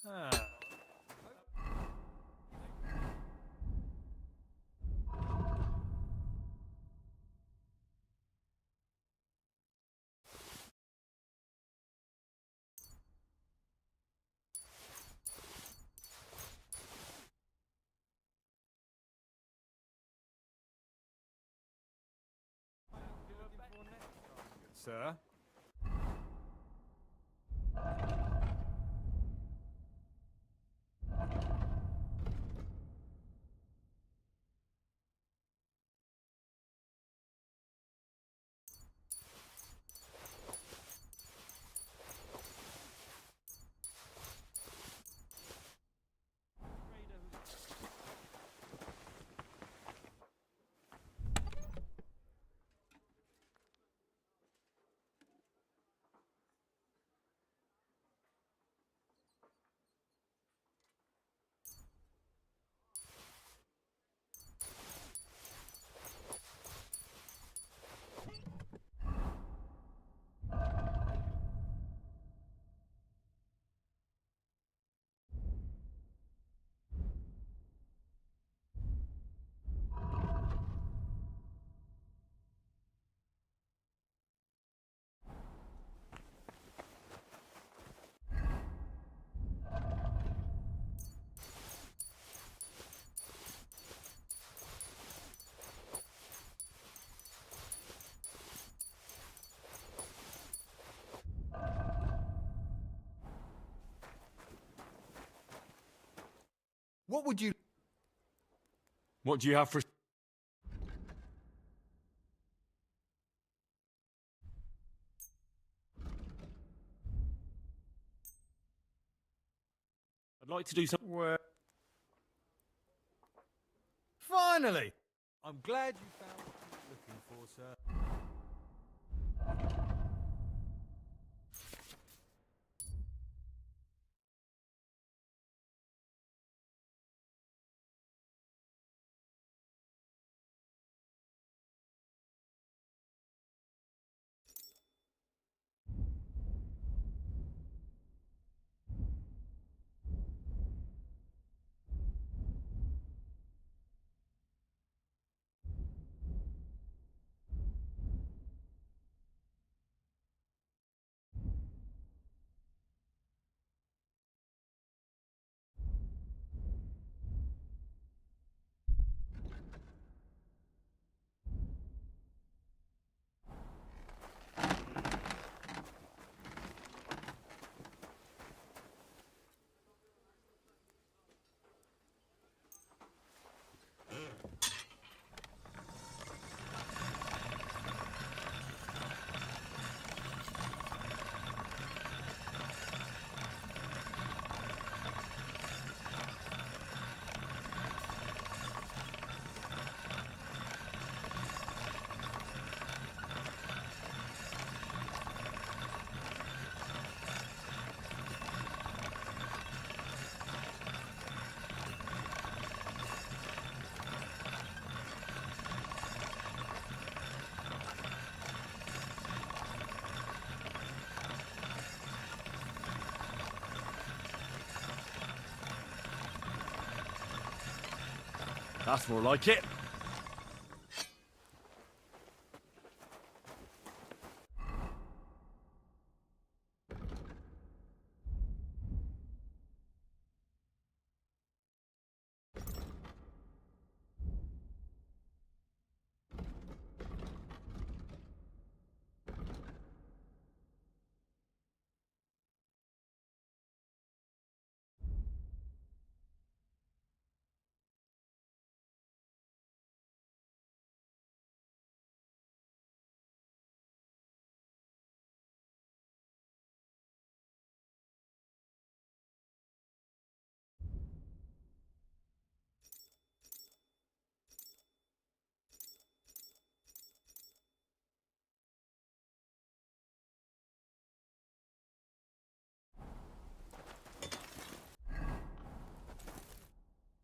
Ah. Sir? What would you... What do you have for... I'd like to do some. Well... Finally! I'm glad you found what you were looking for, sir. That's more like it.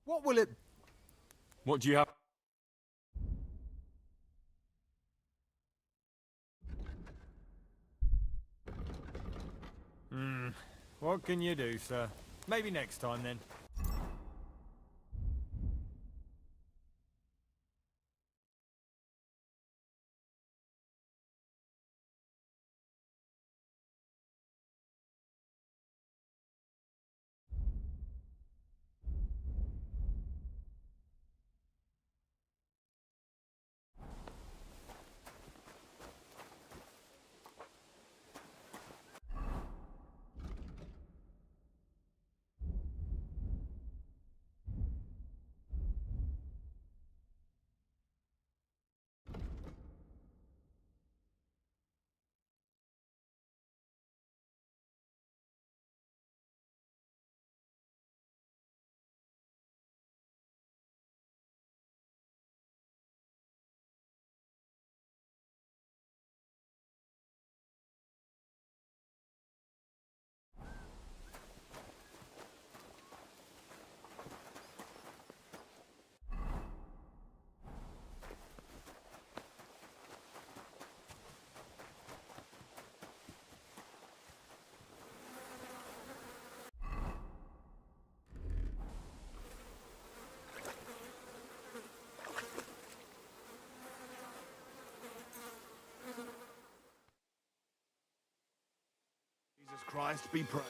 What will it... What do you have? What can you do, sir? Maybe next time, then. Jesus Christ be praised.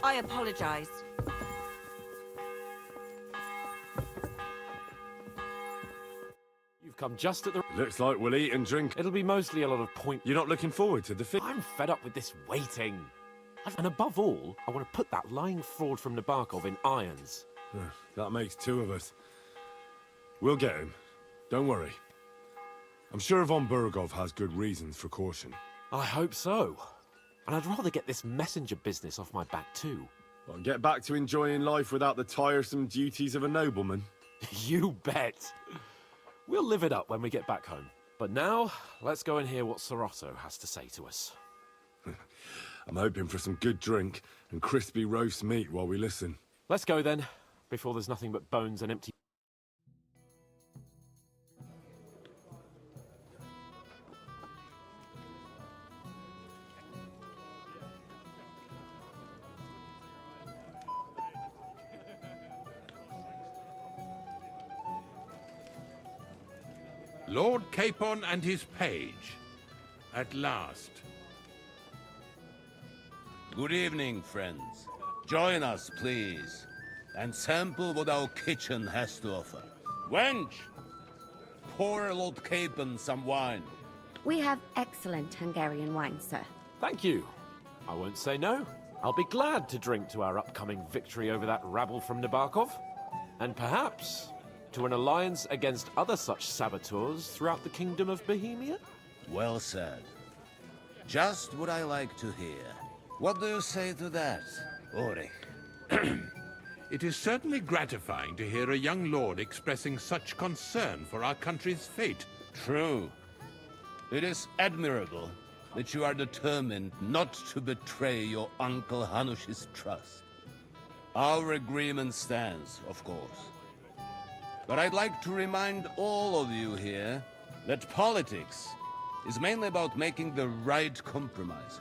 I apologize. You've come just at the... Looks like we'll eat and drink. It'll be mostly a lot of point... You're not looking forward to the fit? I'm fed up with this waiting. And above all, I want to put that lying fraud from Nabokov in irons. That makes two of us. We'll get him. Don't worry. I'm sure Von Burgov has good reasons for caution. I hope so. And I'd rather get this messenger business off my back too. Well, get back to enjoying life without the tiresome duties of a nobleman. You bet. We'll live it up when we get back home. But now, let's go and hear what Sorotto has to say to us. I'm hoping for some good drink and crispy roast meat while we listen. Let's go then, before there's nothing but bones and empty... Lord Capon and his page. At last. Good evening, friends. Join us, please, and sample what our kitchen has to offer. Wench! Pour Lord Capon some wine. We have excellent Hungarian wine, sir. Thank you. I won't say no. I'll be glad to drink to our upcoming victory over that rabble from Nabokov. And perhaps to an alliance against other such saboteurs throughout the Kingdom of Bohemia? Well said. Just what I like to hear. What do you say to that, Ulrich? It is certainly gratifying to hear a young lord expressing such concern for our country's fate. True. It is admirable that you are determined not to betray your Uncle Hanush's trust. Our agreement stands, of course. But I'd like to remind all of you here that politics is mainly about making the right compromises,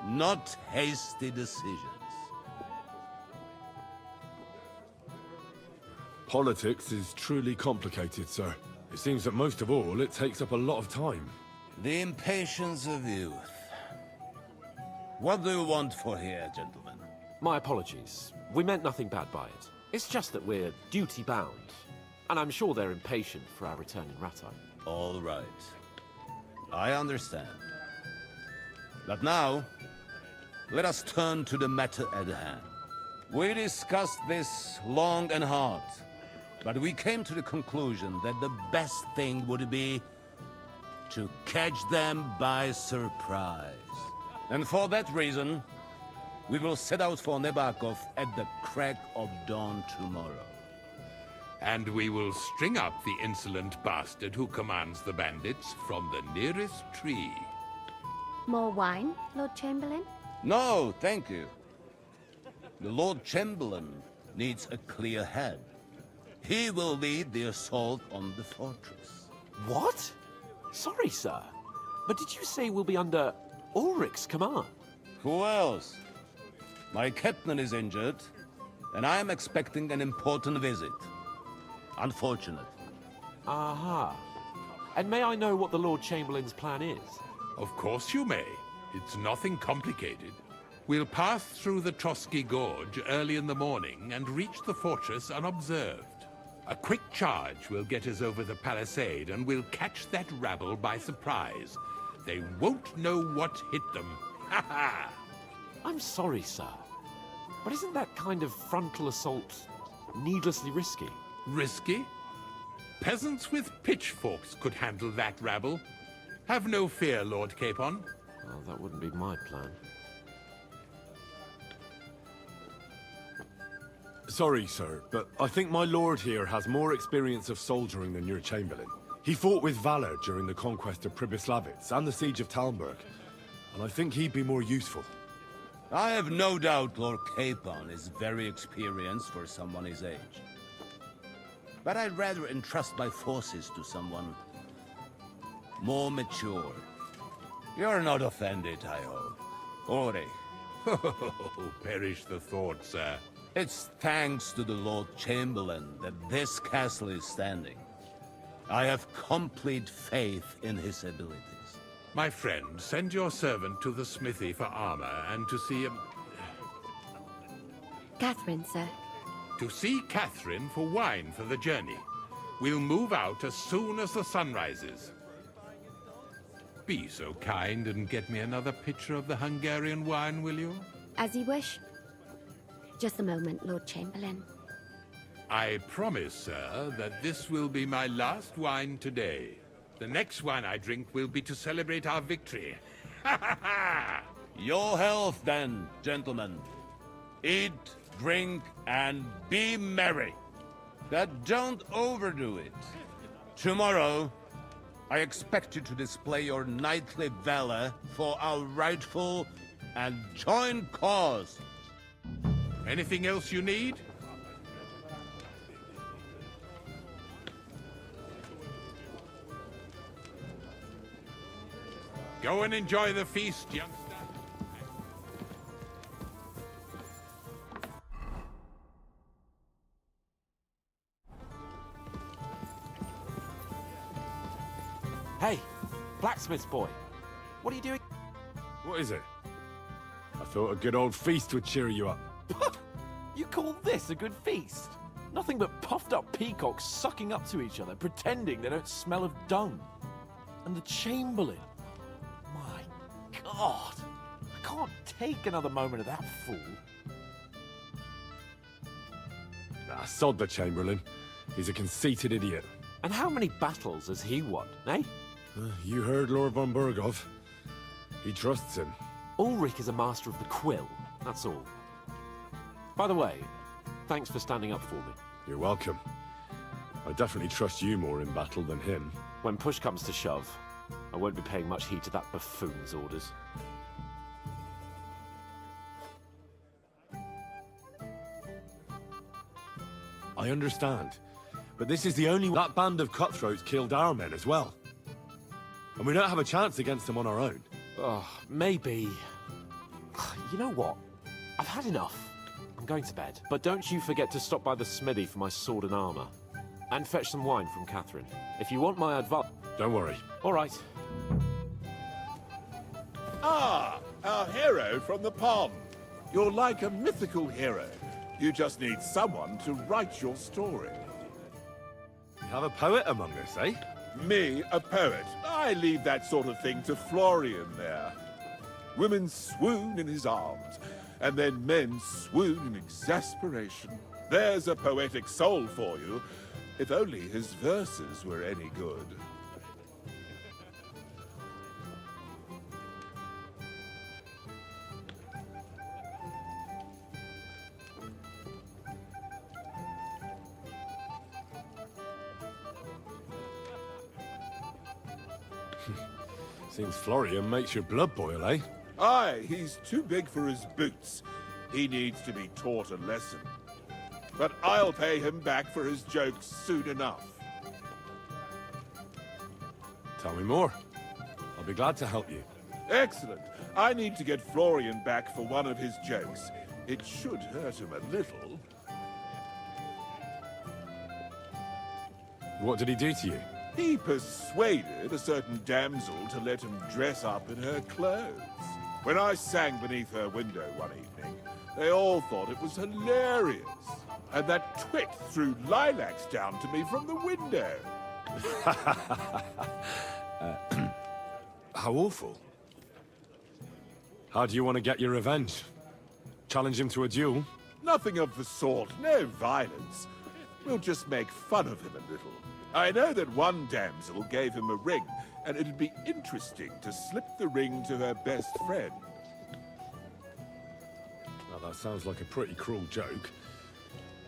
not hasty decisions. Politics is truly complicated, sir. It seems that most of all, it takes up a lot of time. The impatience of youth. What do you want for here, gentlemen? My apologies. We meant nothing bad by it. It's just that we're duty-bound. And I'm sure they're impatient for our return in Rattay. All right. I understand. But now, let us turn to the matter at hand. We discussed this long and hard, but we came to the conclusion that the best thing would be to catch them by surprise. And for that reason, We will set out for Nebakov at the crack of dawn tomorrow. And we will string up the insolent bastard who commands the bandits from the nearest tree. More wine, Lord Chamberlain? No, thank you. The Lord Chamberlain needs a clear head. He will lead the assault on the fortress. What? Sorry, sir. But did you say we'll be under Ulrich's command? Who else? My captain is injured, and I am expecting an important visit. Unfortunate. Aha. And may I know what the Lord Chamberlain's plan is? Of course you may. It's nothing complicated. We'll pass through the Trotsky Gorge early in the morning and reach the fortress unobserved. A quick charge will get us over the palisade, and we'll catch that rabble by surprise. They won't know what hit them. Ha ha! I'm sorry, sir. But isn't that kind of frontal assault needlessly risky? Risky? Peasants with pitchforks could handle that rabble. Have no fear, Lord Capon. Well, that wouldn't be my plan. Sorry, sir, but I think my lord here has more experience of soldiering than your Chamberlain. He fought with valor during the conquest of Pribyslavitz and the siege of Talmberg, and I think he'd be more useful. I have no doubt Lord Capon is very experienced for someone his age. But I'd rather entrust my forces to someone more mature. You're not offended, I hope. Ori. Oh, perish the thought, sir. It's thanks to the Lord Chamberlain that this castle is standing. I have complete faith in his abilities. My friend, send your servant to the smithy for armor and to see Catherine, sir. To see Catherine for wine for the journey. We'll move out as soon as the sun rises. Be so kind and get me another pitcher of the Hungarian wine, will you? As you wish. Just a moment, Lord Chamberlain. I promise, sir, that this will be my last wine today. The next wine I drink will be to celebrate our victory. Ha ha ha! Your health, then, gentlemen. Eat, drink, and be merry. But don't overdo it. Tomorrow, I expect you to display your knightly valor for our rightful and joint cause. Anything else you need? Go and enjoy the feast, youngster. Hey, blacksmith's boy. What are you doing? What is it? I thought a good old feast would cheer you up. You call this a good feast? Nothing but puffed up peacocks sucking up to each other, pretending they don't smell of dung. And the Chamberlain. My God. I can't take another moment of that fool. Sod the Chamberlain. He's a conceited idiot. And how many battles has he won, eh? You heard Lord von Burgov. He trusts him. Ulrich is a master of the quill, that's all. By the way, thanks for standing up for me. You're welcome. I definitely trust you more in battle than him. When push comes to shove, I won't be paying much heed to that buffoon's orders. I understand. But this is the only... That band of cutthroats killed our men as well. And we don't have a chance against them on our own. Oh, maybe... You know what? I've had enough. I'm going to bed. But don't you forget to stop by the smithy for my sword and armor. And fetch some wine from Catherine. If you want my advice... Don't worry. All right. Ah, our hero from the pond. You're like a mythical hero. You just need someone to write your story. You have a poet among us, eh? Me, a poet. I leave that sort of thing to Florian there. Women swoon in his arms, and then men swoon in exasperation. There's a poetic soul for you, if only his verses were any good. Seems Florian makes your blood boil, eh? Aye, he's too big for his boots. He needs to be taught a lesson. But I'll pay him back for his jokes soon enough. Tell me more. I'll be glad to help you. Excellent. I need to get Florian back for one of his jokes. It should hurt him a little. What did he do to you? He persuaded a certain damsel to let him dress up in her clothes. When I sang beneath her window one evening, they all thought it was hilarious. And that twit threw lilacs down to me from the window. How awful. How do you want to get your revenge? Challenge him to a duel? Nothing of the sort. No violence. We'll just make fun of him a little. I know that one damsel gave him a ring, and it'd be interesting to slip the ring to her best friend. Well, that sounds like a pretty cruel joke.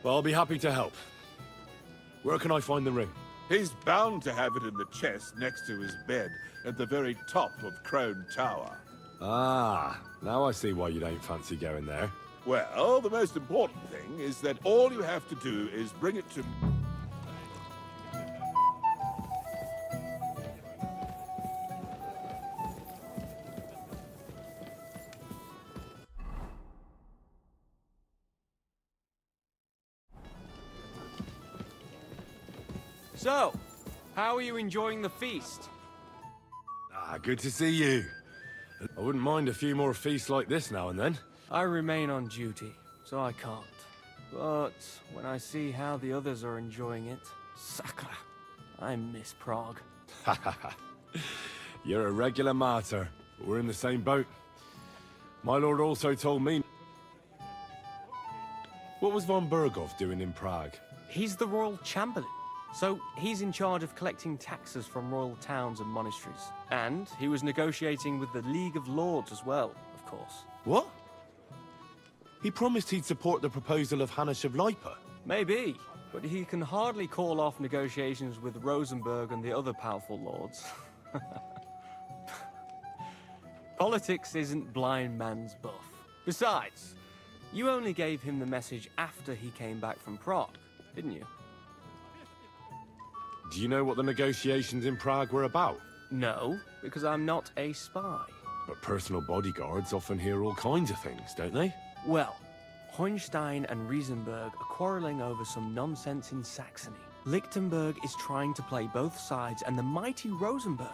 But I'll be happy to help. Where can I find the ring? He's bound to have it in the chest next to his bed at the very top of Crone Tower. Ah, now I see why you don't fancy going there. Well, the most important thing is that all you have to do is bring it to... So, how are you enjoying the feast? Ah, good to see you. I wouldn't mind a few more feasts like this now and then. I remain on duty, so I can't. But when I see how the others are enjoying it, sacre, I miss Prague. You're a regular martyr. We're in the same boat. My lord also told me... What was von Berghoff doing in Prague? He's the royal chamberlain, so he's in charge of collecting taxes from royal towns and monasteries. And he was negotiating with the League of Lords as well, of course. What? He promised he'd support the proposal of Hannes of Lipa. Maybe, but he can hardly call off negotiations with Rosenberg and the other powerful lords. Politics isn't blind man's buff. Besides, you only gave him the message after he came back from Prague, didn't you? Do you know what the negotiations in Prague were about? No, because I'm not a spy. But personal bodyguards often hear all kinds of things, don't they? Well, Hohenstein and Riesenberg are quarreling over some nonsense in Saxony. Lichtenberg is trying to play both sides, and the mighty Rosenberg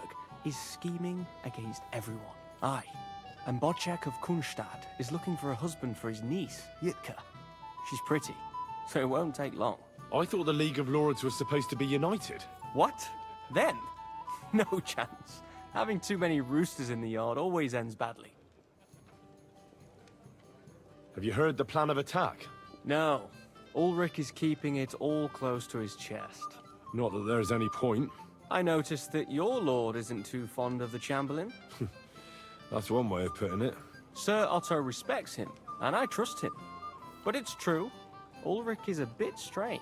is scheming against everyone. Aye, and Bocek of Kunstad is looking for a husband for his niece, Yitka. She's pretty, so it won't take long. I thought the League of Lords was supposed to be united. What? Then? No chance. Having too many roosters in the yard always ends badly. Have you heard the plan of attack? No. Ulrich is keeping it all close to his chest. Not that there's any point. I noticed that your lord isn't too fond of the Chamberlain. That's one way of putting it. Sir Otto respects him, and I trust him. But it's true, Ulrich is a bit strange.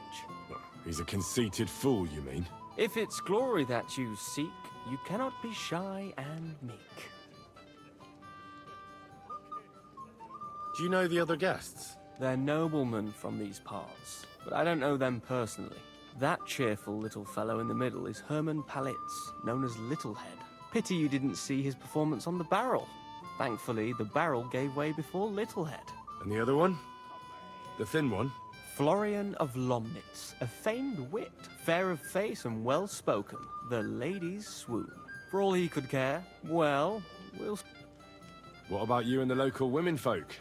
He's a conceited fool, you mean? If it's glory that you seek, you cannot be shy and meek. Do you know the other guests? They're noblemen from these parts, but I don't know them personally. That cheerful little fellow in the middle is Hermann Palitz, known as Littlehead. Pity you didn't see his performance on the barrel. Thankfully, the barrel gave way before Littlehead. And the other one? The thin one? Florian of Lomnitz, a famed wit, fair of face and well-spoken. The ladies swoon. For all he could care, well, we'll... What about you and the local women folk?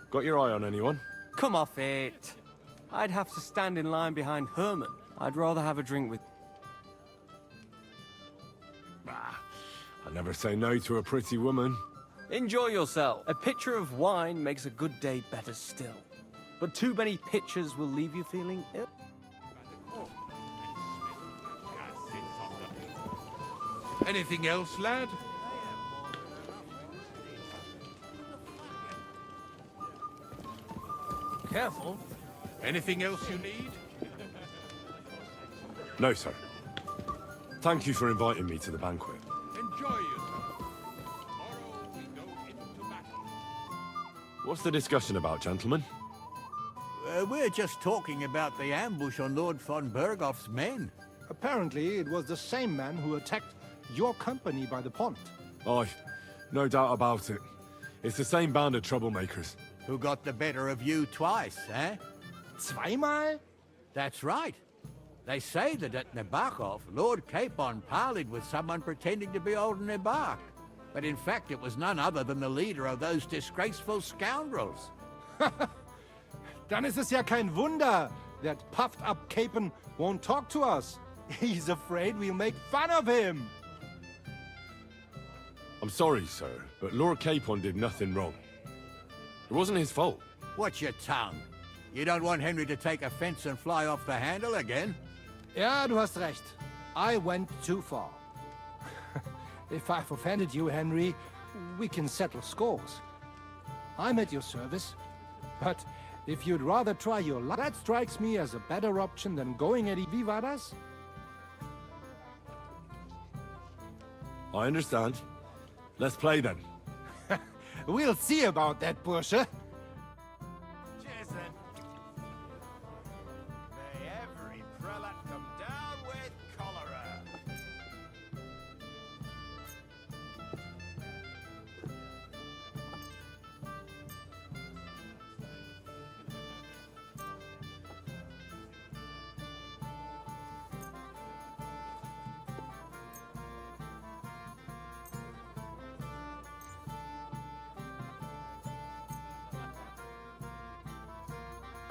Got your eye on anyone? Come off it. I'd have to stand in line behind Herman. I'd rather have a drink with... I never say no to a pretty woman. Enjoy yourself. A pitcher of wine makes a good day better still. But too many pitchers will leave you feeling ill. Anything else, lad? Careful. Anything else you need? No, sir. Thank you for inviting me to the banquet. Enjoy yourself. Tomorrow we go into battle. What's the discussion about, gentlemen? We're just talking about the ambush on Lord von Bergoff's men. Apparently, it was the same man who attacked your company by the pond. Aye, no doubt about it. It's the same band of troublemakers. Who got the better of you twice, eh? Zweimal? That's right. They say that at Nabokov, Lord Capon parleyed with someone pretending to be old Nabok. But in fact, it was none other than the leader of those disgraceful scoundrels. Dann ist es ja kein Wunder that puffed-up Capon won't talk to us. He's afraid we'll make fun of him. I'm sorry, sir, but Lord Capon did nothing wrong. It wasn't his fault. Watch your tongue. You don't want Henry to take offense and fly off the handle again? Ja, du hast recht. I went too far. If I've offended you, Henry, we can settle scores. I'm at your service. But if you'd rather try your luck, that strikes me as a better option than going at Vivadas. I understand. Let's play then. We'll see about that, Bursche. Cheers then. May every prelate come down with cholera.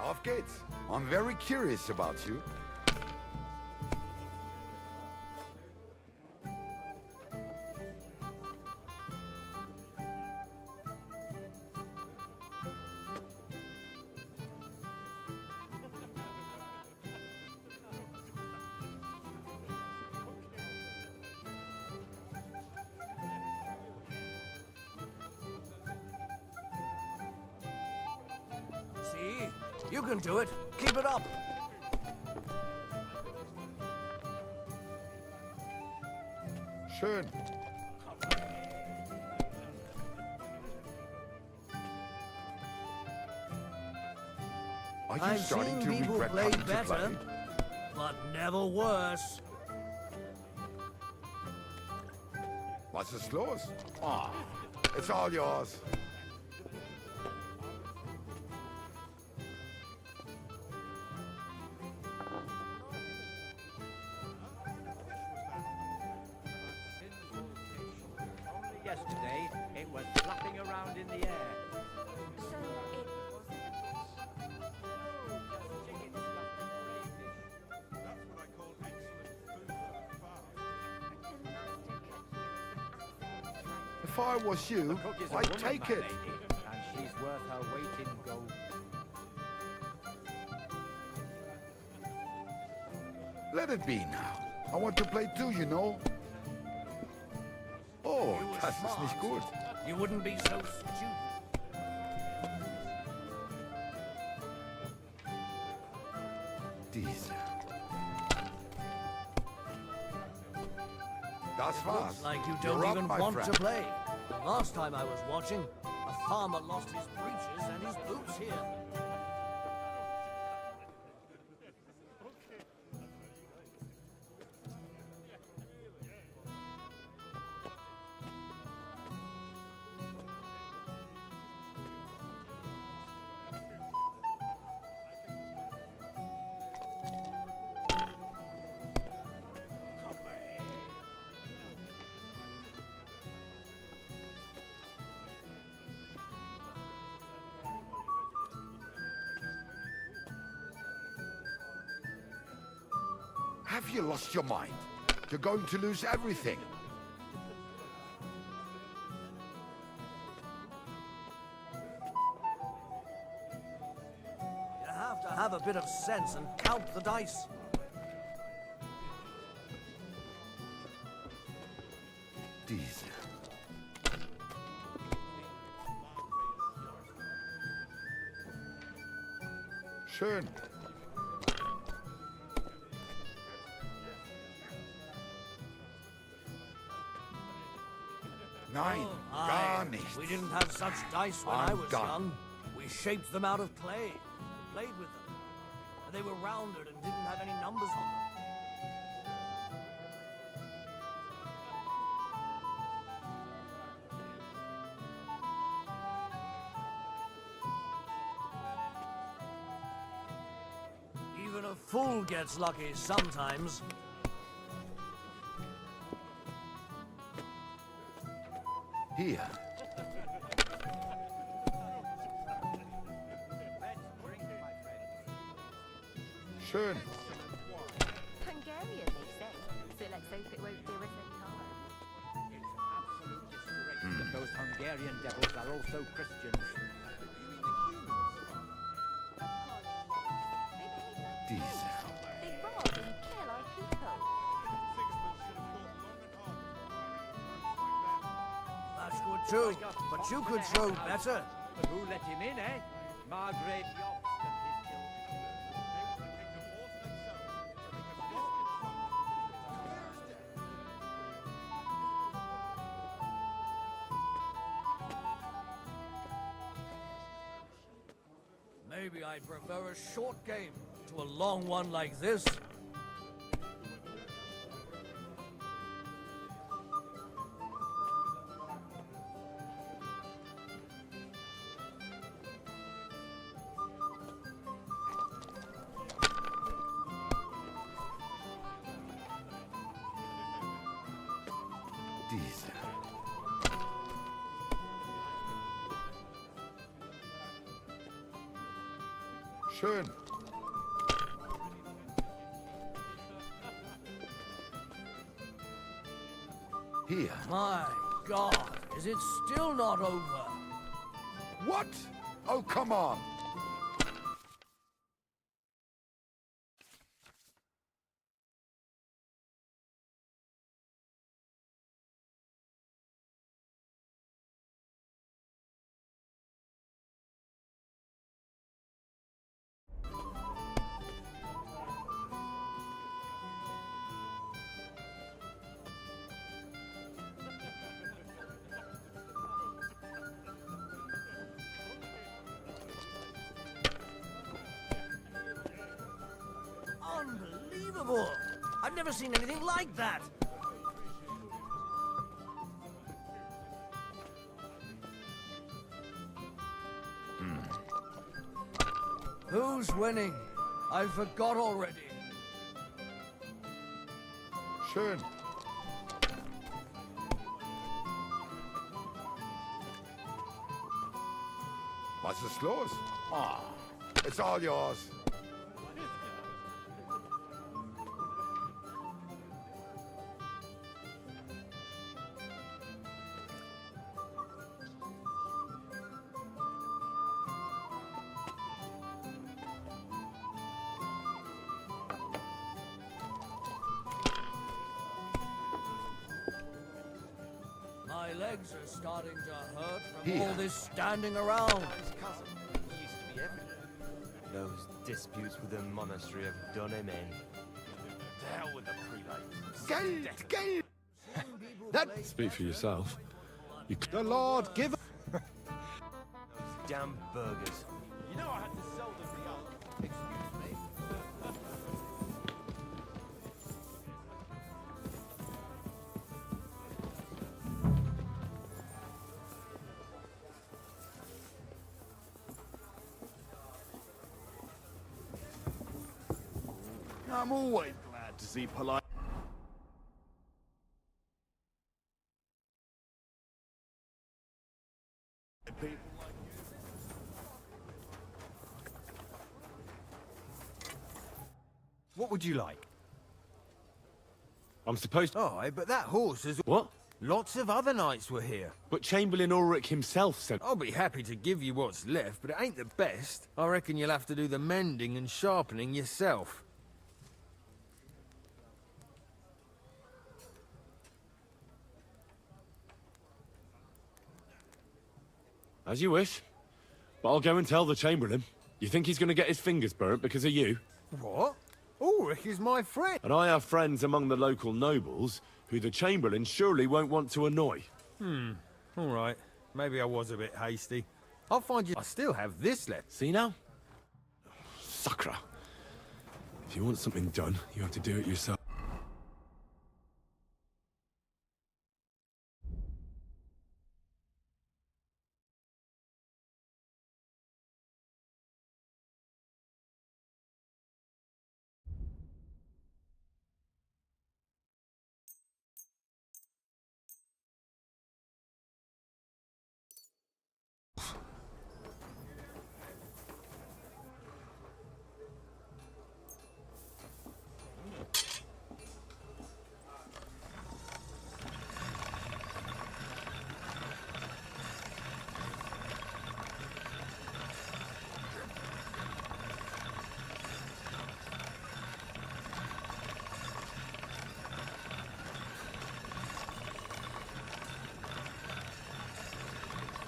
Auf geht's. I'm very curious about you. See? You can do it. Keep it up. Schön. Are you I've starting seen to people regret play coming to better, play? but never worse. Was ist los? Ah, it's all yours. Only yesterday, it was flapping around in the air. If I was you, I'd take it. And she's worth her weight in gold. Let it be now. I want to play too, you know. Oh, das ist nicht gut. You wouldn't be so stupid. Diese. Das war's. Looks like you You're don't up, even my want friend. to play. The last time I was watching, a farmer lost his breeches and his boots here. Have you lost your mind? You're going to lose everything. You have to have a bit of sense and count the dice. Diese. Schön. Nein, Aye, gar nichts. We didn't have such dice when I was young. We shaped them out of clay, played with them. And they were rounded and didn't have any numbers on them. Even a fool gets lucky sometimes. Hier. Schön. Hungarian, they say. So let's hope it won't do us any harm. It's an absolute disgrace that those Hungarian devils are also Christians. Diese. They rob and kill our people. That's good too, but you could throw better. But who let him in, eh? Margrave Yost and his guild. Maybe I'd prefer a short game to a long one like this. Diese. Schön. Hier. My God, is it still not over? What? Oh, come on. Unbelievable! I've never seen anything like that. Who's winning? I forgot already. Schön. Was ist los? Ah, it's all yours. My legs are starting to hurt from Here. all this standing around. Those disputes with the monastery have done him in. To hell with the prelates. Geld, Geld! That... Speak for yourself. You... The Lord give... Those damn burgers. You know I had to sell them the old. Excuse me. I'm always glad to see polite. People like What would you like? I'm supposed... Oh, but that horse is... What? Lots of other knights were here. But Chamberlain Ulrich himself said... I'll be happy to give you what's left, but it ain't the best. I reckon you'll have to do the mending and sharpening yourself. As you wish. But I'll go and tell the Chamberlain. You think he's going to get his fingers burnt because of you? What? Ulrich is my friend. And I have friends among the local nobles who the Chamberlain surely won't want to annoy. All right. Maybe I was a bit hasty. I'll find you. I still have this left. See now? Sakra. If you want something done, you have to do it yourself.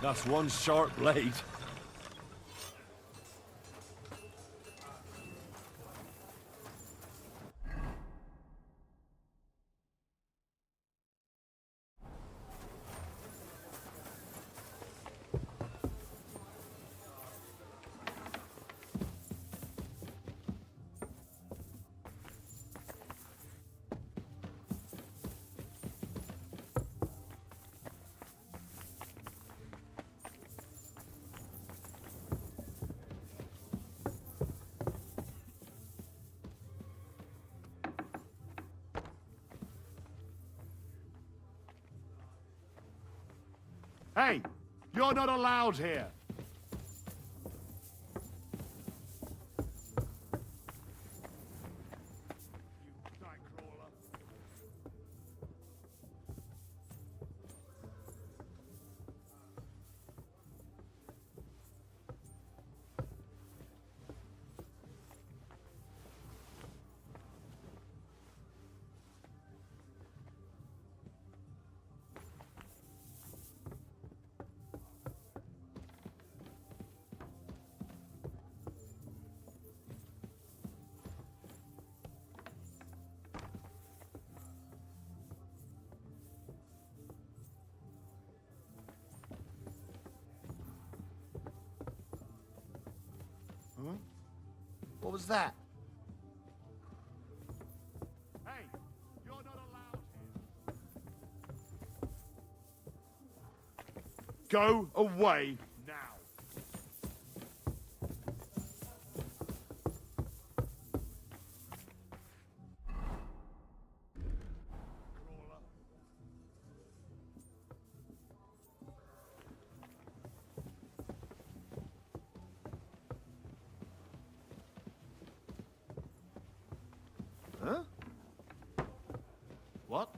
That's one sharp blade. Hey, you're not allowed here. Huh? What was that? Hey, you're not allowed here. Go away now. Huh? What?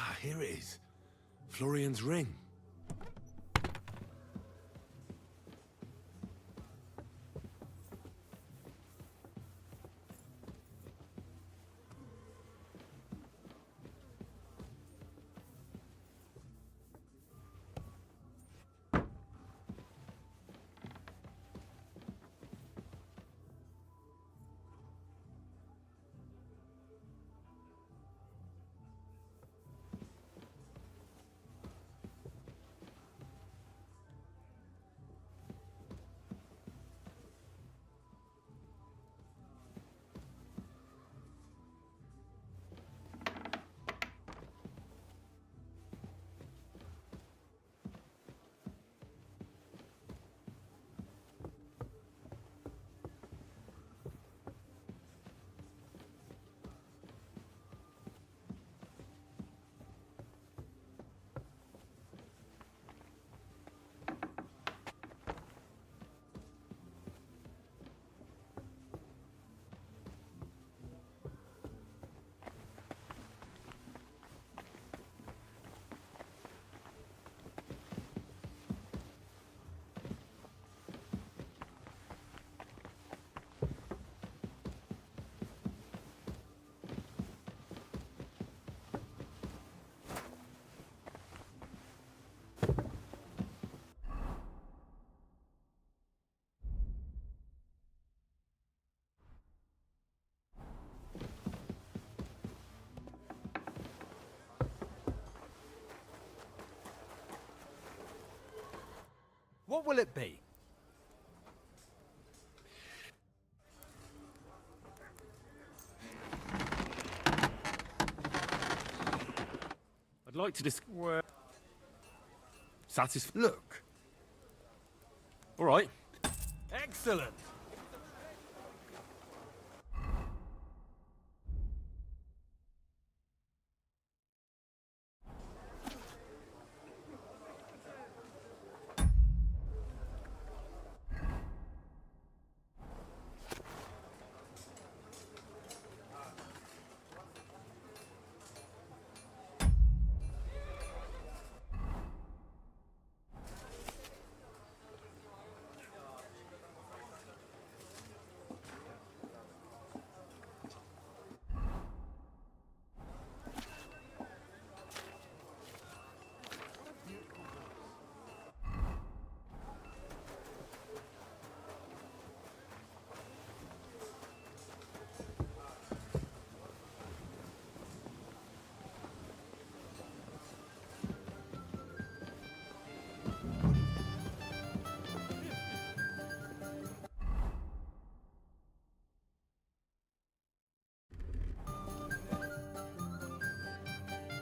Ah, here it is. Florian's ring. What will it be? I'd like to Look. All right. Excellent.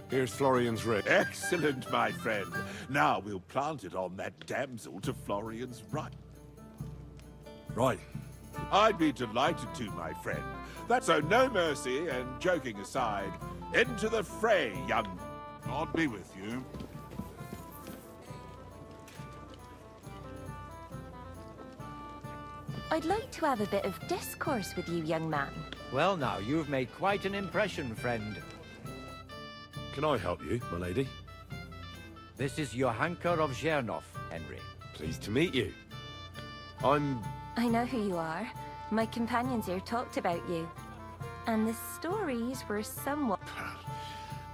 Here's Florian's ring. Excellent, my friend. Now we'll plant it on that damsel to Florian's right. Right. I'd be delighted to, my friend. So no mercy, and joking aside, into the fray, young... God be with you. I'd like to have a bit of discourse with you, young man. Well now, you've made quite an impression, friend. Can I help you, my lady? This is Johanka of Zhernov, Henry. Pleased to meet you. I know who you are. My companions here talked about you. And the stories were somewhat...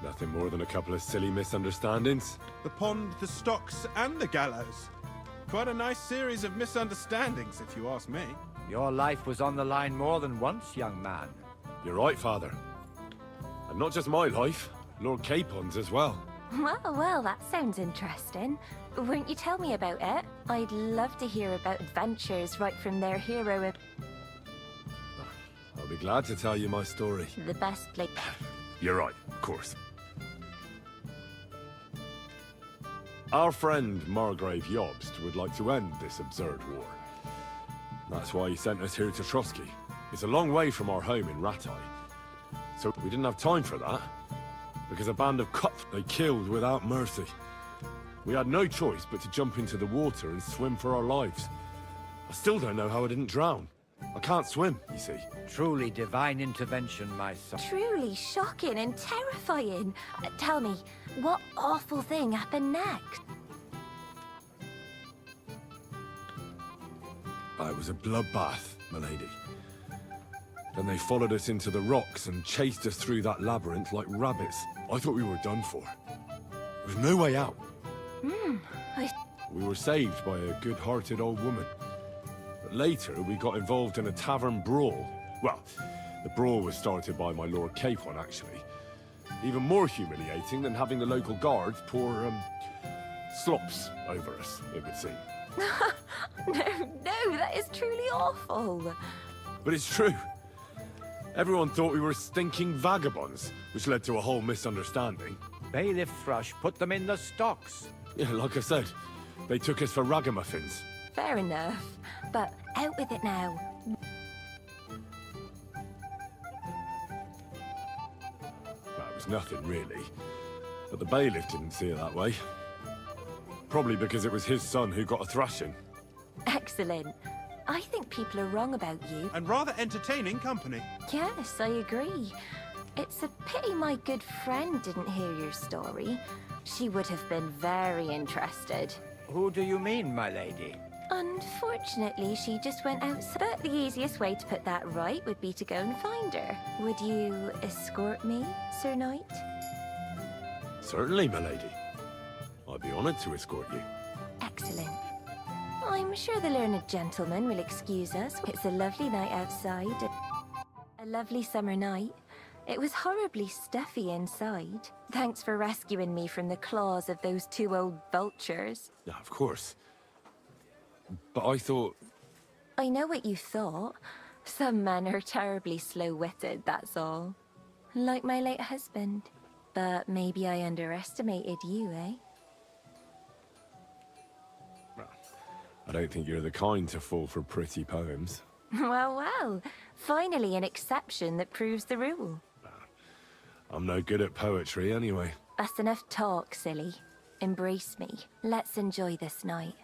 Nothing more than a couple of silly misunderstandings. The pond, the stocks, and the gallows. Quite a nice series of misunderstandings, if you ask me. Your life was on the line more than once, young man. You're right, Father. And not just my life, Lord Capon's as well. Well, that sounds interesting. Won't you tell me about it? I'd love to hear about adventures right from their hero. I'll be glad to tell you my story. The best place. You're right, of course. Our friend Margrave Jobst would like to end this absurd war. That's why he sent us here to Trotsky. It's a long way from our home in Ratai. So we didn't have time for that, because a band of cuts they killed without mercy. We had no choice but to jump into the water and swim for our lives. I still don't know how I didn't drown. I can't swim, you see. Truly divine intervention, my son. Truly shocking and terrifying. Tell me, what awful thing happened next? It was a bloodbath, my lady. Then they followed us into the rocks and chased us through that labyrinth like rabbits. I thought we were done for. There was no way out. We were saved by a good-hearted old woman. But later, we got involved in a tavern brawl. Well, the brawl was started by my Lord Capon, actually. Even more humiliating than having the local guards pour, slops over us, it would seem. No, that is truly awful. But it's true. Everyone thought we were stinking vagabonds, which led to a whole misunderstanding. Bailiff Thrush put them in the stocks. Yeah, like I said, they took us for ragamuffins. Fair enough. But out with it now. That was nothing, really. But the bailiff didn't see it that way. Probably because it was his son who got a thrashing. Excellent. I think people are wrong about you. And rather entertaining company. Yes, I agree. It's a pity my good friend didn't hear your story. She would have been very interested. Who do you mean, my lady? Unfortunately, she just went out. But the easiest way to put that right would be to go and find her. Would you escort me, Sir Knight? Certainly, my lady. I'd be honored to escort you. Excellent. I'm sure the learned gentleman will excuse us. It's a lovely night outside. A lovely summer night. It was horribly stuffy inside. Thanks for rescuing me from the claws of those two old vultures. Yeah, of course. But I thought... I know what you thought. Some men are terribly slow-witted, that's all. Like my late husband. But maybe I underestimated you, eh? I don't think you're the kind to fall for pretty poems. Well, well. Finally an exception that proves the rule. I'm no good at poetry anyway. That's enough talk, silly. Embrace me. Let's enjoy this night.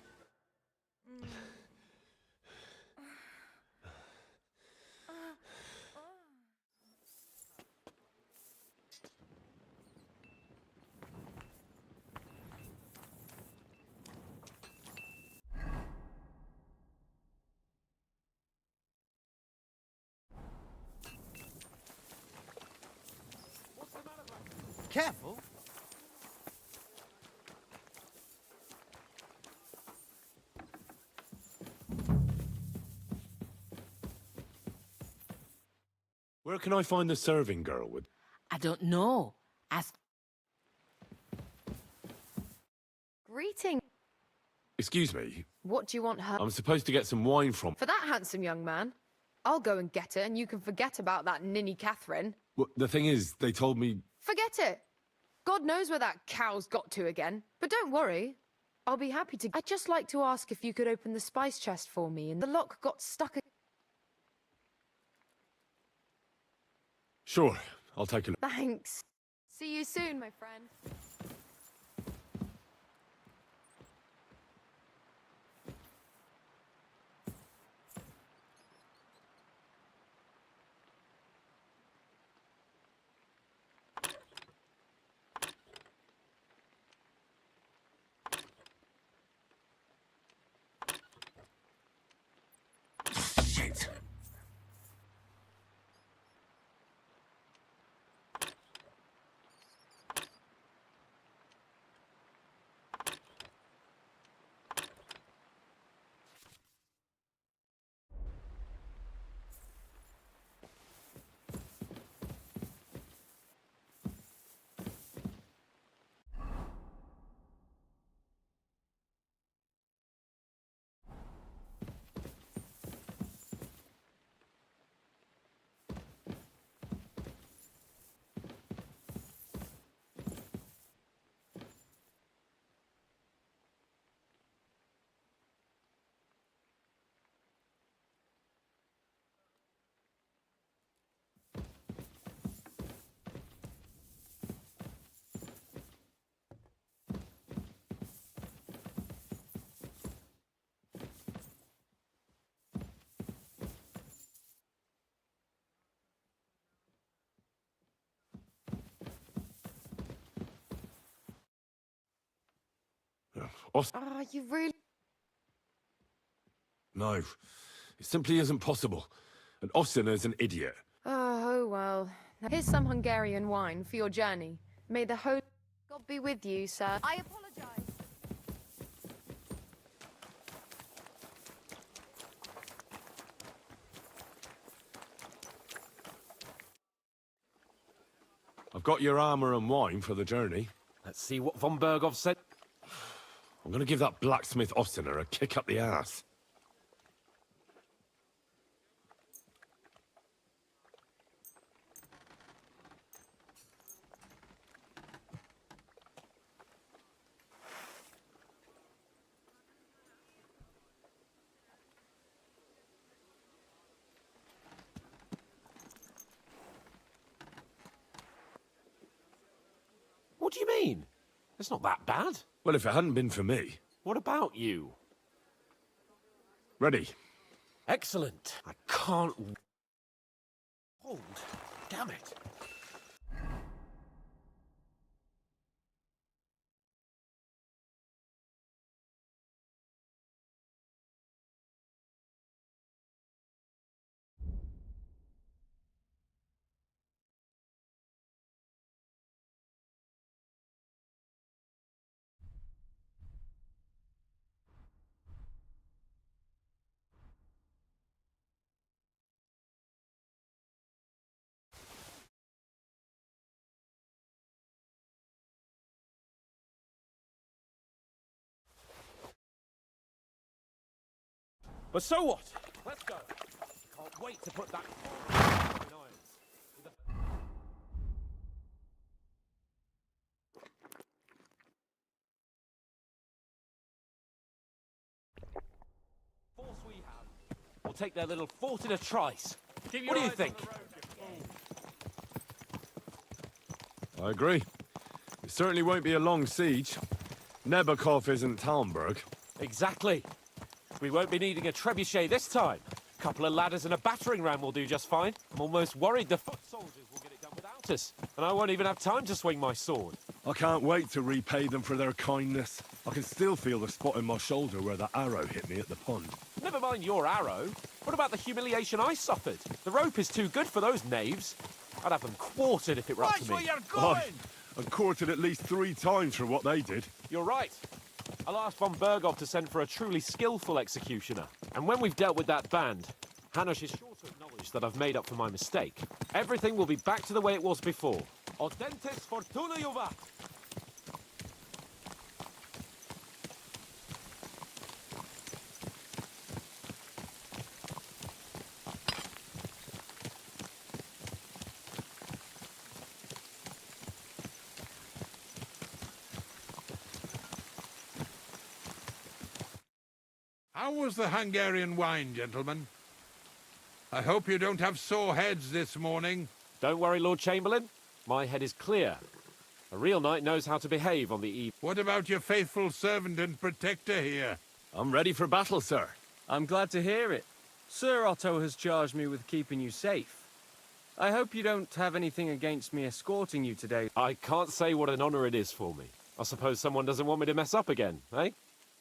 Careful. Where can I find the serving girl with... I don't know. Ask. Greeting. Excuse me, What do you want her? I'm supposed to get some wine from... For that handsome young man? I'll go and get it, and you can forget about that ninny Catherine. Well, the thing is, they told me... Forget it. God knows where that cow's got to again. But don't worry. I'll be happy to. I'd just like to ask if you could open the spice chest for me, and the lock got stuck. Sure, I'll take a look. Thanks. See you soon, my friend. Shit! Ah, you really... No, it simply isn't possible. And Ossiner's an idiot. Oh, well. Now, here's some Hungarian wine for your journey. May the Holy God be with you, sir. I apologize. I've got your armor and wine for the journey. Let's see what von Bergov said. I'm gonna give that blacksmith Ossiner a kick up the ass. What do you mean? It's not that bad. Well, if it hadn't been for me. What about you? Ready. Excellent. I can't... Hold. Damn it. But so what? Let's go. Can't wait to put that in irons. Force we have. We'll take their little fort in a trice. What do you think? I agree. It certainly won't be a long siege. Nebakov isn't Talmberg. Exactly. We won't be needing a trebuchet this time. A couple of ladders and a battering ram will do just fine. I'm almost worried the foot soldiers will get it done without us. And I won't even have time to swing my sword. I can't wait to repay them for their kindness. I can still feel the spot in my shoulder where that arrow hit me at the pond. Never mind your arrow. What about the humiliation I suffered? The rope is too good for those knaves. I'd have them quartered if it were up to me. And quartered at least 3 times for what they did. You're right. I'll ask von Bergov to send for a truly skillful executioner. And when we've dealt with that band, Hanush is sure to acknowledge that I've made up for my mistake. Everything will be back to the way it was before. Audentes fortuna juvat! How was the Hungarian wine, gentlemen? I hope you don't have sore heads this morning. Don't worry, Lord Chamberlain. My head is clear. A real knight knows how to behave on the eve. What about your faithful servant and protector here? I'm ready for battle, sir. I'm glad to hear it. Sir Otto has charged me with keeping you safe. I hope you don't have anything against me escorting you today. I can't say what an honor it is for me. I suppose someone doesn't want me to mess up again, eh?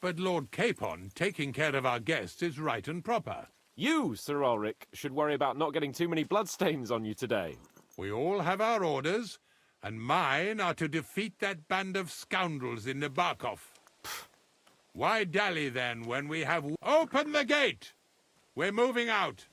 But Lord Capon, taking care of our guests is right and proper. You, Sir Ulrich, should worry about not getting too many bloodstains on you today. We all have our orders, and mine are to defeat that band of scoundrels in Nebakov. Why dally, then, when we have... Open the gate! We're moving out.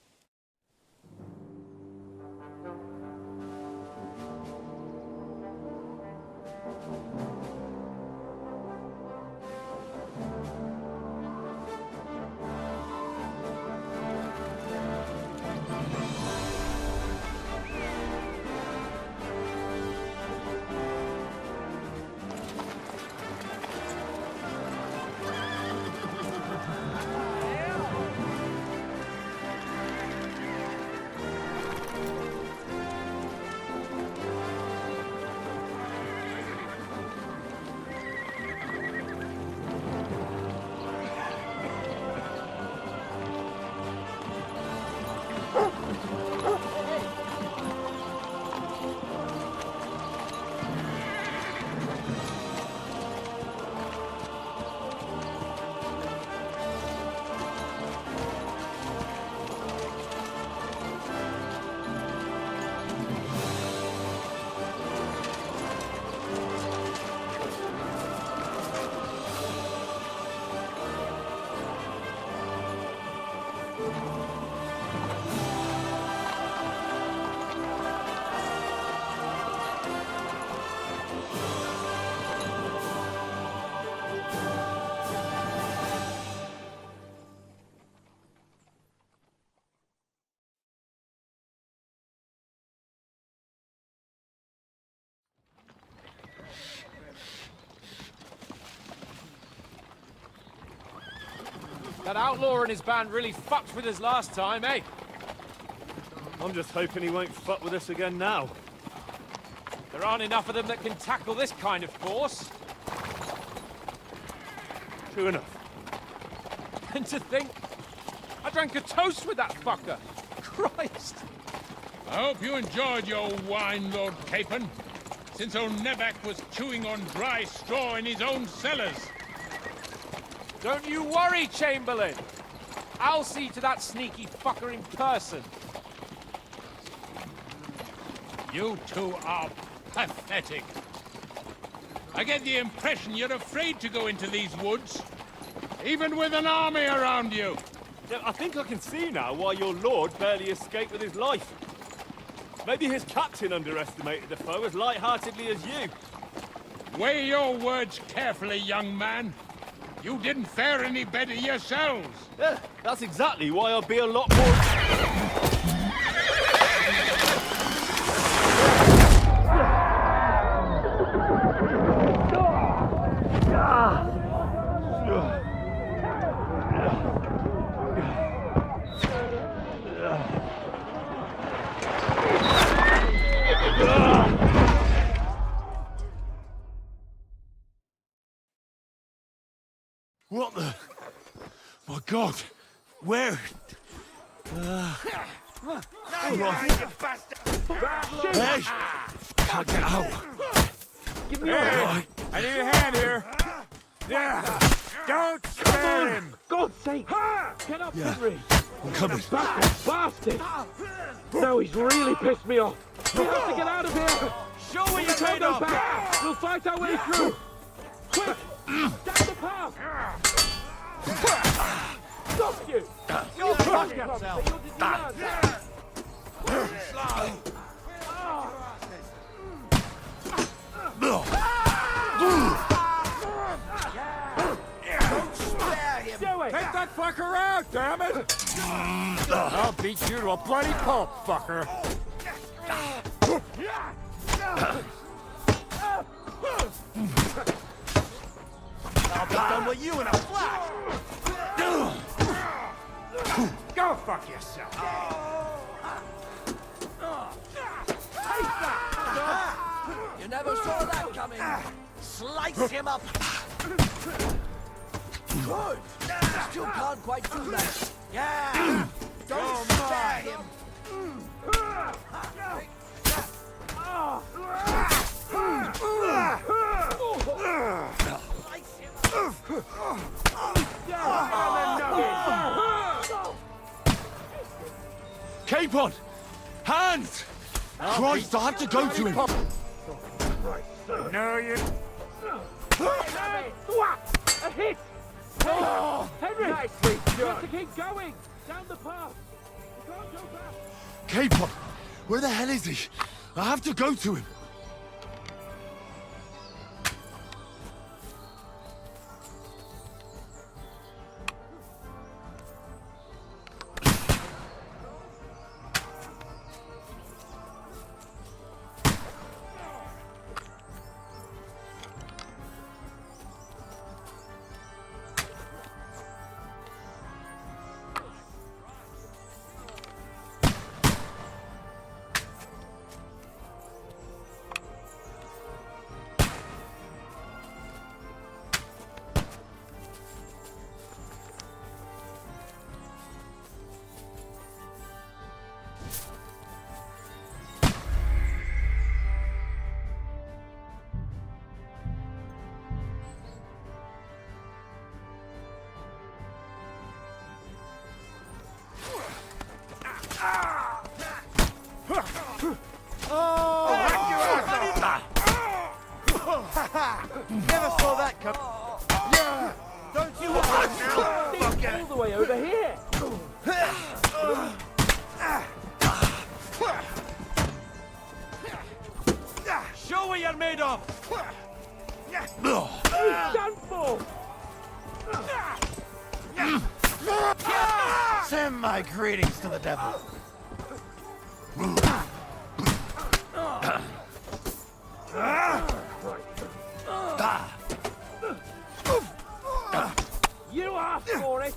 That outlaw and his band really fucked with us last time, eh? I'm just hoping he won't fuck with us again now. There aren't enough of them that can tackle this kind of force. True enough. And to think, I drank a toast with that fucker. Christ! I hope you enjoyed your wine, Lord Capon, since old Nevak was chewing on dry straw in his own cellars. Don't you worry, Chamberlain. I'll see to that sneaky fucker in person. You two are pathetic. I get the impression you're afraid to go into these woods, even with an army around you. Yeah, I think I can see now why your lord barely escaped with his life. Maybe his captain underestimated the foe as light-heartedly as you. Weigh your words carefully, young man. You didn't fare any better yourselves. Yeah, that's exactly why I'll be a lot more... What the? My God! Where? Hey! Can't get out! Give me your hand! I need a hand here. Yeah. Don't scare him. God's sake! Get up, Yeah. Henry! I'm coming. Bastard! Now he's really pissed me off. We have to get out of here! Show what We you're can't made go of. back! We'll fight our way through! Quick! Down the path! Stop you! Go fuck yourself. Take that fucker out, damn it! I'll beat you to a bloody pulp, fucker. I'll be done with you in a flash. Go fuck yourself. You never saw that coming. Slice him up. Good. Still can't quite do that. Yeah. Don't spare him. Capon! Hands! Christ, I have to go to him! No, you... A hit! Henry! Nicely you have to keep going! Down the path! You can't go back! Capon! Where the hell is he? I have to go to him! Never saw that come. Yeah. Don't you want now? All the way over here! Show what you're made of. Done for! Send my greetings to the devil. You asked for it!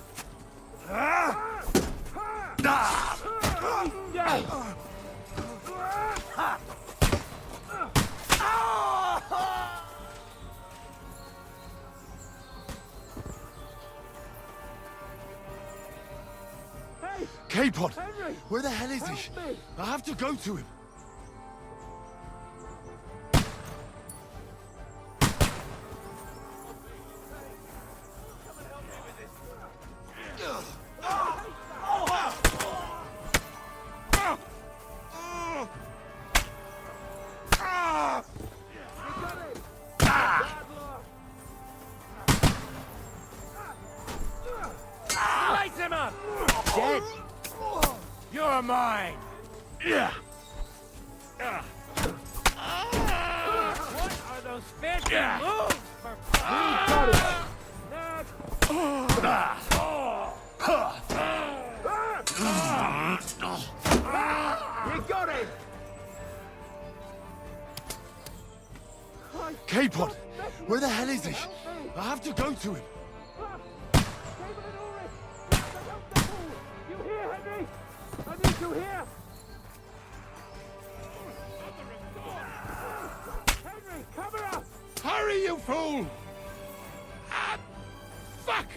Capon! Henry! Where the hell is he? Help me! I have to go to him! Light him up. Dead. You're mine. Yeah. What are those fancy moves? got him! Capon! Where the hell is he? I have to go to him. You here, Henry? I need you here! Henry, cover up! Hurry, you fool! Ah, fuck!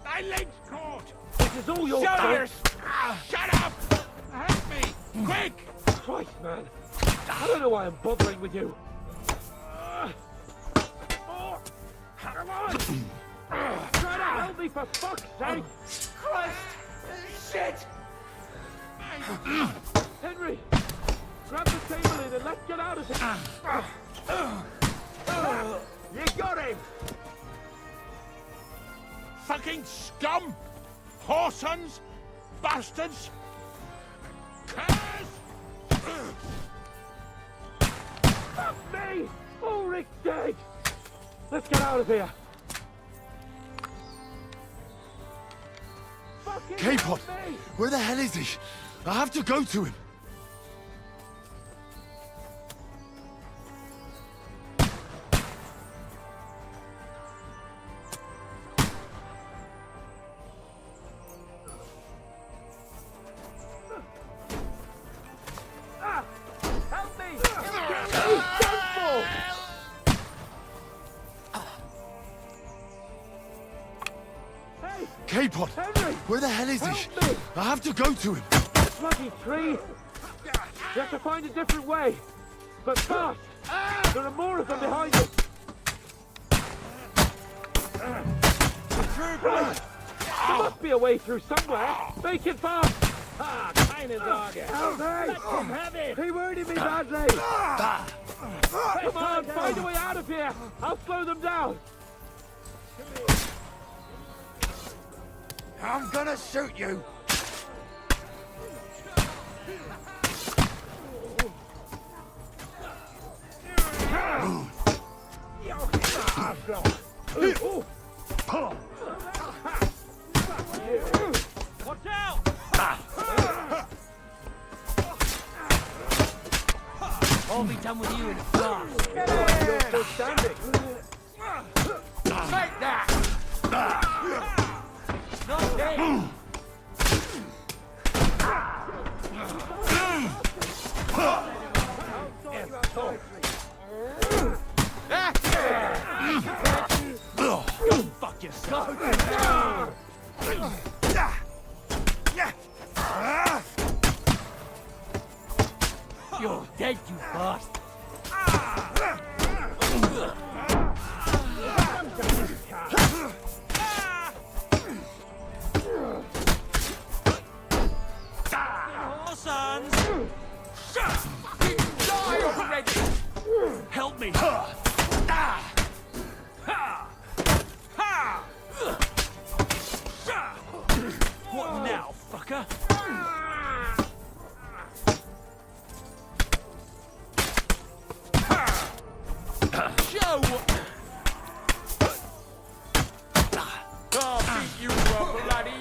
My leg's caught! This is all your fault! Shut up! Help me! Quick! Christ, man! I don't know why I'm bothering with you. Come on! Try to help me, for fuck's sake! Christ! Shit! Henry! Grab the table in and let's get out of here! You got him! Fucking scum! Whoresons! Bastards! Curse! Fuck me! Ulrich's dead! Let's get out of here! Fucking Capon! help me! Where the hell is he? I have to go to him. Help me! He's done for! Hey! Capon! Henry! Where the hell is he? Help me! I have to go to him. Bloody tree! You have to find a different way. But fast! There are more of them behind us! Right. There must be a way through somewhere! Make it fast! Ah, keine Sorge. Help me! Let him have it. He wounded me badly! Come on, find a way out of here! I'll slow them down! I'm gonna shoot you! Watch out! I'll be done with you in a flash. You're still standing! Take that! Not dead! Fuck yourself! You're dead, you bastard! Sons! Die already! Help me! What now, fucker? Joe! I'll beat you up, bloody...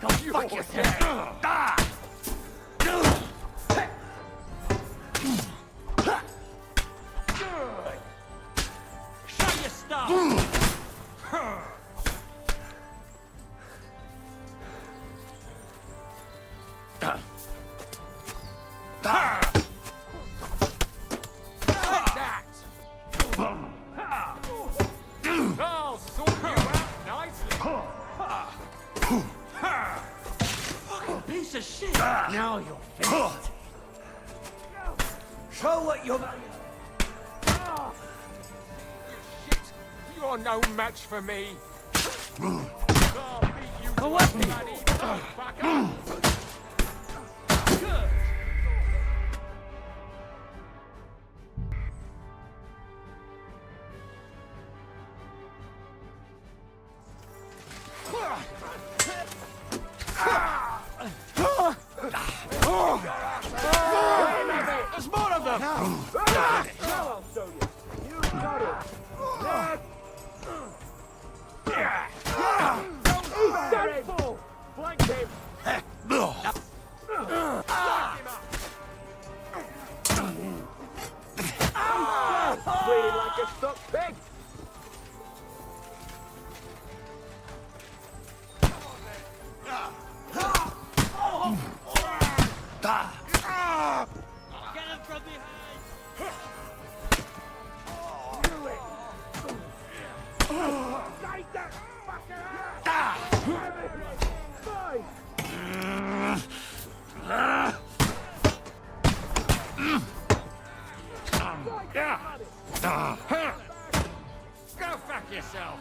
Go fuck yourself! Show your stuff! Take that! I'll sort you out nicely. Fucking piece of shit! Now you're finished! Show what you're... You're no match for me. I'll beat you to a bloody fucker. Good! I'll show you. You got it. Don't fall. Flank him. Bleeding like a stuck pig. Get him from behind! Take that fucker out! Go fuck yourself.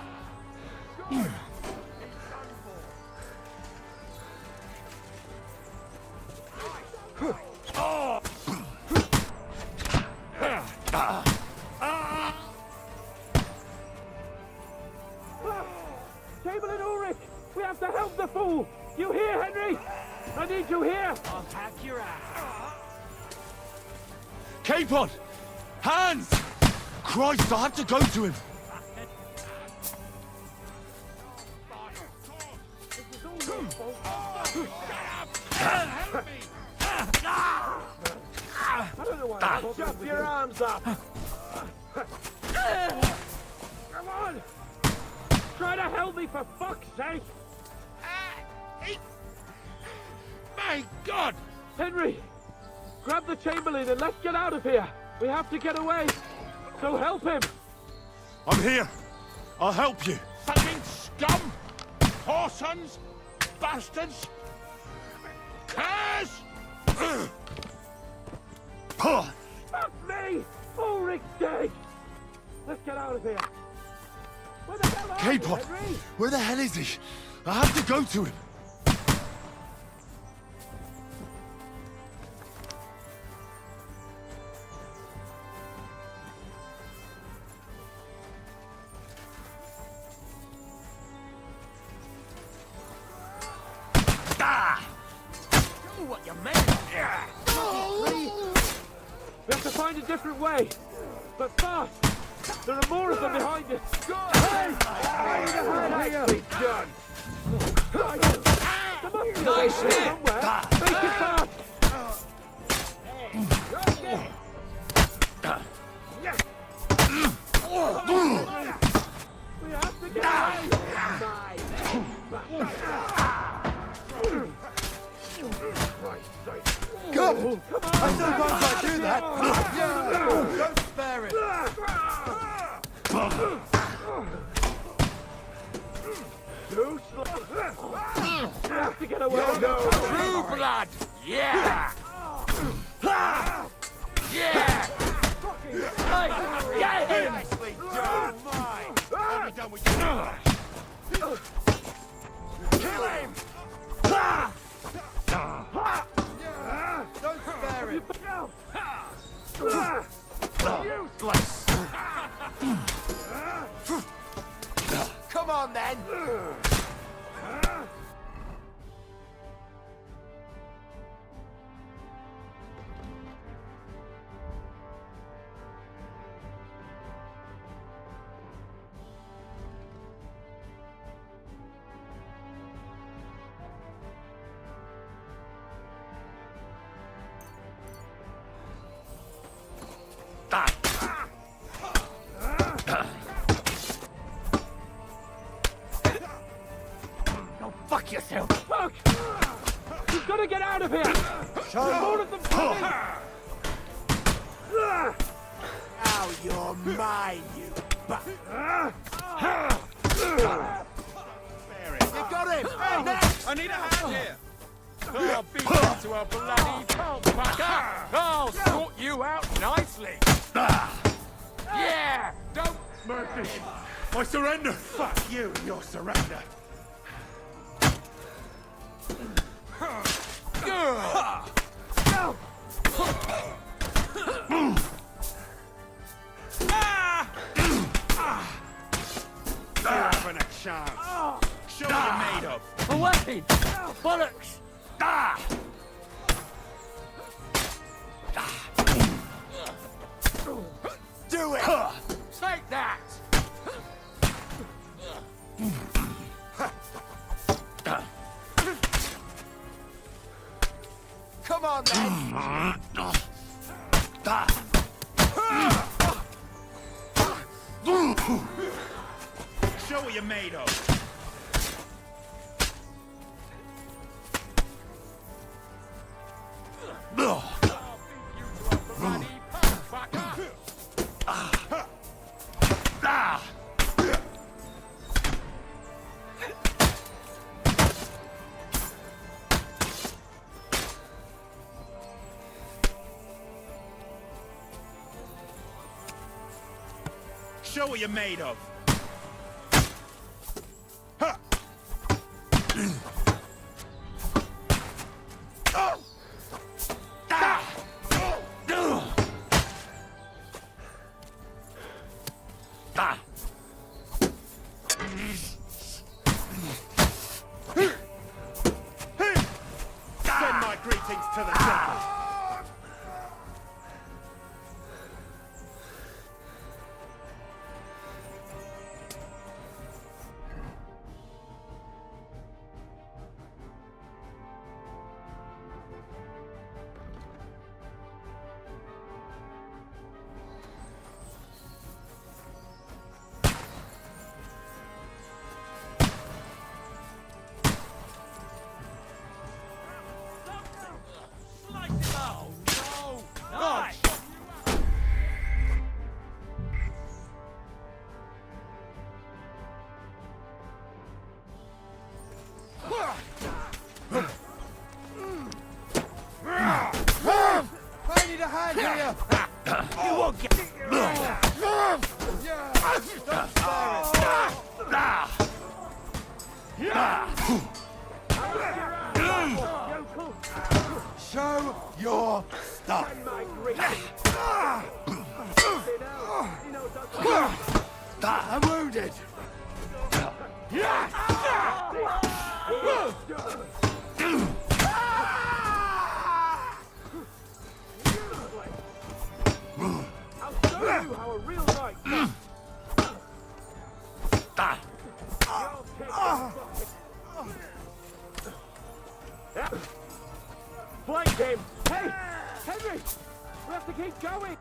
Chamberlain Ulrich, we have to help the fool. You hear, Henry? I need you here. I'll hack your ass. Capon! Hans! Christ, I have to go to him. I don't know why. Shut your arms up. Come on. Try to help me for fuck's sake. My God! Henry, grab the Chamberlain and let's get out of here. We have to get away. So help him. I'm here. I'll help you. Fucking scum! Whoresons! Bastards! Curs! Fuck me! Ulrich's dead. Let's get out of here. Where the hell are you, Capon! Henry? Where the hell is he? I have to go to him. Do what you meant. We have to find a different way. But fast. There are more of them behind us. Hey! Nicely done. There must be a way through somewhere. Make it fast. We have to get away. Come! Come on! I still can't quite do that! Don't spare it! Too slow! We have to get away! True blood! Yeah! Yeah! Get him! Nicely done! Mine! I'll be done with you! Kill him! Don't spare it! Useless! Come on then! Go fuck yourself! Fuck! We've got to get out of here! There's more of them coming! Now you're mine, you bastard! You got him! Hey, next! I need a hand here. I'll beat you to a bloody pulp, fucker! I'll sort you out nicely! Yeah! Don't Murphy! I surrender! fuck you and your surrender! You're having a chance. Show what you're made of. Away! Bollocks! do it! Take that! Come on, then! Show what you're made of. Show what you're made of. Send my greetings to the temple. I need a hand here! You won't get it! Show your stuff! I'm wounded! I'll show you how a real knight does. Flank him! Hey! Henry! We have to keep going!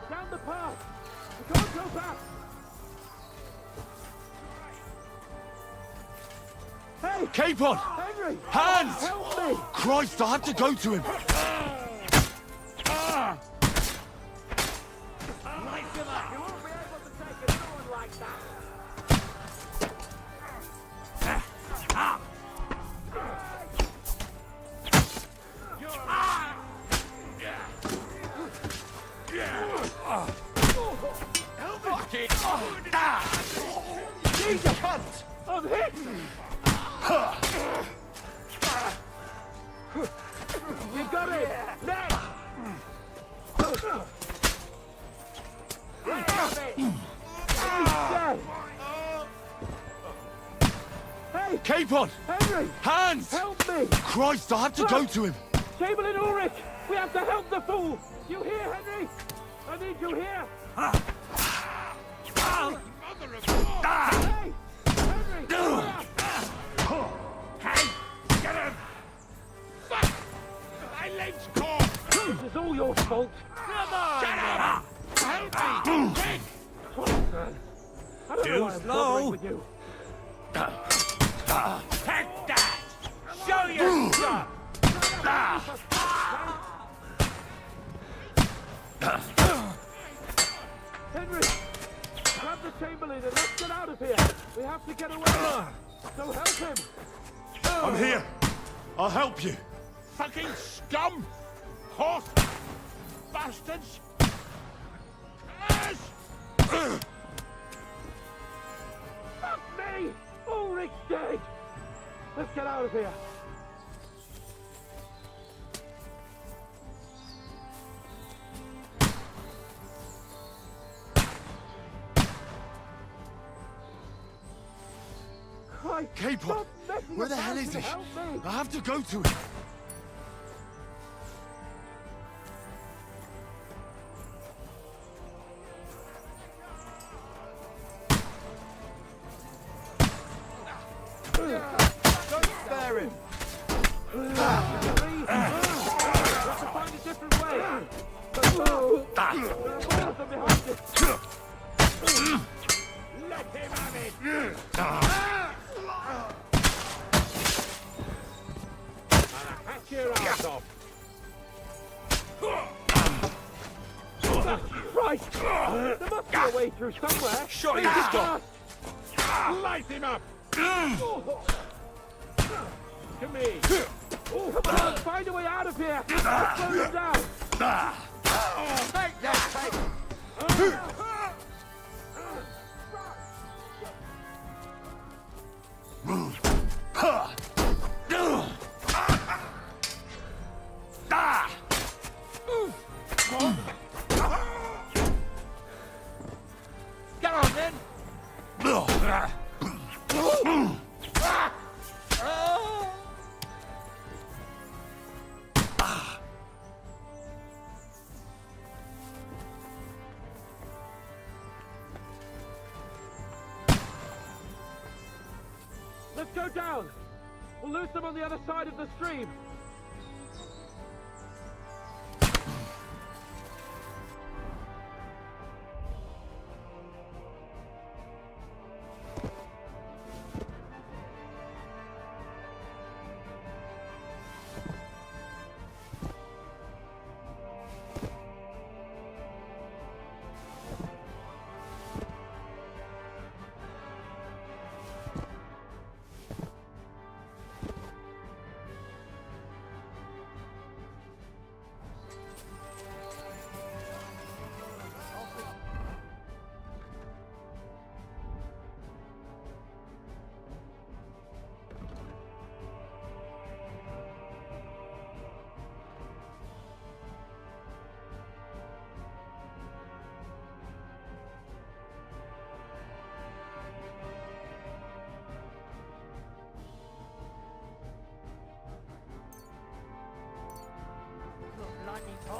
Down the path! We can't go back! Hey! Capon! Henry! Hands! Help me! Christ, I have to go to him! You won't be able to take another one like that! Jesus! Cunt! I'm hit! You got it! Next! Hey! Capon! Henry! Hands! Help me! Christ, I have to go to him! Chamberlain Ulrich! We have to help the fool! You hear, Henry? I need you here! Mother of God! Hey! Henry! Hey! Get him! Fuck! My leg's caught! This is all your fault! Come on! Shut up! Help me! Quick! I don't know why I'm bothering with you. Take that! Show your stuff! Henry! Grab the Chamberlain and let's get out of here! We have to get away! So help him! I'm here! I'll help you! Fucking scum! Horse! Bastards! Yes! Fuck me! Ulrich's dead! Let's get out of here! Capon! Where the hell is he? I have to go to him! have to find a different way. But there are more of them behind it. Let him have it! Hatch your ass off. Right! There must be a way through somewhere. Shot him, stop! Light him up! To me! Oh, come on, find a way out of here! I'll slow them down! Take that, take! Get on then! Let's go down! We'll lose them on the other side of the stream!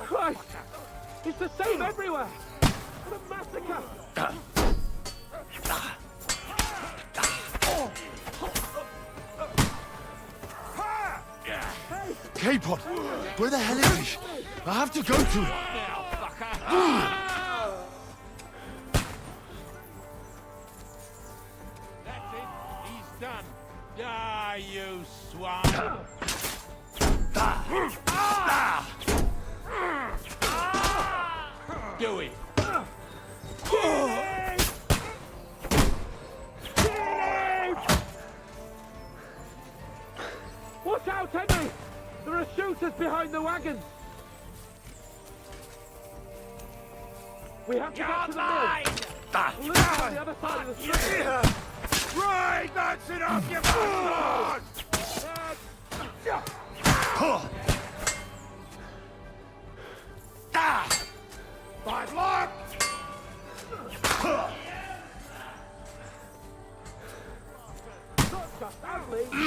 Christ! It's the same everywhere! What a massacre! Capon! Where the hell is he? I have to go to him! That's it. He's done. Die, you swine! Do it! Watch out, Henry! There are shooters behind the wagons! We have to get to the mill! We'll live on the other side of the street! Right, that's enough, you bastard! Bad luck! Not just ugly! We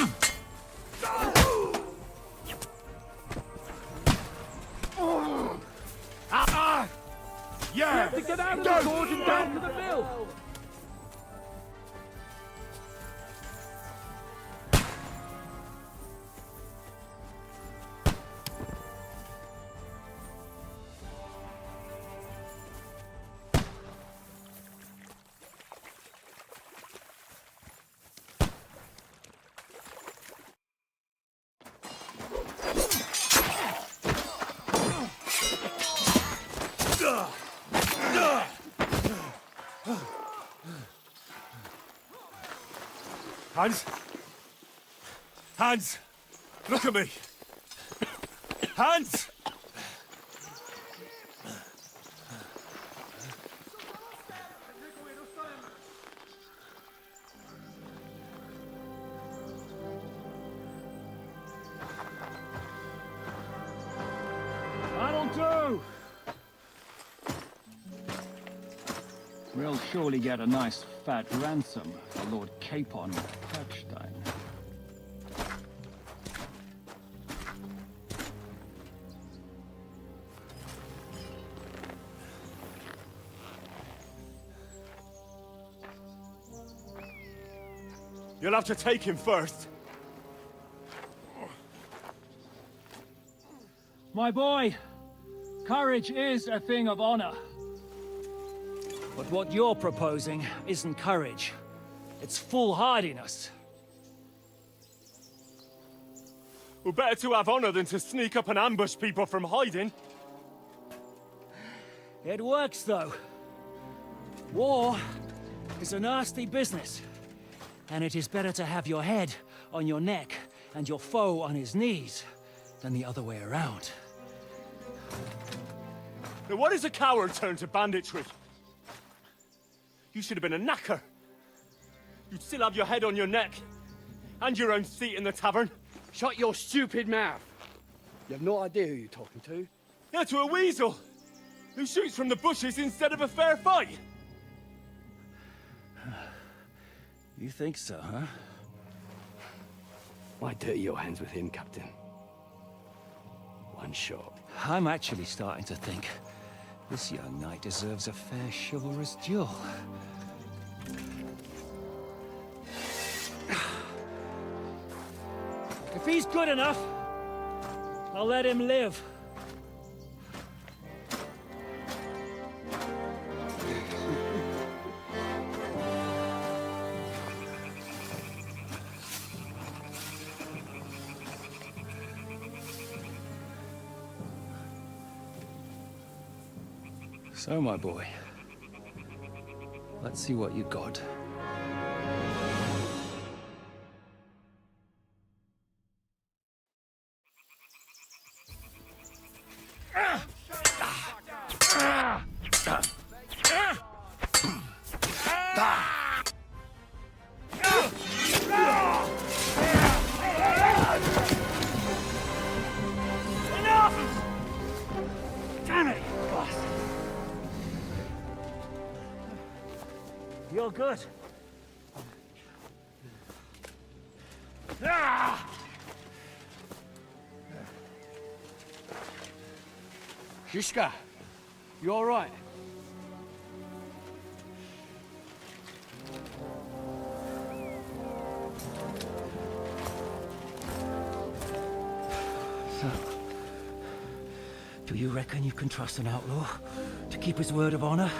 Yeah! have to get out of the gorge and down to the mill! Hans? Hans! Look at me! Hans! That'll do! We'll surely get a nice fat ransom for Lord Capon Perchstein. You'll have to take him first. My boy, courage is a thing of honor. But what you're proposing isn't courage. It's foolhardiness. Well, better to have honor than to sneak up and ambush people from hiding. It works, though. War is a nasty business. And it is better to have your head on your neck and your foe on his knees than the other way around. Now, what is a coward turned to banditry? You should have been a knacker. You'd still have your head on your neck. And your own seat in the tavern. Shut your stupid mouth. You have no idea who you're talking to. Yeah, to a weasel. Who shoots from the bushes instead of a fair fight. You think so, huh? Why dirty your hands with him, Captain? One shot. I'm actually starting to think this young knight deserves a fair chivalrous duel. If he's good enough, I'll let him live. So, my boy, let's see what you got. Damn it, boss! You're good. Shishka, you all right? So, do you reckon you can trust an outlaw to keep his word of honor?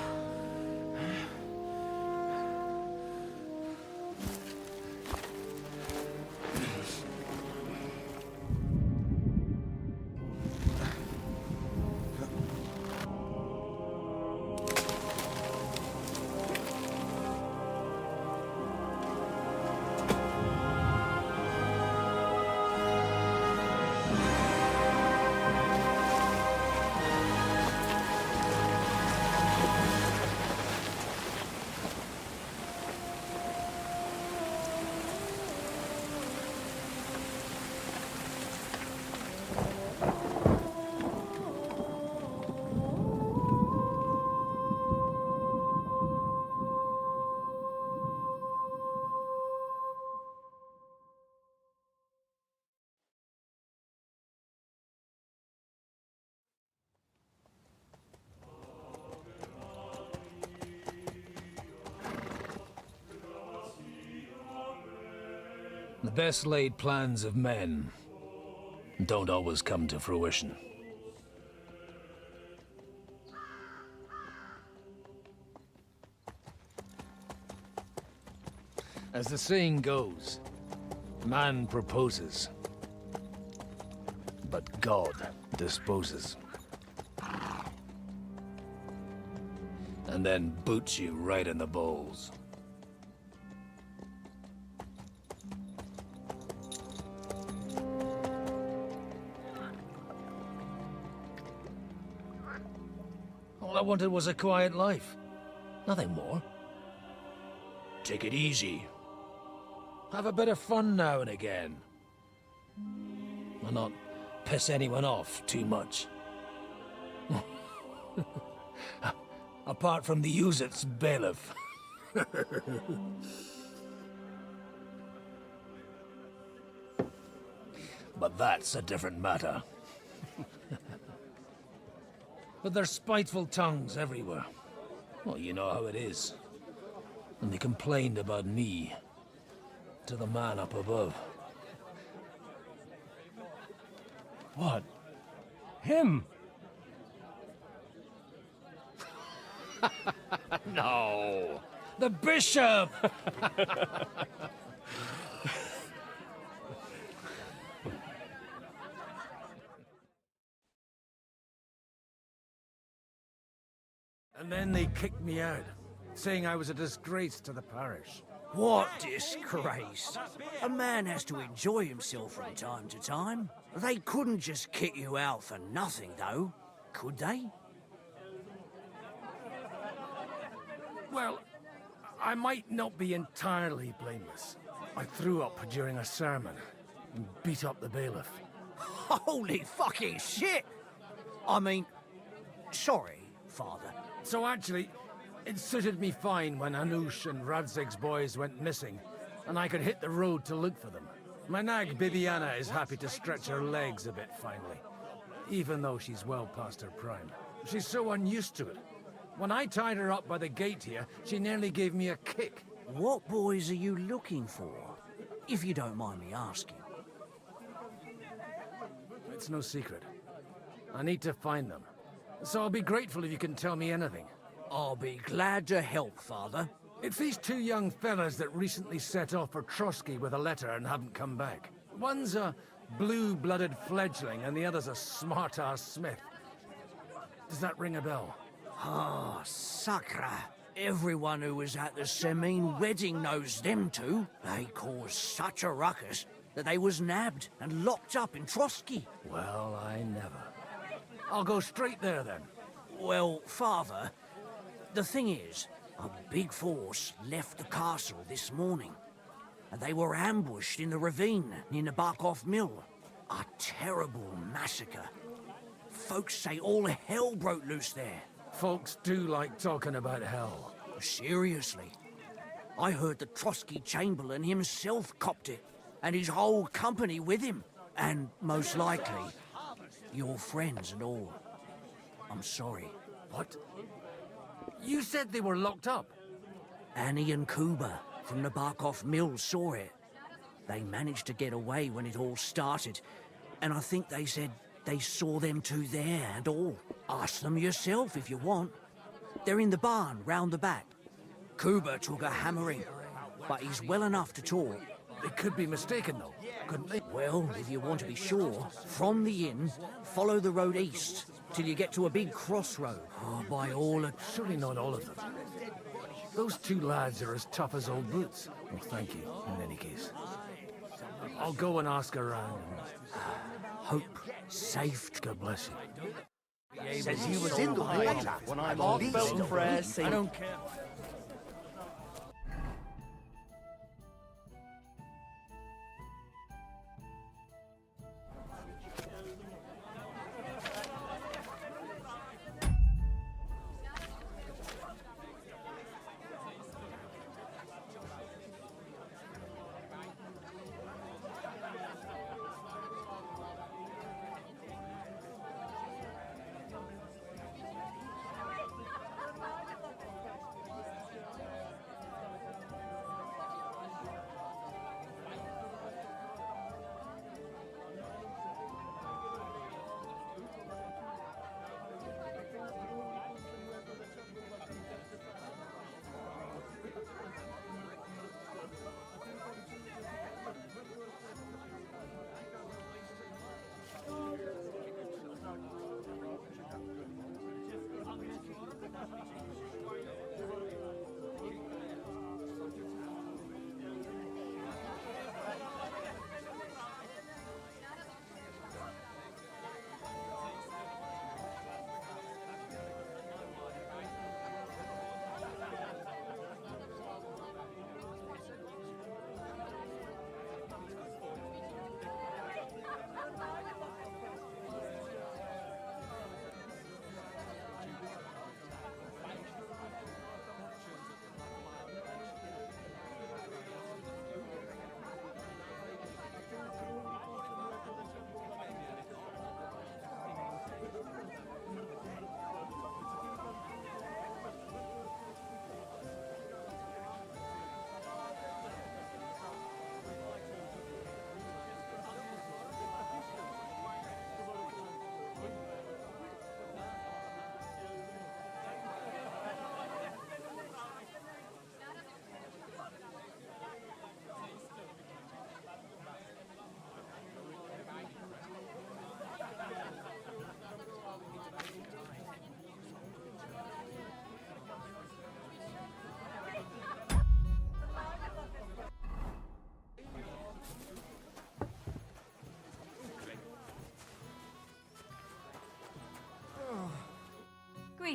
The best laid plans of men don't always come to fruition. As the saying goes, man proposes, but God disposes. And then boots you right in the balls. All I wanted was a quiet life. Nothing more. Take it easy. Have a bit of fun now and again. And not piss anyone off too much. Apart from the Uzit's bailiff. But that's a different matter. But there's spiteful tongues everywhere. Well, you know how it is. And they complained about me to the man up above. What? Him! No! The bishop! And then they kicked me out, saying I was a disgrace to the parish. What disgrace? A man has to enjoy himself from time to time. They couldn't just kick you out for nothing, though, could they? Well, I might not be entirely blameless. I threw up during a sermon and beat up the bailiff. Holy fucking shit! I mean, sorry, Father. So actually, it suited me fine when Anush and Radzig's boys went missing, and I could hit the road to look for them. My nag Bibiana is happy to stretch her legs a bit finally, even though she's well past her prime. She's so unused to it. When I tied her up by the gate here, she nearly gave me a kick. What boys are you looking for, if you don't mind me asking? It's no secret. I need to find them. So I'll be grateful if you can tell me anything. I'll be glad to help, Father. It's these two young fellas that recently set off for Trotsky with a letter and haven't come back. One's a blue-blooded fledgling and the other's a smart-ass smith. Does that ring a bell? Ah, Sakra. Everyone who was at the Semine wedding knows them two. They caused such a ruckus that they was nabbed and locked up in Trotsky. Well, I never. I'll go straight there, then. Well, Father, the thing is, a big force left the castle this morning, and they were ambushed in the ravine near Nabarkov Mill. A terrible massacre. Folks say all hell broke loose there. Folks do like talking about hell. Seriously. I heard the Trotsky Chamberlain himself copped it, and his whole company with him. And most likely, your friends and all. I'm sorry. What? You said they were locked up? Annie and Kuba from the Nabarkov Mill saw it. They managed to get away when it all started, and I think they said they saw them two there and all. Ask them yourself if you want. They're in the barn round the back. Kuba took a hammering, but he's well enough to talk. They could be mistaken, though, couldn't they? Well, if you want to be sure, from the inn, follow the road east till you get to a big crossroad. Oh, by all... Surely not all of them. Those two lads are as tough as old boots. Well, thank you, in any case. I'll go and ask around. Hope safe. God bless you. Says he was in the water when I'm least afraid. I don't care.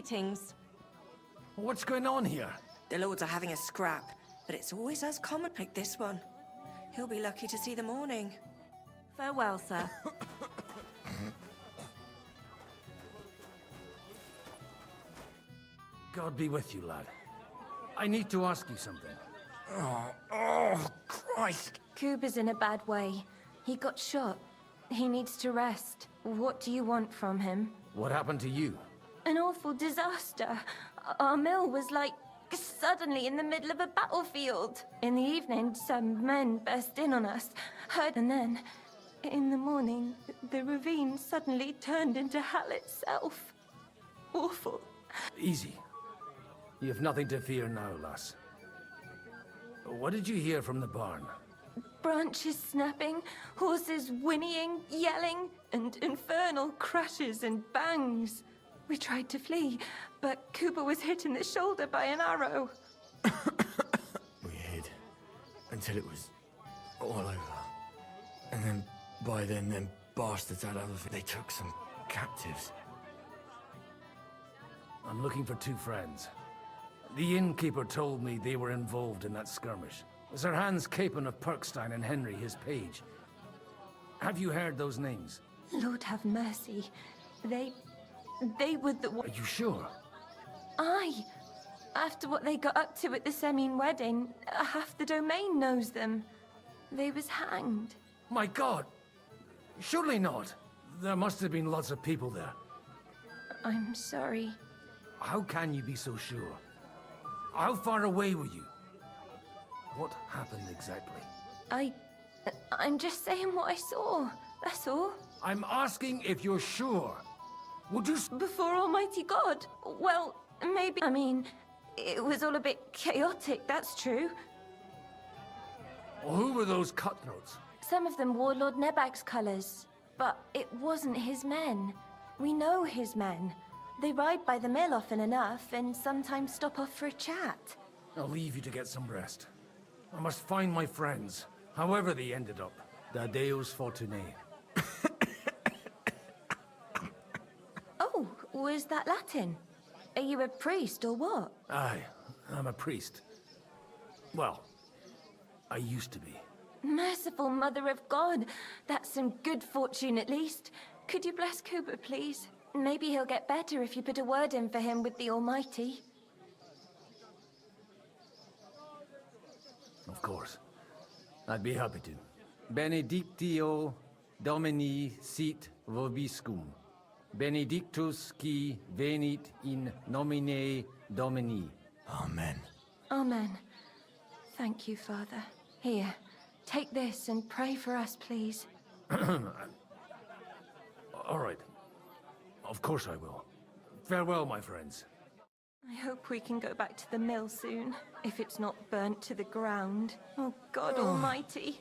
Greetings. What's going on here? The lords are having a scrap, but it's always as common like this one. He'll be lucky to see the morning. Farewell, sir. God be with you, lad. I need to ask you something. Oh, Christ. Kuba's in a bad way. He got shot. He needs to rest. What do you want from him? What happened to you? An awful disaster. Our mill was like suddenly in the middle of a battlefield. In the evening, some men burst in on us, and then, in the morning, the ravine suddenly turned into hell itself. Awful. Easy. You have nothing to fear now, lass. What did you hear from the barn? Branches snapping, horses whinnying, yelling, and infernal crashes and bangs. We tried to flee, but Kuba was hit in the shoulder by an arrow. We hid until it was all over. And then, by then, them bastards had other things. They took some captives. I'm looking for two friends. The innkeeper told me they were involved in that skirmish. Sir Hans Capon of Perkstein and Henry, his page. Have you heard those names? Lord have mercy. They were the one. Are you sure? Aye. After what they got up to at the Semine wedding, half the domain knows them. They was hanged. My God! Surely not. There must have been lots of people there. I'm sorry. How can you be so sure? How far away were you? What happened exactly? I'm just saying what I saw. That's all. I'm asking if you're sure. Would you... Before Almighty God? Well, maybe... I mean, it was all a bit chaotic, that's true. Well, who were those cutthroats? Some of them wore Lord Nebag's colours, but it wasn't his men. We know his men. They ride by the mill often enough, and sometimes stop off for a chat. I'll leave you to get some rest. I must find my friends, however they ended up. Da Deus Fortunae. Oh, was that Latin? Are you a priest or what? Aye, I'm a priest. Well, I used to be. Merciful Mother of God. That's some good fortune at least. Could you bless Kuba, please? Maybe he'll get better if you put a word in for him with the Almighty. Of course. I'd be happy to. Benedictio Domini sit vobiscum. Benedictus qui venit in nomine Domini. Amen. Amen. Thank you, Father. Here, take this and pray for us, please. All right. Of course I will. Farewell, my friends. I hope we can go back to the mill soon, if it's not burnt to the ground. Oh, God Almighty.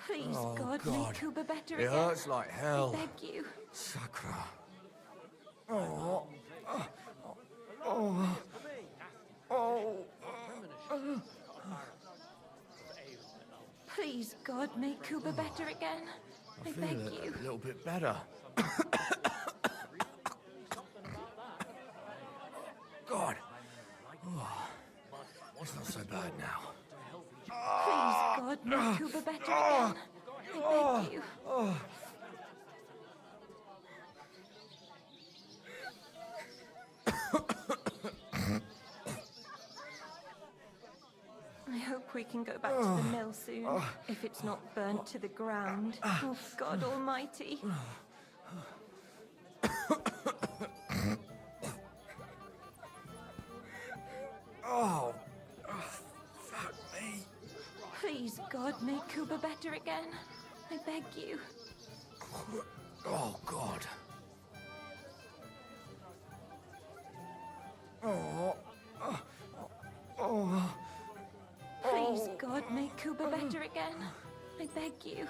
Please, Oh, God, God. make Kuba better It again. hurts like hell. I beg you. Sacra. Oh. Oh. Please, God, make Kuba better again. I feel beg a you. little bit better. God. Oh. It's not so bad now. Please, God, make Kuba better again. I beg you. I hope we can go back to the mill soon, if it's not burnt to the ground. Oh, God Almighty. Oh, fuck me. Please, God, make Kuba better again. I beg you. Oh, God. Oh. Oh. Please, God, make Kuba better again. I beg you.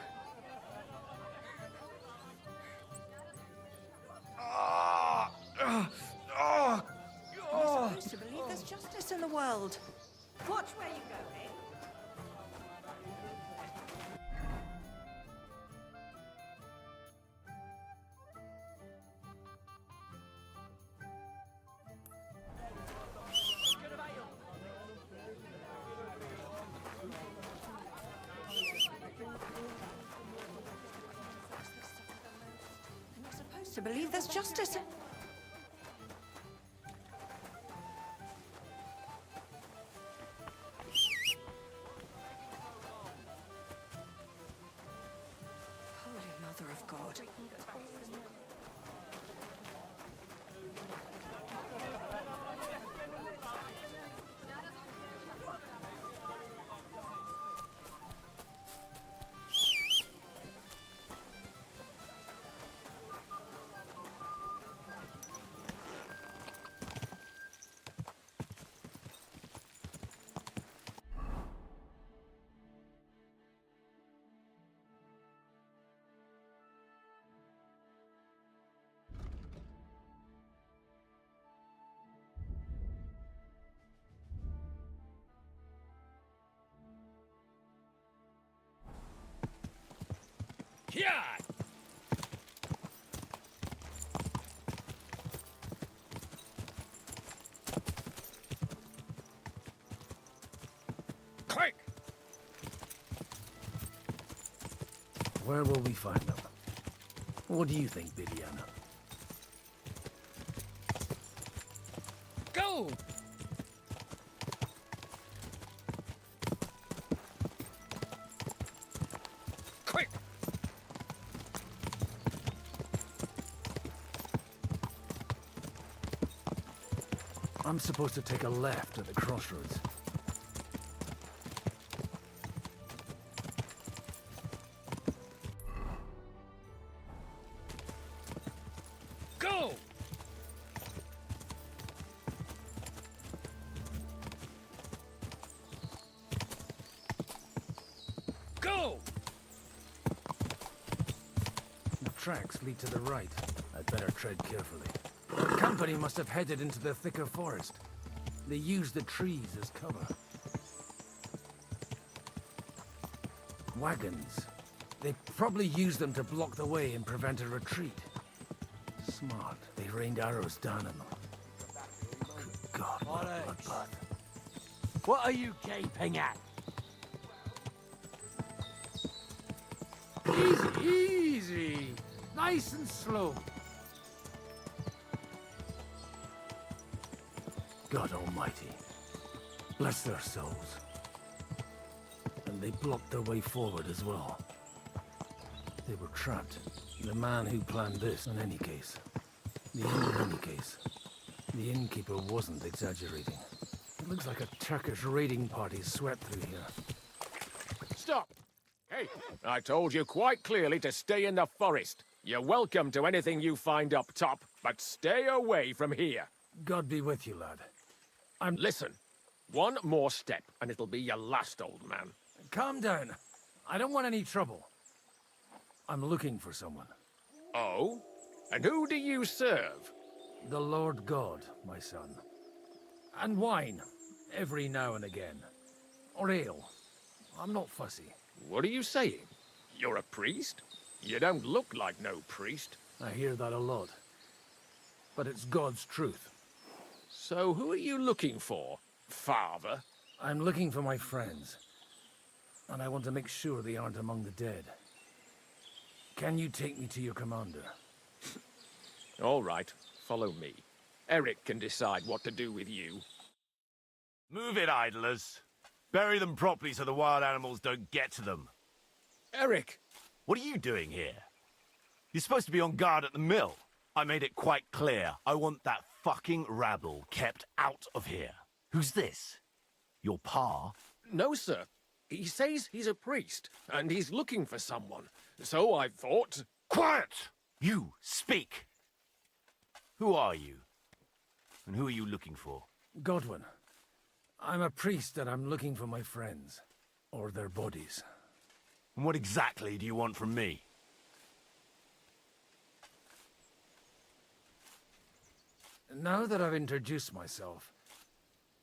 You're supposed to believe there's justice in the world. Watch where you go, eh? to believe there's justice. Holy Mother of God. Yeah! Quick! Where will we find them? What do you think, Bibiana? Go! Quick! I'm supposed to take a left at the crossroads. Go! Go! The tracks lead to the right. I'd better tread carefully. The company must have headed into the thicker forest. They used the trees as cover. Wagons. They probably used them to block the way and prevent a retreat. Smart. They rained arrows down on them. Good God, what a bloodbath. What are you gaping at? Easy, easy. Nice and slow. God Almighty, bless their souls. And they blocked their way forward as well. They were trapped. The man who planned this, in any case. The innkeeper wasn't exaggerating. It looks like a Turkish raiding party swept through here. Stop! Hey, I told you quite clearly to stay in the forest. You're welcome to anything you find up top, but stay away from here. God be with you, lad. Listen, one more step, and it'll be your last, old man. Calm down. I don't want any trouble. I'm looking for someone. Oh? And who do you serve? The Lord God, my son. And wine, every now and again. Or ale. I'm not fussy. What are you saying? You're a priest? You don't look like no priest. I hear that a lot. But it's God's truth. So who are you looking for, Father? I'm looking for my friends. And I want to make sure they aren't among the dead. Can you take me to your commander? All right, follow me. Eric can decide what to do with you. Move it, idlers. Bury them properly so the wild animals don't get to them. Eric! What are you doing here? You're supposed to be on guard at the mill. I made it quite clear. I want that fucking rabble kept out of here. Who's this? Your pa? No, sir. He says he's a priest, and he's looking for someone. So I thought... Quiet! You, speak! Who are you? And who are you looking for? Godwin. I'm a priest and I'm looking for my friends. Or their bodies. And what exactly do you want from me? Now that I've introduced myself,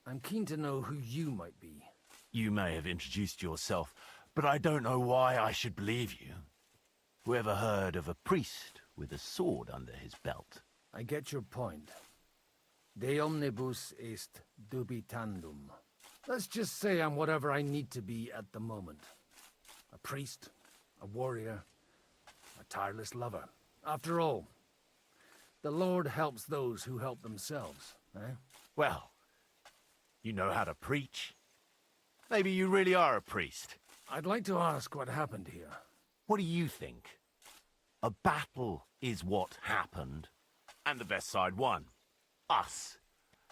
I'm keen to know who you might be. You may have introduced yourself, but I don't know why I should believe you. Whoever heard of a priest with a sword under his belt? I get your point. De omnibus est dubitandum. Let's just say I'm whatever I need to be at the moment. A priest, a warrior, a tireless lover. After all, The Lord helps those who help themselves, eh? Well, you know how to preach. Maybe you really are a priest. I'd like to ask what happened here. What do you think? A battle is what happened, and the best side won. Us.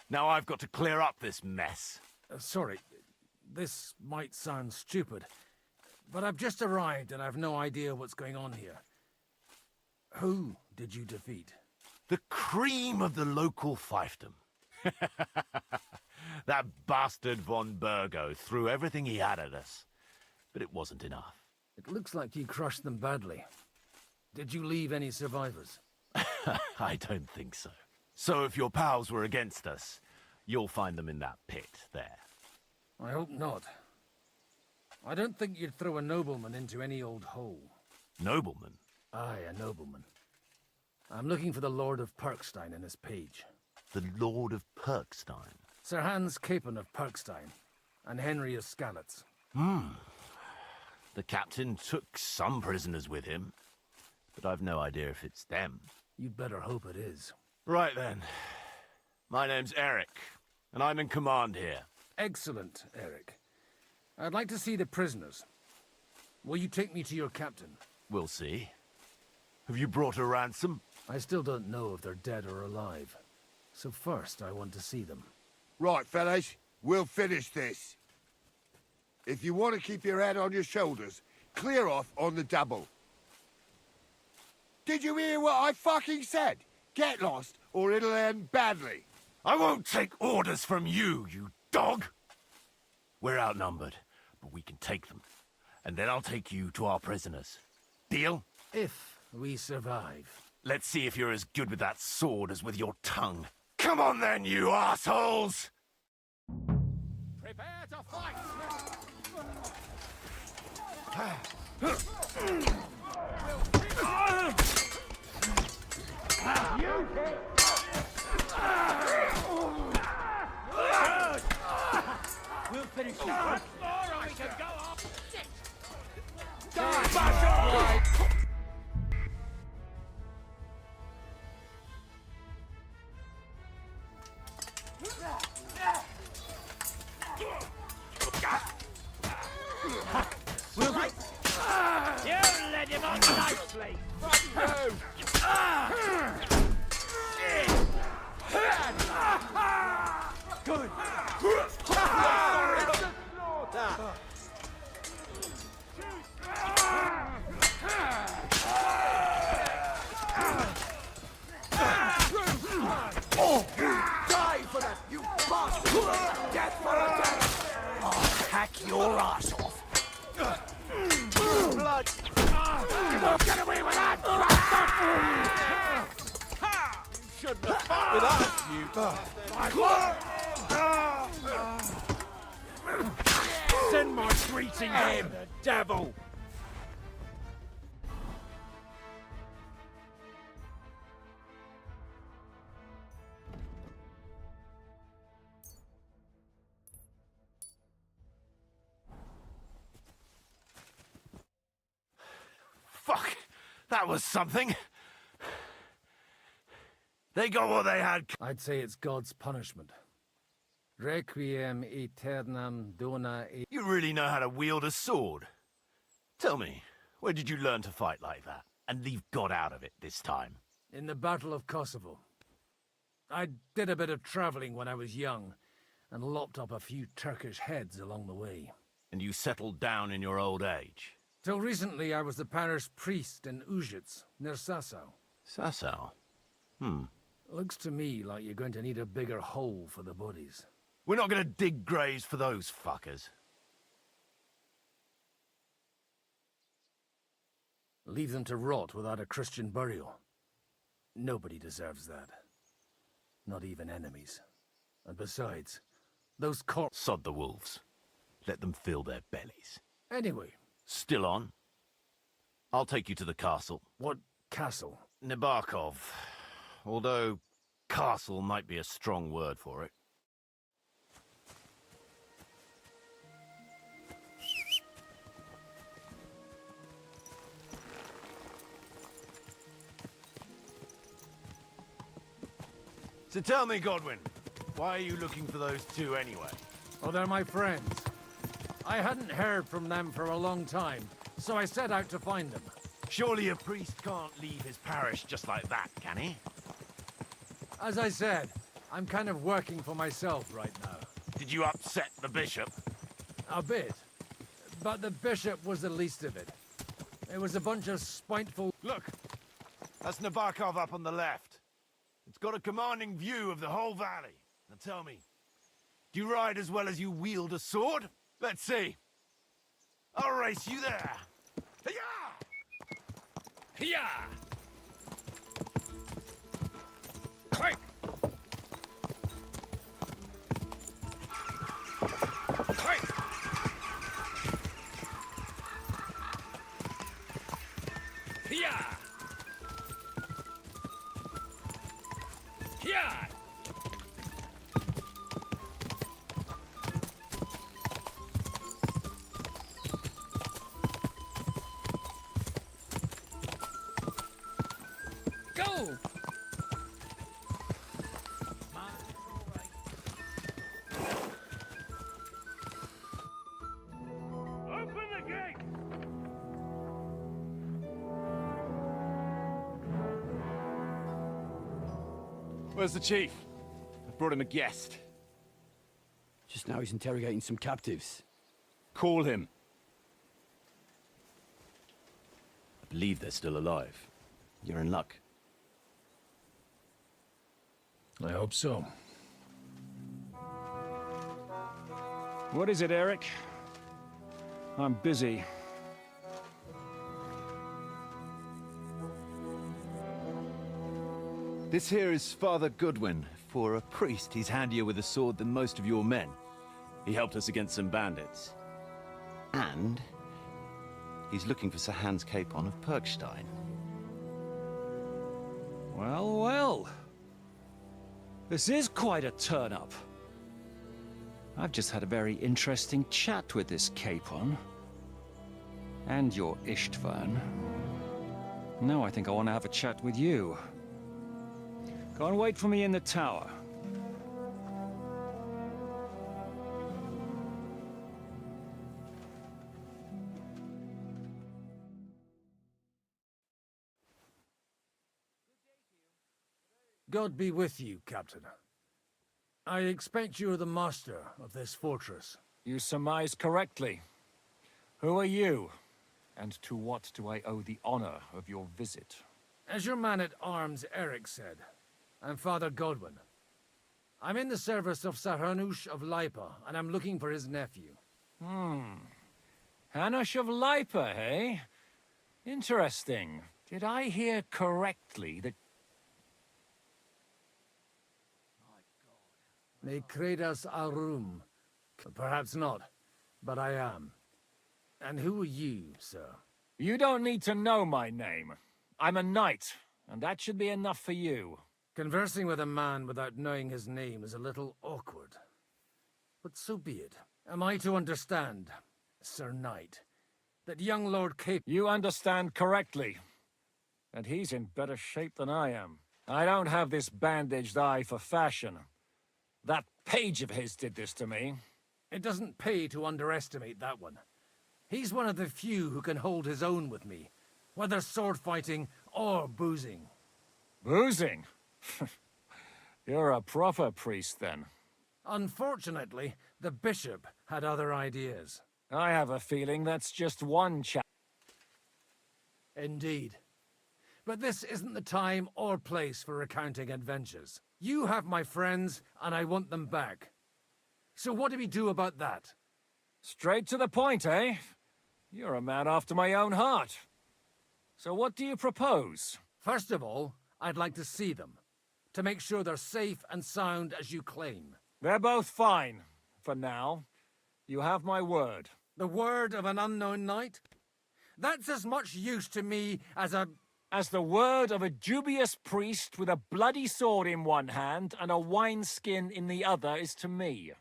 Now I've got to clear up this mess. Sorry, this might sound stupid, but I've just arrived and I've no idea what's going on here. Who did you defeat? The cream of the local fiefdom. That bastard von Burgo threw everything he had at us, but it wasn't enough. It looks like you crushed them badly. Did you leave any survivors? I don't think so. So if your pals were against us, you'll find them in that pit there. I hope not. I don't think you'd throw a nobleman into any old hole. Nobleman? Aye, a nobleman. I'm looking for the Lord of Perkstein in this page. The Lord of Perkstein? Sir Hans Capon of Perkstein, and Henry of Skalitz. The captain took some prisoners with him, but I've no idea if it's them. You'd better hope it is. Right then. My name's Eric, and I'm in command here. Excellent, Eric. I'd like to see the prisoners. Will you take me to your captain? We'll see. Have you brought a ransom? I still don't know if they're dead or alive. So first, I want to see them. Right, fellas, we'll finish this. If you want to keep your head on your shoulders, clear off on the double. Did you hear what I fucking said? Get lost, or it'll end badly. I won't take orders from you, you dog! We're outnumbered, but we can take them. And then I'll take you to our prisoners. Deal? If we survive. Let's see if you're as good with that sword as with your tongue. Come on then, you assholes! Prepare to fight! We'll finish you. More and we can go off! You led him on nicely! Good. Oh, you die for that, you bastard! Death for a death! I'll hack your ass off! Blood! You won't get away with that! You shouldn't have fought with us, you... Send my greetings to the devil! Fuck! That was something! They got what they had. I'd say it's God's punishment. Requiem aeternam dona e... You really know how to wield a sword. Tell me, where did you learn to fight like that? And leave God out of it this time? In the Battle of Kosovo. I did a bit of traveling when I was young, and lopped up a few Turkish heads along the way. And you settled down in your old age? Till recently, I was the parish priest in Ujits, near Sasau. Sasau? Looks to me like you're going to need a bigger hole for the bodies. We're not going to dig graves for those fuckers. Leave them to rot without a Christian burial. Nobody deserves that. Not even enemies. And besides, those corpses... Sod the wolves. Let them fill their bellies. Anyway. Still on? I'll take you to the castle. What castle? Nebarkov. Although, castle might be a strong word for it. So tell me, Godwin, why are you looking for those two anyway? Oh, they're my friends. I hadn't heard from them for a long time, so I set out to find them. Surely a priest can't leave his parish just like that, can he? As I said, I'm kind of working for myself right now. Did you upset the bishop? A bit. But the bishop was the least of it. It was a bunch of spiteful... Look! That's Nabokov up on the left. It's got a commanding view of the whole valley. Now tell me, do you ride as well as you wield a sword? Let's see. I'll race you there. Hi-ya! Hiya! Quick! Quick! Hiya! Hiya! Go! Open the gate! Where's the chief? I've brought him a guest. Just now he's interrogating some captives. Call him. I believe they're still alive. You're in luck. I hope so. What is it, Eric? I'm busy. This here is Father Goodwin. For a priest, he's handier with a sword than most of your men. He helped us against some bandits. And he's looking for Sir Hans Capon of Perkstein. Well, well. This is quite a turn-up. I've just had a very interesting chat with this Capon. And your Ishtvan. Now I think I want to have a chat with you. Go and wait for me in the tower. God be with you, Captain. I expect you are the master of this fortress. You surmise correctly. Who are you? And to what do I owe the honor of your visit? As your man-at-arms Eric said, I'm Father Godwin. I'm in the service of Sir Hanush of Lipa, and I'm looking for his nephew. Hanush of Lipa, eh? Interesting. Did I hear correctly that... Ne credas aurum. Perhaps not, but I am. And who are you, sir? You don't need to know my name. I'm a knight, and that should be enough for you. Conversing with a man without knowing his name is a little awkward. But so be it. Am I to understand, Sir Knight, that young Lord Cape... You understand correctly. And he's in better shape than I am. I don't have this bandaged eye for fashion. That page of his did this to me. It doesn't pay to underestimate that one. He's one of the few who can hold his own with me, whether sword fighting or boozing. Boozing? You're a proper priest, then. Unfortunately, the bishop had other ideas. I have a feeling that's just one chap. Indeed. But this isn't the time or place for recounting adventures. You have my friends, and I want them back. So what do we do about that? Straight to the point, eh? You're a man after my own heart. So what do you propose? First of all, I'd like to see them, to make sure they're safe and sound as you claim. They're both fine, for now. You have my word. The word of an unknown knight? That's as much use to me as a... As the word of a dubious priest with a bloody sword in one hand and a wineskin in the other is to me.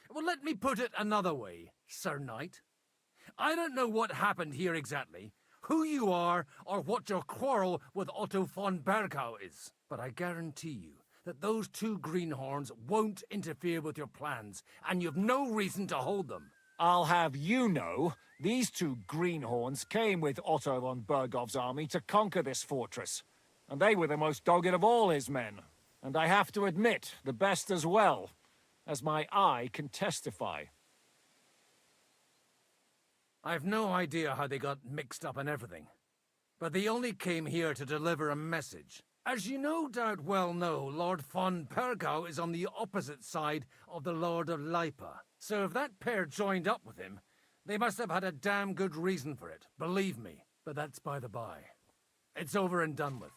Well, let me put it another way, Sir Knight. I don't know what happened here exactly, who you are, or what your quarrel with Otto von Bergau is. But I guarantee you that those two greenhorns won't interfere with your plans, and you've no reason to hold them. I'll have you know, these two greenhorns came with Otto von Bergov's army to conquer this fortress. And they were the most dogged of all his men. And I have to admit, the best as well, as my eye can testify. I've no idea how they got mixed up in everything, but they only came here to deliver a message. As you no doubt well know, Lord von Bergau is on the opposite side of the Lord of Lipa. So if that pair joined up with him, they must have had a damn good reason for it, believe me. But that's by the by. It's over and done with.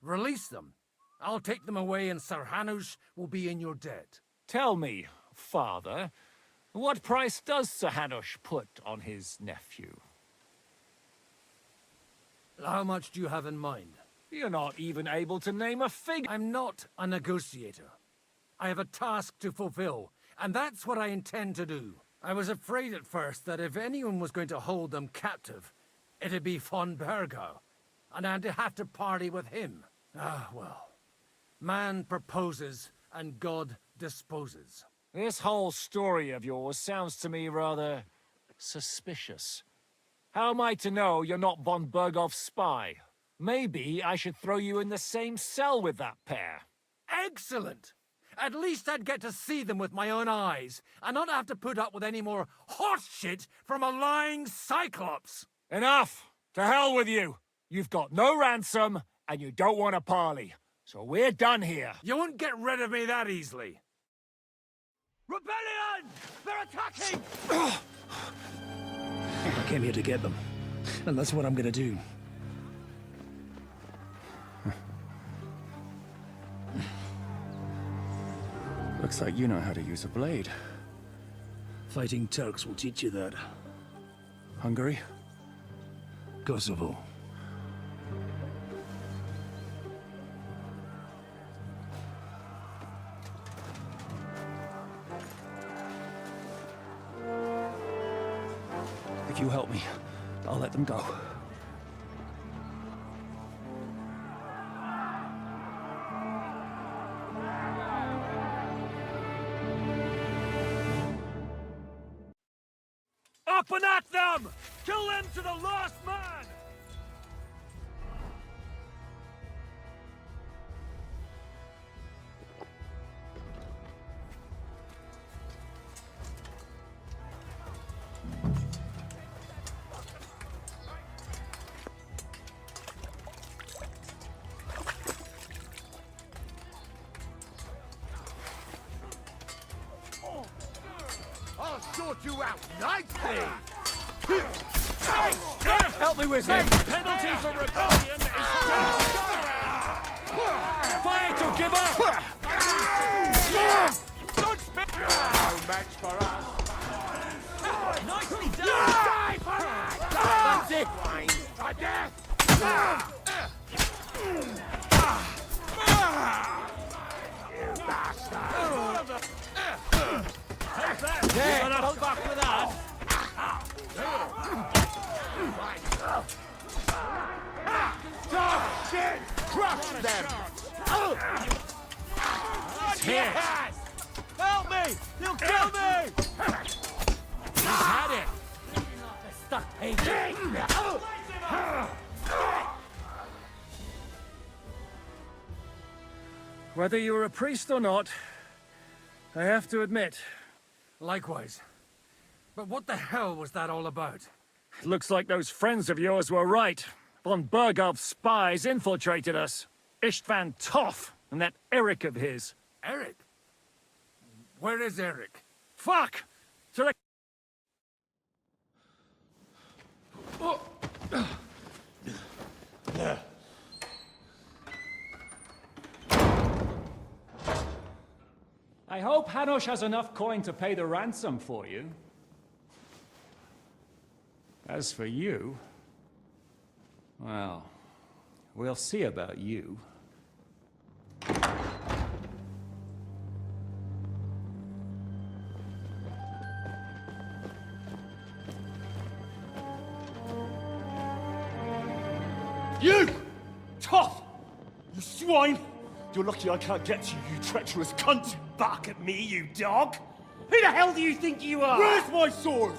Release them. I'll take them away and Sir Hanush will be in your debt. Tell me, father, what price does Sir Hanush put on his nephew? How much do you have in mind? You're not even able to name a figure. I'm not a negotiator. I have a task to fulfill, and that's what I intend to do. I was afraid at first that if anyone was going to hold them captive, it'd be von Bergau, and I'd have to party with him. Ah, well. Man proposes, and God disposes. This whole story of yours sounds to me rather suspicious. How am I to know you're not von Bergov's spy? Maybe I should throw you in the same cell with that pair. Excellent! At least I'd get to see them with my own eyes, and not have to put up with any more horse shit from a lying cyclops! Enough! To hell with you! You've got no ransom, and you don't want a parley. So we're done here. You won't get rid of me that easily. Rebellion! They're attacking! I came here to get them, and that's what I'm gonna do. Looks like you know how to use a blade. Fighting Turks will teach you that. Hungary? Kosovo. If you help me, I'll let them go. Up and at them! Kill them to the last man! I'll sort you out nicely! Help me with him! Penalty for rebellion is death! Fight or give up! Don't spit! No match for us! Nicely done! Die for us! That's it! For death! You bastard! Take that! Yeah, Don't fuck with that! Talk shit! Crush them! Here! Help me! You'll kill me! He's had it! Stuck Whether you're a priest or not, I have to admit. Likewise. But what the hell was that all about? It looks like those friends of yours were right. Von Bergov's spies infiltrated us. Istvan Toff and that Eric of his. Eric? Where is Eric? Fuck! So they... I hope Hanush has enough coin to pay the ransom for you. As for you, well, we'll see about you. You! Tough! You swine! You're lucky I can't get to you, you treacherous cunt! Bark at me, you dog! Who the hell do you think you are? Where's my sword?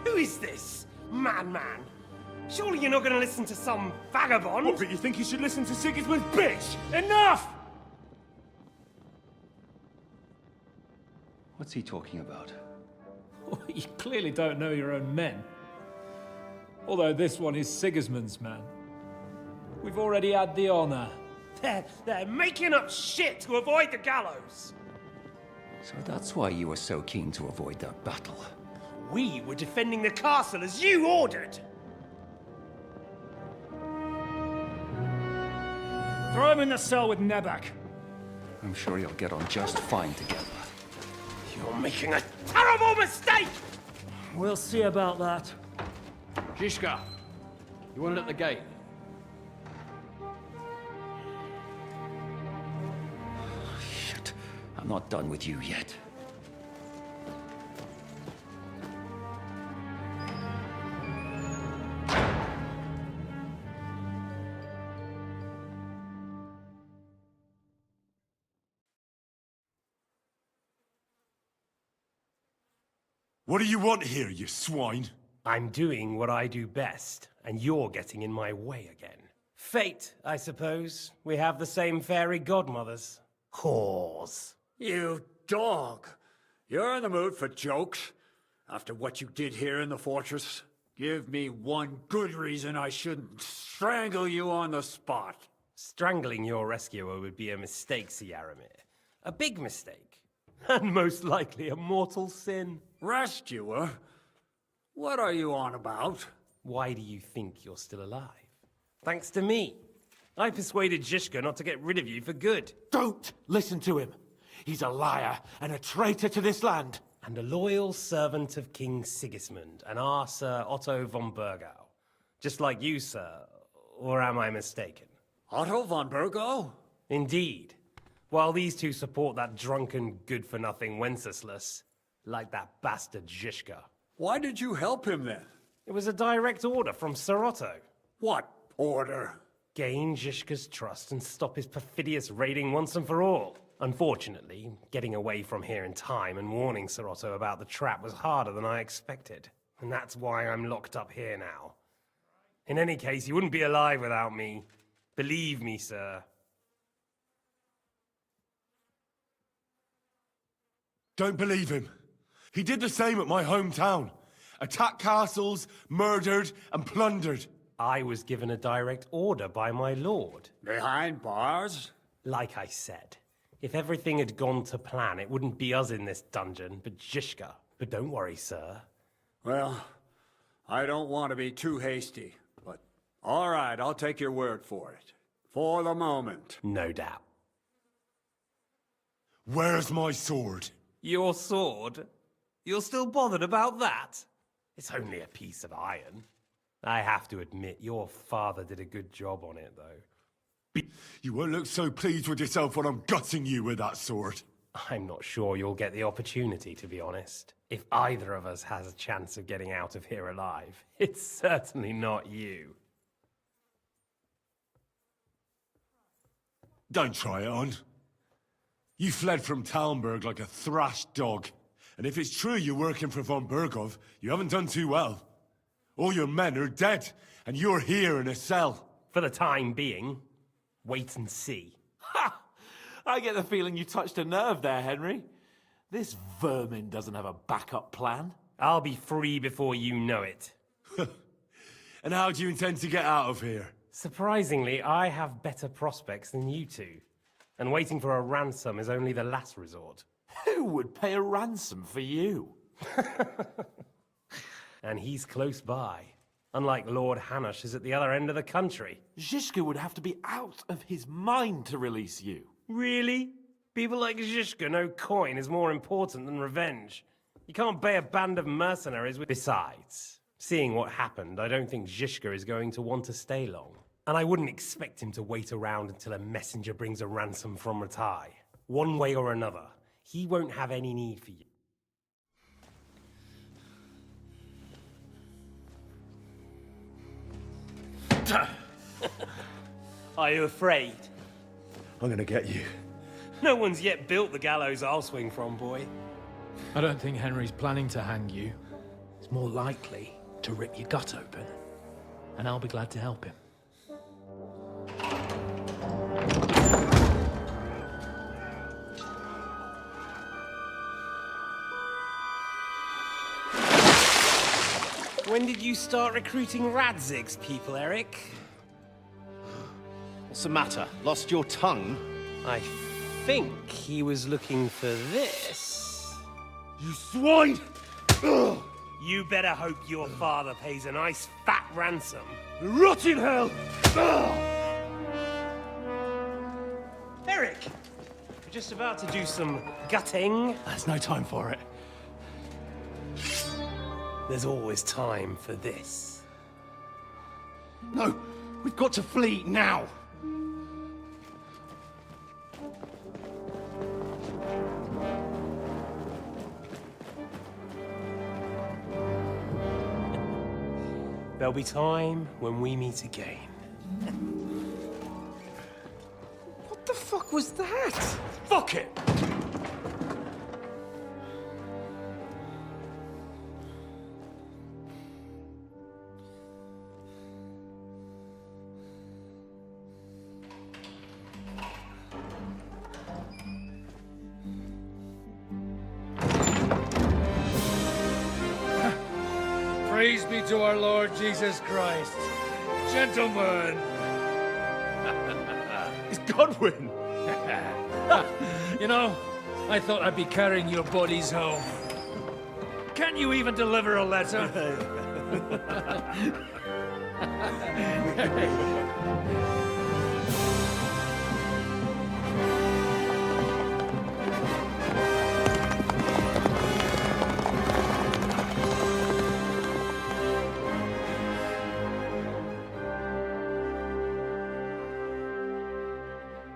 Who is this? Man. Surely you're not gonna listen to some vagabond? What, but you think you should listen to Sigismund's bitch? Enough! What's he talking about? You clearly don't know your own men. Although this one is Sigismund's man. We've already had the honor. They're making up shit to avoid the gallows! So that's why you were so keen to avoid that battle. We were defending the castle as you ordered! Throw him in the cell with Nebak. I'm sure you'll get on just fine together. You're making a terrible mistake! We'll see about that. Zizka, you want it at the gate? Shit, I'm not done with you yet. What do you want here, you swine? I'm doing what I do best, and you're getting in my way again. Fate, I suppose. We have the same fairy godmothers. Whores. You dog! You're in the mood for jokes? After what you did here in the fortress? Give me one good reason I shouldn't strangle you on the spot. Strangling your rescuer would be a mistake, Yaramir. A big mistake. And most likely a mortal sin. Rescuer? What are you on about? Why do you think you're still alive? Thanks to me. I persuaded Zizka not to get rid of you for good. Don't listen to him. He's a liar and a traitor to this land. And a loyal servant of King Sigismund and our Sir Otto von Burgau. Just like you, sir. Or am I mistaken? Otto von Burgau? Indeed. While these two support that drunken, good-for-nothing Wenceslas, like that bastard Zizka. Why did you help him then? It was a direct order from Sir Otto. What order? Gain Zizka's trust and stop his perfidious raiding once and for all. Unfortunately, getting away from here in time and warning Sir Otto about the trap was harder than I expected. And that's why I'm locked up here now. In any case, he wouldn't be alive without me. Believe me, sir. Don't believe him. He did the same at my hometown. Attacked castles, murdered, and plundered. I was given a direct order by my lord. Behind bars? Like I said, if everything had gone to plan, it wouldn't be us in this dungeon, but Zizka. But don't worry, sir. Well, I don't want to be too hasty, but all right, I'll take your word for it. For the moment. No doubt. Where's my sword? Your sword? You're still bothered about that? It's only a piece of iron. I have to admit, your father did a good job on it, though. You won't look so pleased with yourself when I'm gutting you with that sword. I'm not sure you'll get the opportunity, to be honest. If either of us has a chance of getting out of here alive, it's certainly not you. Don't try it on. You fled from Talmberg like a thrashed dog. And if it's true you're working for von Burgov, you haven't done too well. All your men are dead, and you're here in a cell. For the time being, wait and see. Ha! I get the feeling you touched a nerve there, Henry. This vermin doesn't have a backup plan. I'll be free before you know it. And how do you intend to get out of here? Surprisingly, I have better prospects than you two. And waiting for a ransom is only the last resort. Who would pay a ransom for you? And he's close by. Unlike Lord Hanush is at the other end of the country. Zizka would have to be out of his mind to release you. Really? People like Zizka know coin is more important than revenge. You can't pay a band of mercenaries with... Besides, seeing what happened, I don't think Zizka is going to want to stay long. And I wouldn't expect him to wait around until a messenger brings a ransom from Ratai. One way or another, he won't have any need for you. Are you afraid? I'm gonna get you. No one's yet built the gallows I'll swing from, boy. I don't think Henry's planning to hang you. He's more likely to rip your gut open. And I'll be glad to help him. When did you start recruiting Radzig's people, Eric? What's the matter? Lost your tongue? I think he was looking for this. You swine! Ugh. You better hope your father pays a nice fat ransom. Rot in hell! Ugh. Eric! We're just about to do some gutting. There's no time for it. There's always time for this. No, we've got to flee now! There'll be time when we meet again. What the fuck was that? Fuck it! Praise be to our Lord Jesus Christ. Gentlemen! It's Godwin! You know, I thought I'd be carrying your bodies home. Can you even deliver a letter?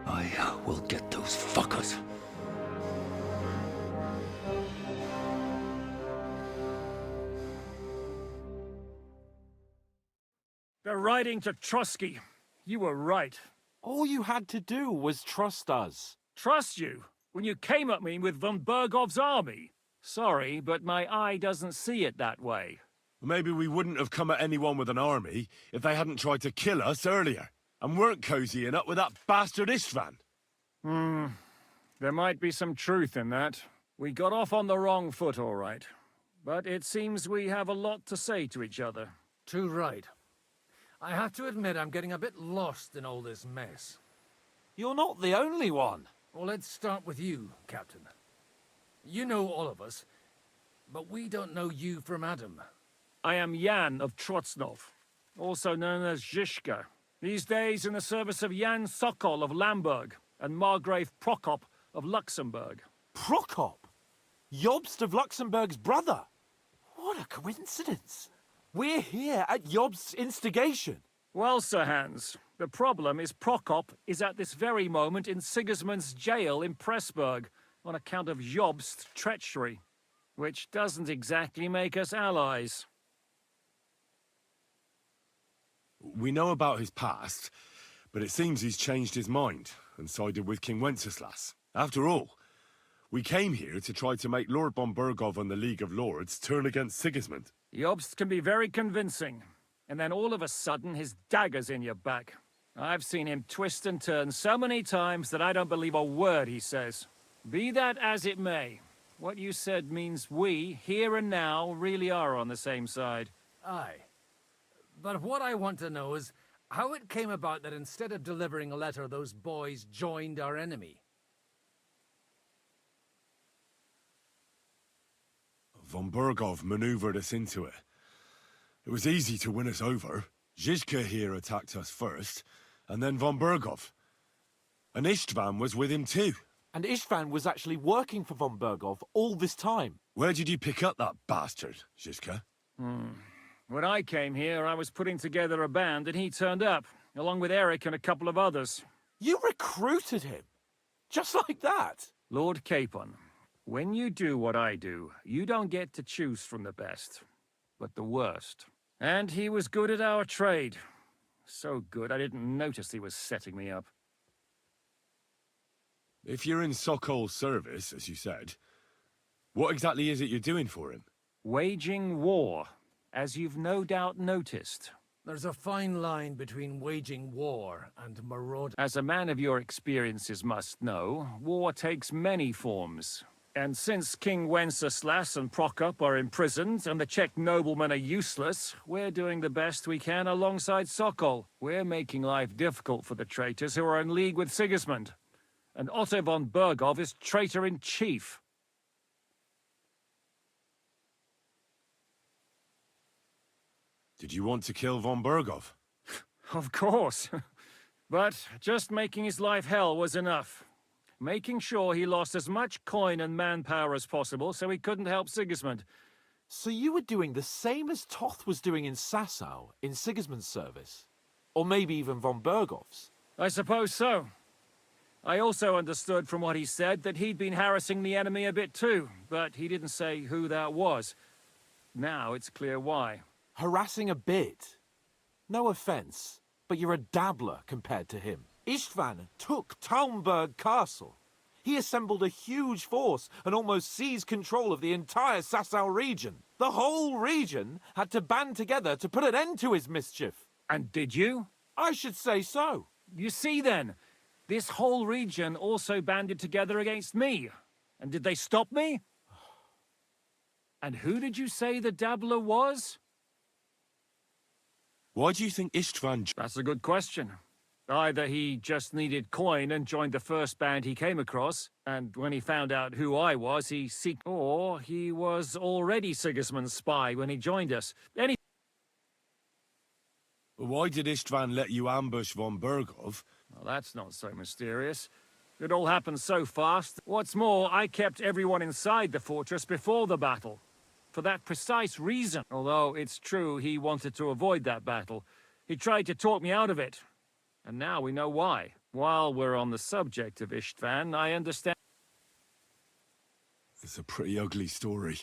I will get those fuckers. They're riding to Trusky. You were right. All you had to do was trust us. Trust you? When you came at me with von Bergov's army? Sorry, but my eye doesn't see it that way. Maybe we wouldn't have come at anyone with an army if they hadn't tried to kill us earlier. And weren't cozying up with that bastard Istvan. There might be some truth in that. We got off on the wrong foot, all right. But it seems we have a lot to say to each other. Too right. I have to admit I'm getting a bit lost in all this mess. You're not the only one. Well, let's start with you, Captain. You know all of us, but we don't know you from Adam. I am Jan of Trotsnov, also known as Zhishka. These days in the service of Jan Sokol of Lamberg and Margrave Prokop of Luxembourg. Prokop? Jobst of Luxembourg's brother? What a coincidence. We're here at Jobst's instigation. Well, Sir Hans, the problem is Prokop is at this very moment in Sigismund's jail in Pressburg on account of Jobst's treachery, which doesn't exactly make us allies. We know about his past, but it seems he's changed his mind and sided with King Wenceslas. After all, we came here to try to make Lord von Bergov and the League of Lords turn against Sigismund. Jobst can be very convincing, and then all of a sudden his dagger's in your back. I've seen him twist and turn so many times that I don't believe a word he says. Be that as it may, what you said means we, here and now, really are on the same side. Aye. But what I want to know is how it came about that instead of delivering a letter, those boys joined our enemy. Von Bergov maneuvered us into it. It was easy to win us over. Zhizka here attacked us first, and then Von Bergov. And Istvan was with him too. And Istvan was actually working for von Bergov all this time. Where did you pick up that bastard, Zhizka? When I came here, I was putting together a band, and he turned up, along with Eric and a couple of others. You recruited him? Just like that? Lord Capon, when you do what I do, you don't get to choose from the best, but the worst. And he was good at our trade. So good, I didn't notice he was setting me up. If you're in Sokol's service, as you said, what exactly is it you're doing for him? Waging war, as you've no doubt noticed. There's a fine line between waging war and marauding. As a man of your experiences must know, war takes many forms. And since King Wenceslas and Prokop are imprisoned and the Czech noblemen are useless, we're doing the best we can alongside Sokol. We're making life difficult for the traitors who are in league with Sigismund. And Otto von Bergov is traitor-in-chief. Did you want to kill von Bergov? Of course. But just making his life hell was enough. Making sure he lost as much coin and manpower as possible so he couldn't help Sigismund. So you were doing the same as Toth was doing in Sasau, in Sigismund's service? Or maybe even von Bergov's? I suppose so. I also understood from what he said that he'd been harassing the enemy a bit too, but he didn't say who that was. Now it's clear why. Harassing a bit? No offence, but you're a dabbler compared to him. Istvan took Talmberg Castle. He assembled a huge force and almost seized control of the entire Sasau region. The whole region had to band together to put an end to his mischief. And did you? I should say so. You see then, this whole region also banded together against me. And did they stop me? And who did you say the dabbler was? Why do you think Istvan... That's a good question. Either he just needed coin and joined the first band he came across, and when he found out who I was, or he was already Sigismund's spy when he joined us. Why did Istvan let you ambush von Bergov? Well, that's not so mysterious. It all happened so fast. What's more, I kept everyone inside the fortress before the battle. For that precise reason. Although it's true he wanted to avoid that battle. He tried to talk me out of it. And now we know why. While we're on the subject of Istvan, I understand... It's a pretty ugly story.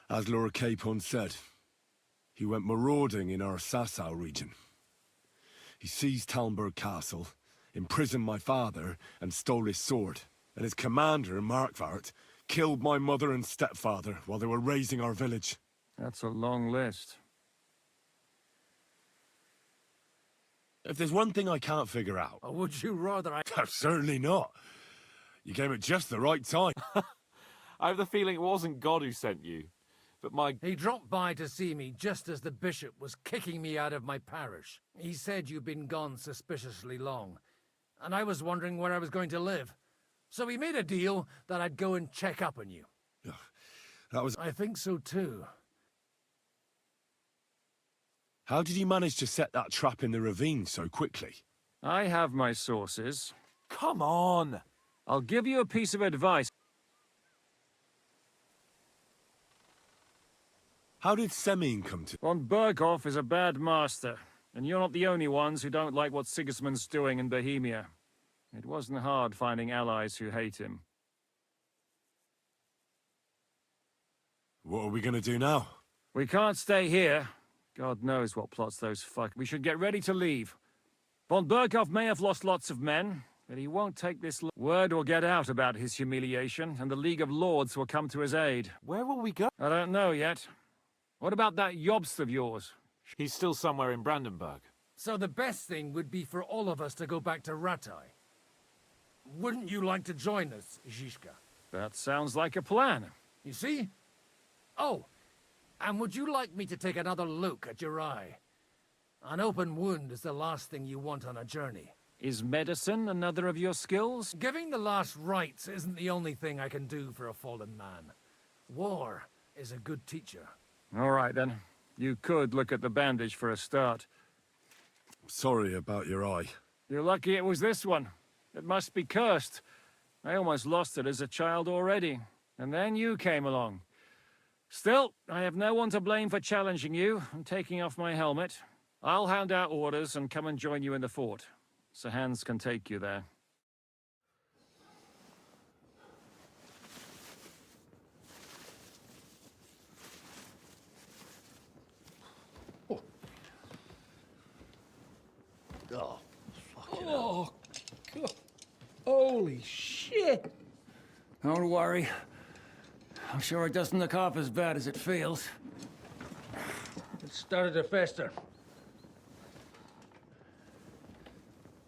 As Lord Capon said, he went marauding in our Sasau region. He seized Talmberg Castle, imprisoned my father, and stole his sword. And his commander, Markvart, killed my mother and stepfather while they were raising our village. That's a long list. If there's one thing I can't figure out... Or would you rather I... Certainly not. You came at just the right time. I have the feeling it wasn't God who sent you, but my... He dropped by to see me just as the bishop was kicking me out of my parish. He said you'd been gone suspiciously long, and I was wondering where I was going to live. So we made a deal that I'd go and check up on you. That was... I think so too. How did you manage to set that trap in the ravine so quickly? I have my sources. Come on! I'll give you a piece of advice. How did Semyon come to... Von Bergov is a bad master, and you're not the only ones who don't like what Sigismund's doing in Bohemia. It wasn't hard finding allies who hate him. What are we gonna do now? We can't stay here. God knows what plots those fuck. We should get ready to leave. Von Bergov may have lost lots of men, but he won't take this... Word will get out about his humiliation, and the League of Lords will come to his aid. Where will we go? I don't know yet. What about that Jobst of yours? He's still somewhere in Brandenburg. So the best thing would be for all of us to go back to Ratai. Wouldn't you like to join us, Zizka? That sounds like a plan. You see? Oh, and would you like me to take another look at your eye? An open wound is the last thing you want on a journey. Is medicine another of your skills? Giving the last rites isn't the only thing I can do for a fallen man. War is a good teacher. All right, then. You could look at the bandage for a start. Sorry about your eye. You're lucky it was this one. It must be cursed. I almost lost it as a child already. And then you came along. Still, I have no one to blame for challenging you and taking off my helmet. I'll hand out orders and come and join you in the fort. Sir Hans can take you there. Oh, fucking hell. God. Holy shit! Don't worry. I'm sure it doesn't look half as bad as it feels. It started to fester.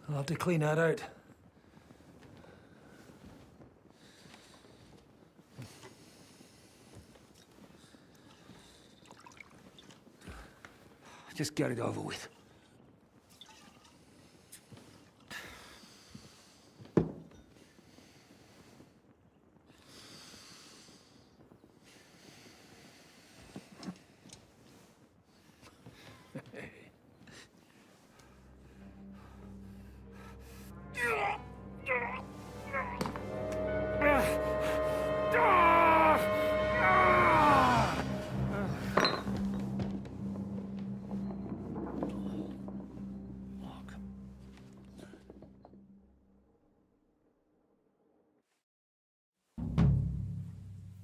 I'll have to clean that out. Just get it over with.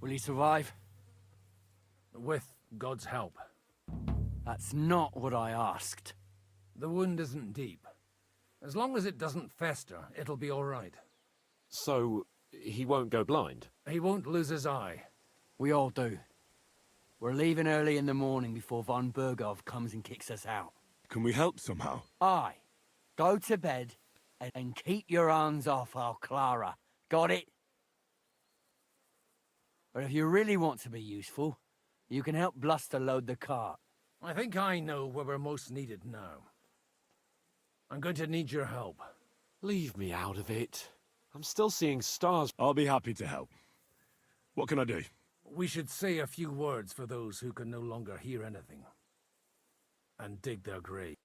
Will he survive? With God's help. That's not what I asked. The wound isn't deep. As long as it doesn't fester, it'll be all right. So, he won't go blind? He won't lose his eye. We all do. We're leaving early in the morning before von Bergov comes and kicks us out. Can we help somehow? Aye. Go to bed and keep your hands off our Clara. Got it? But if you really want to be useful, you can help Bluster load the cart. I think I know where we're most needed now. I'm going to need your help. Leave me out of it. I'm still seeing stars. I'll be happy to help. What can I do? We should say a few words for those who can no longer hear anything. And dig their grave.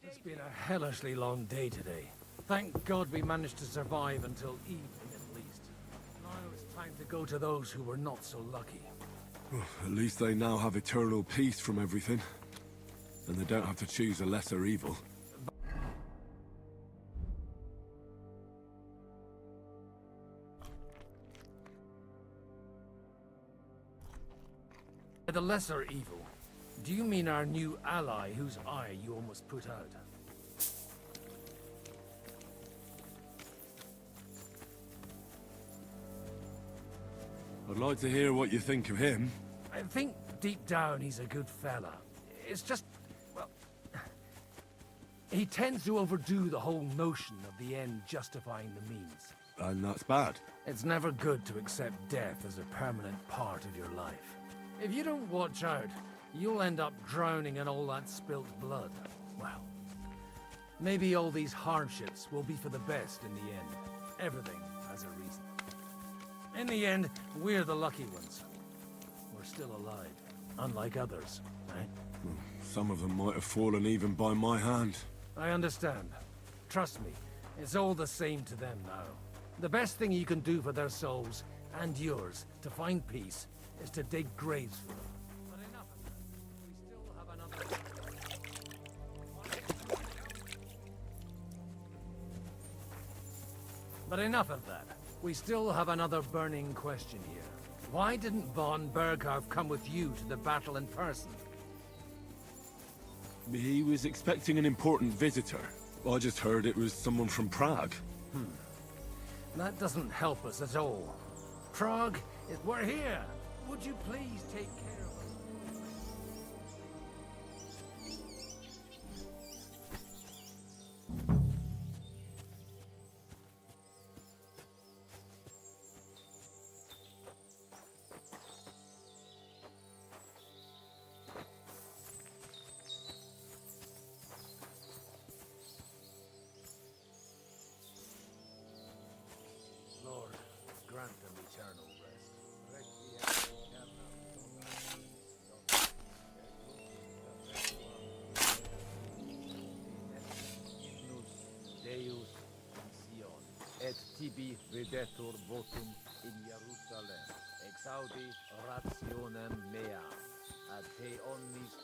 It's been a hellishly long day today. Thank God we managed to survive until evening at least. Now it's time to go to those who were not so lucky. At least they now have eternal peace from everything. And they don't have to choose a lesser evil. By the lesser evil, do you mean our new ally whose eye you almost put out? I'd like to hear what you think of him. I think deep down he's a good fella. It's just, well, he tends to overdo the whole notion of the end justifying the means. And that's bad. It's never good to accept death as a permanent part of your life. If you don't watch out, you'll end up drowning in all that spilt blood. Well, maybe all these hardships will be for the best in the end. Everything has a reason. In the end, we're the lucky ones. We're still alive, unlike others, right? Some of them might have fallen even by my hand. I understand. Trust me, it's all the same to them now. The best thing you can do for their souls, and yours, to find peace, is to dig graves for them. But enough of that. We still have another... But enough of that. We still have another burning question here. Why didn't von Berghoff come with you to the battle in person? He was expecting an important visitor. I just heard it was someone from Prague. That doesn't help us at all. Prague, we're here. Would you please take care of us? Lord, grant them eternal rest. Deus in Sion, et tibi videtur votum in Jerusalem, exaudi rationem mea, ad te omnis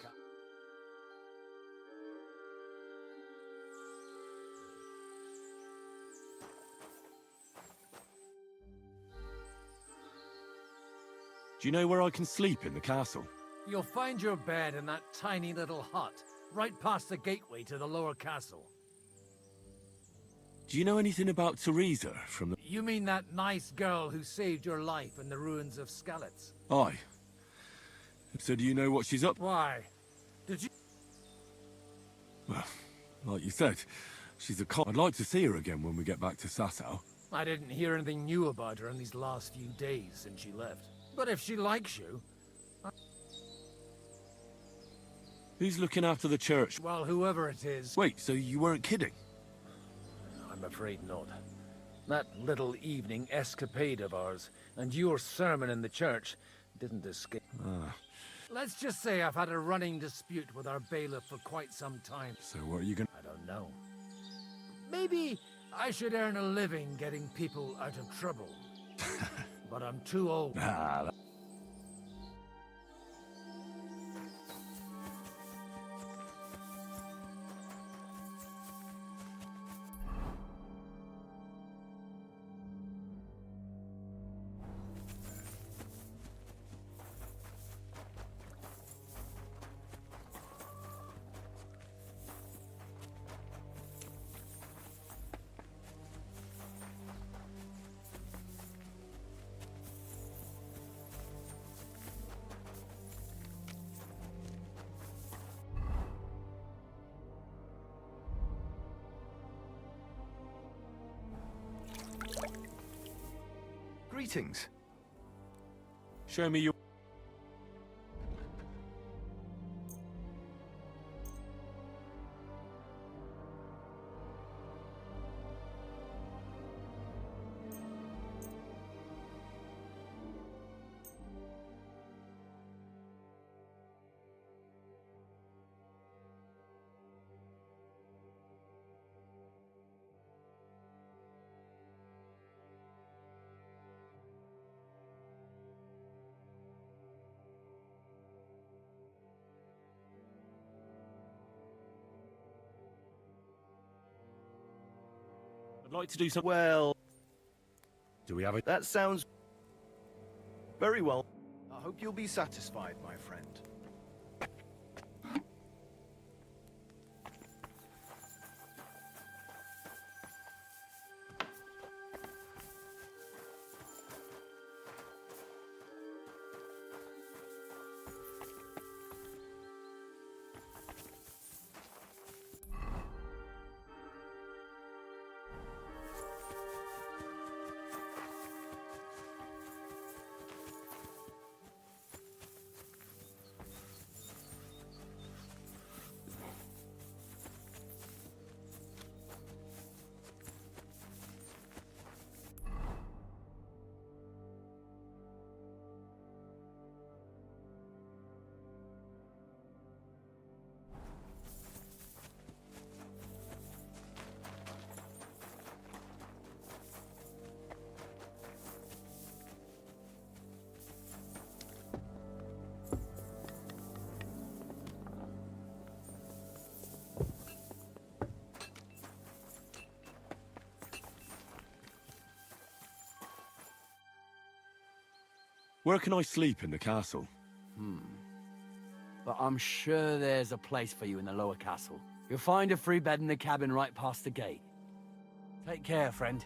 Do you know where I can sleep in the castle? You'll find your bed in that tiny little hut, right past the gateway to the lower castle. Do you know anything about Teresa from the... You mean that nice girl who saved your life in the ruins of Skalitz? Aye. So do you know what she's up... Why? Did you... Well, like you said, she's a con... I'd like to see her again when we get back to Sasau. I didn't hear anything new about her in these last few days since she left. But if she likes you... Who's looking after the church? Well, whoever it is... Wait, so you weren't kidding? I'm afraid not. That little evening escapade of ours, and your sermon in the church, didn't escape. Ah. Let's just say I've had a running dispute with our bailiff for quite some time. So what are you gonna... I don't know. Maybe I should earn a living getting people out of trouble. But I'm too old. Ah, Greetings. Show me your... I'd like to do some... Well... Do we have it? That sounds... very well. I hope you'll be satisfied, my friend. Where can I sleep in the castle? But I'm sure there's a place for you in the lower castle. You'll find a free bed in the cabin right past the gate. Take care, friend.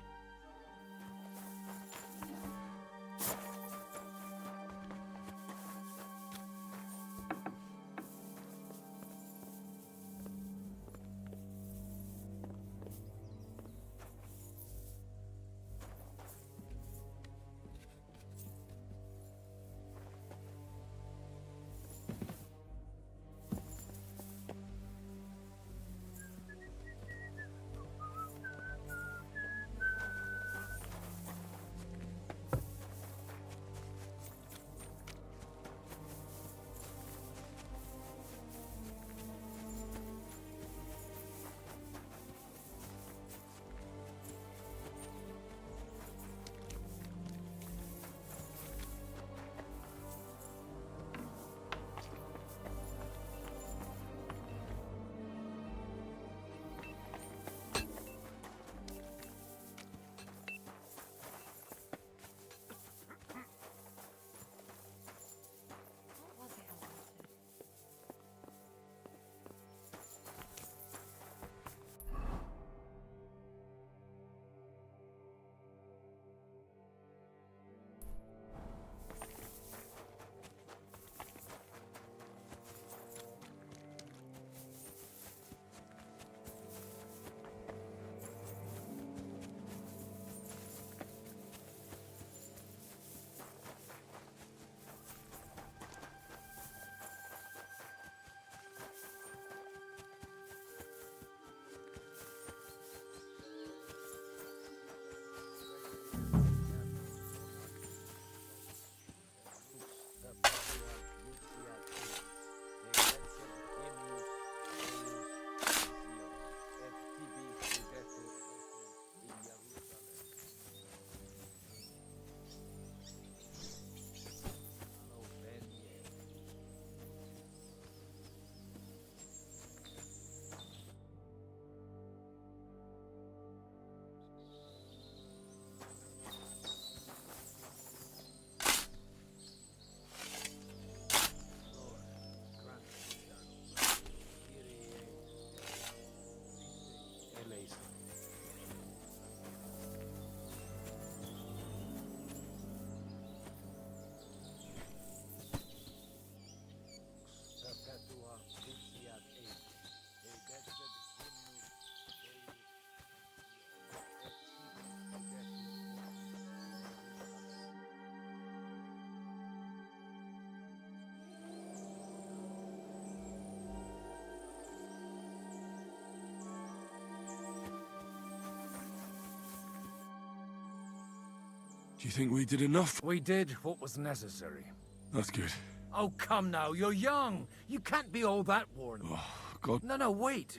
Do you think we did enough? We did what was necessary. That's good. Oh, come now, you're young. You can't be all that worn. Oh, God. No, wait.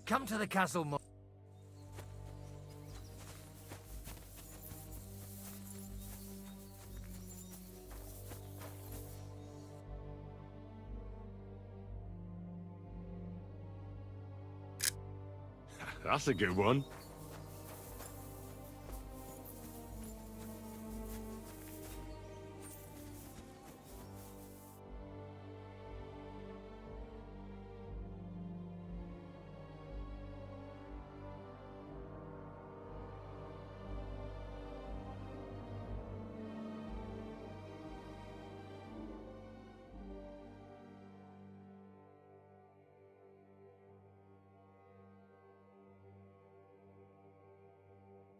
Come to the castle, Mo. That's a good one.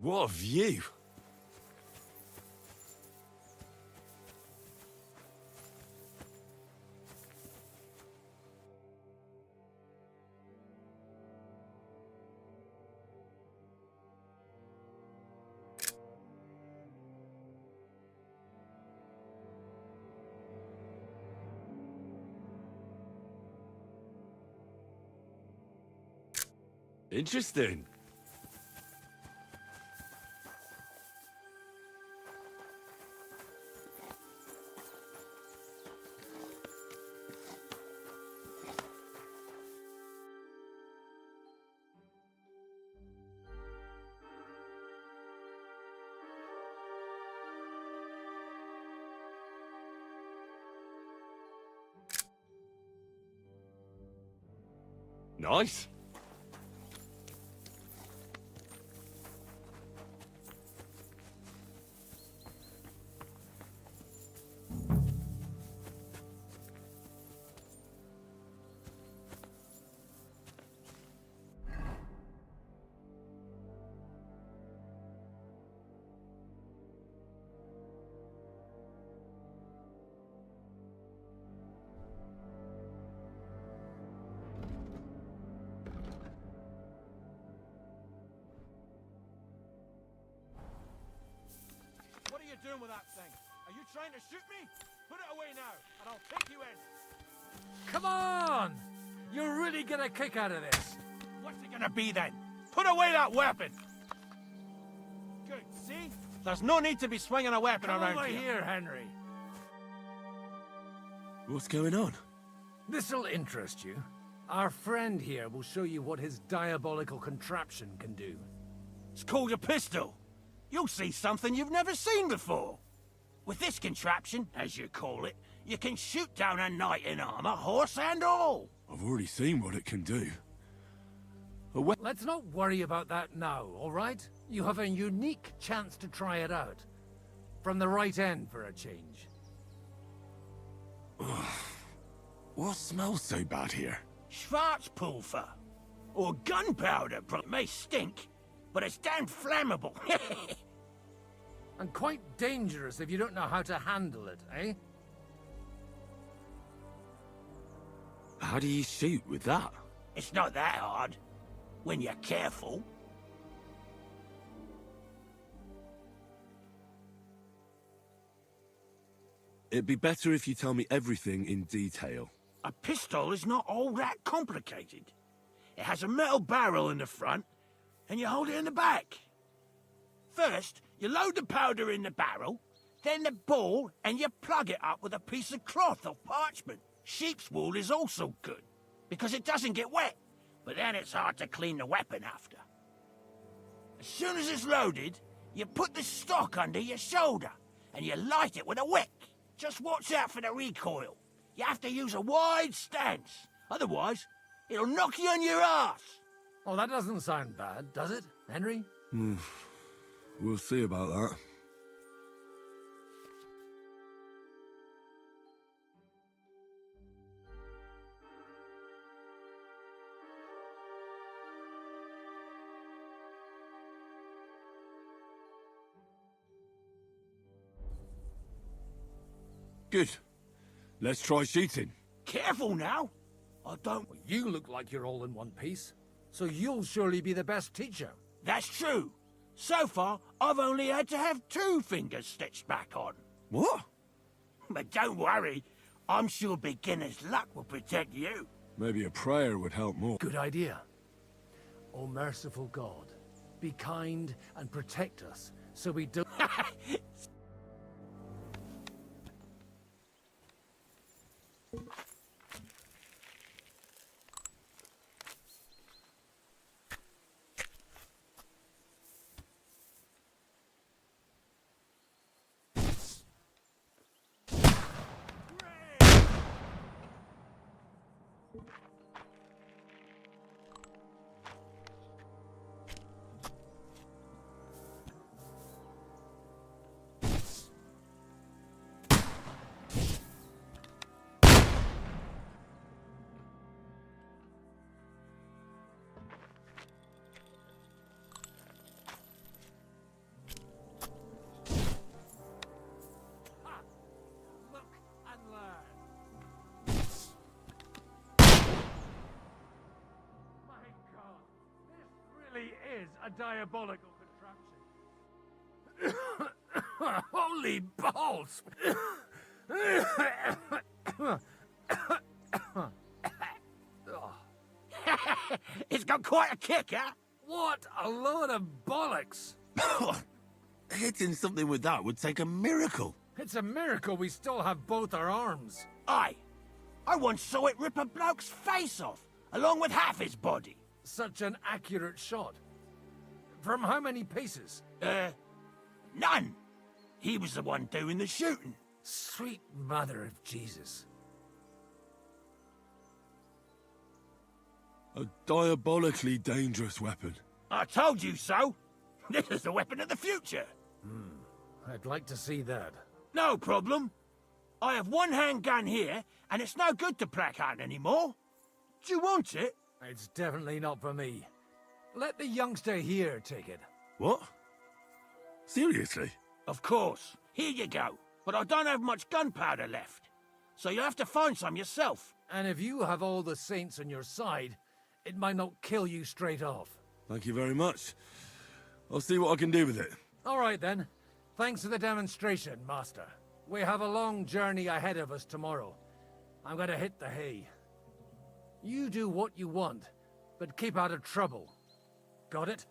What a view! Interesting. Nice. What are you doing with that thing? Are you trying to shoot me? Put it away now, and I'll take you in. Come on! You're really gonna kick out of this. What's it gonna be then? Put away that weapon! Good, see? There's no need to be swinging a weapon Come around over here. here, Henry. What's going on? This'll interest you. Our friend here will show you what his diabolical contraption can do. It's called a pistol. You'll see something you've never seen before. With this contraption, as you call it, you can shoot down a knight in armor, horse and all. I've already seen what it can do. Let's not worry about that now, all right? You have a unique chance to try it out. From the right end for a change. What smells so bad here? Schwarzpulver. Or gunpowder, it may stink, but it's damn flammable. And quite dangerous if you don't know how to handle it, eh? How do you shoot with that? It's not that hard, when you're careful. It'd be better if you tell me everything in detail. A pistol is not all that complicated. It has a metal barrel in the front, and you hold it in the back. First, you load the powder in the barrel, then the ball, and you plug it up with a piece of cloth or parchment. Sheep's wool is also good, because it doesn't get wet, but then it's hard to clean the weapon after. As soon as it's loaded, you put the stock under your shoulder, and you light it with a wick. Just watch out for the recoil. You have to use a wide stance, otherwise it'll knock you on your ass. Oh, that doesn't sound bad, does it, Henry? We'll see about that. Good. Let's try shooting. Careful now. I don't... Well, you look like you're all in one piece, so you'll surely be the best teacher. That's true. So far, I've only had to have 2 fingers stitched back on. What? But don't worry, I'm sure beginner's luck will protect you. Maybe a prayer would help more. Good idea. O merciful God, be kind and protect us so we don't... is a diabolical contraption. Holy balls! It's got quite a kick, huh? What a load of bollocks! Hitting something with that would take a miracle. It's a miracle we still have both our arms. Aye. I once saw it rip a bloke's face off, along with half his body. Such an accurate shot. From how many paces? None. He was the one doing the shooting. Sweet mother of Jesus. A diabolically dangerous weapon. I told you so. This is the weapon of the future. I'd like to see that. No problem. I have one handgun here, and it's no good to placard anymore. Do you want it? It's definitely not for me. Let the youngster here take it. What? Seriously? Of course. Here you go. But I don't have much gunpowder left. So you'll have to find some yourself. And if you have all the saints on your side, it might not kill you straight off. Thank you very much. I'll see what I can do with it. All right, then. Thanks for the demonstration, Master. We have a long journey ahead of us tomorrow. I'm gonna hit the hay. You do what you want, but keep out of trouble. Got it?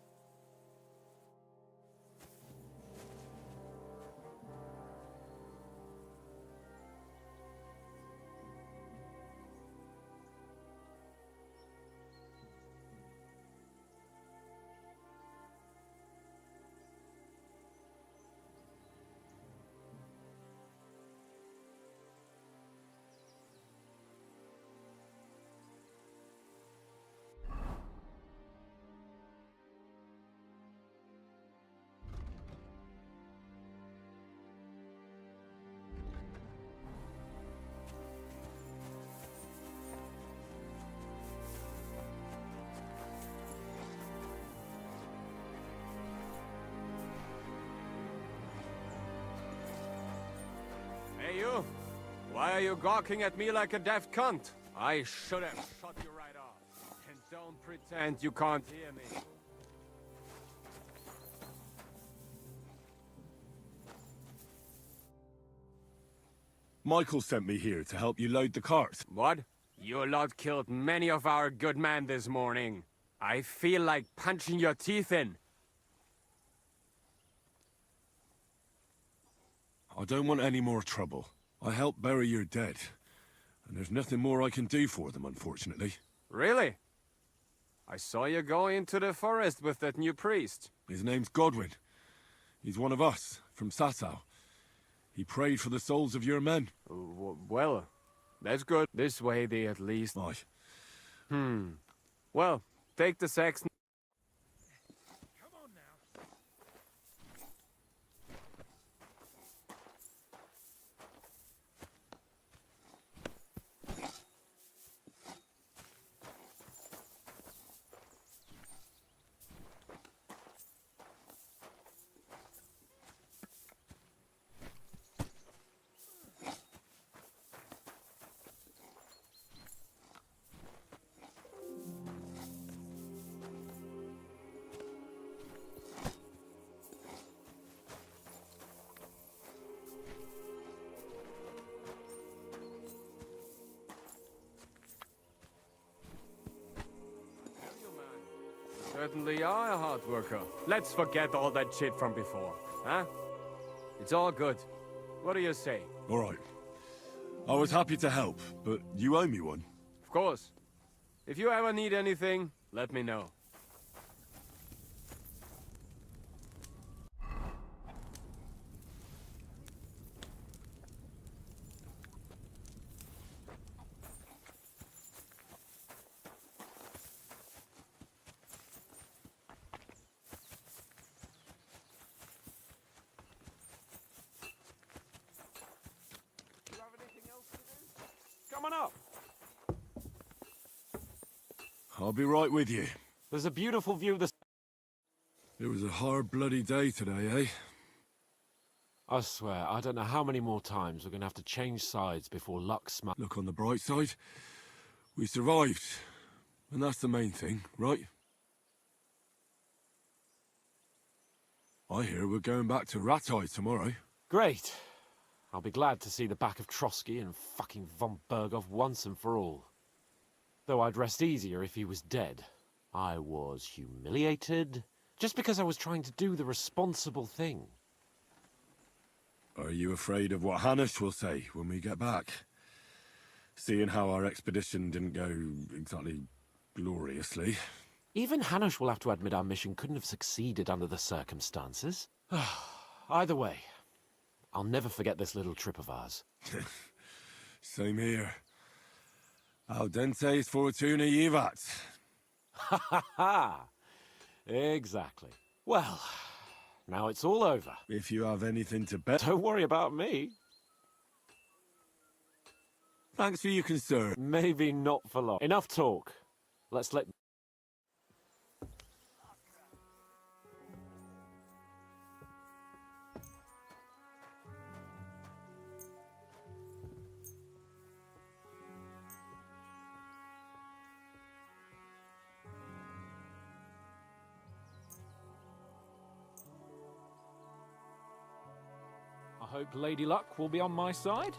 Hey, you! Why are you gawking at me like a deaf cunt? I should have shut you right off. And don't pretend you can't hear me. Michael sent me here to help you load the cart. What? Your lot killed many of our good men this morning. I feel like punching your teeth in. I don't want any more trouble. I helped bury your dead. And there's nothing more I can do for them, unfortunately. Really? I saw you go into the forest with that new priest. His name's Godwin. He's one of us, from Sasau. He prayed for the souls of your men. Well, that's good. This way they at least... Aye. Well, take the sex... certainly are a hard worker. Let's forget all that shit from before, huh? It's all good. What do you say? All right. I was happy to help, but you owe me one. Of course. If you ever need anything, let me know. Come on up. I'll be right with you. There's a beautiful view of the... It was a hard bloody day today, eh? I swear, I don't know how many more times we're going to have to change sides before luck smash... Look on the bright side. We survived. And that's the main thing, right? I hear we're going back to Ratai tomorrow. Great. I'll be glad to see the back of Trotsky and fucking von Bergov once and for all. Though I'd rest easier if he was dead. I was humiliated, just because I was trying to do the responsible thing. Are you afraid of what Hanush will say when we get back? Seeing how our expedition didn't go exactly gloriously. Even Hanush will have to admit our mission couldn't have succeeded under the circumstances. Either way, I'll never forget this little trip of ours. Same here. Al dente's fortuna jivat. Ha ha ha! Exactly. Well, now it's all over. If you have anything to bet... Don't worry about me. Thanks for your concern. Maybe not for long. Enough talk. Let's let... I hope Lady Luck will be on my side.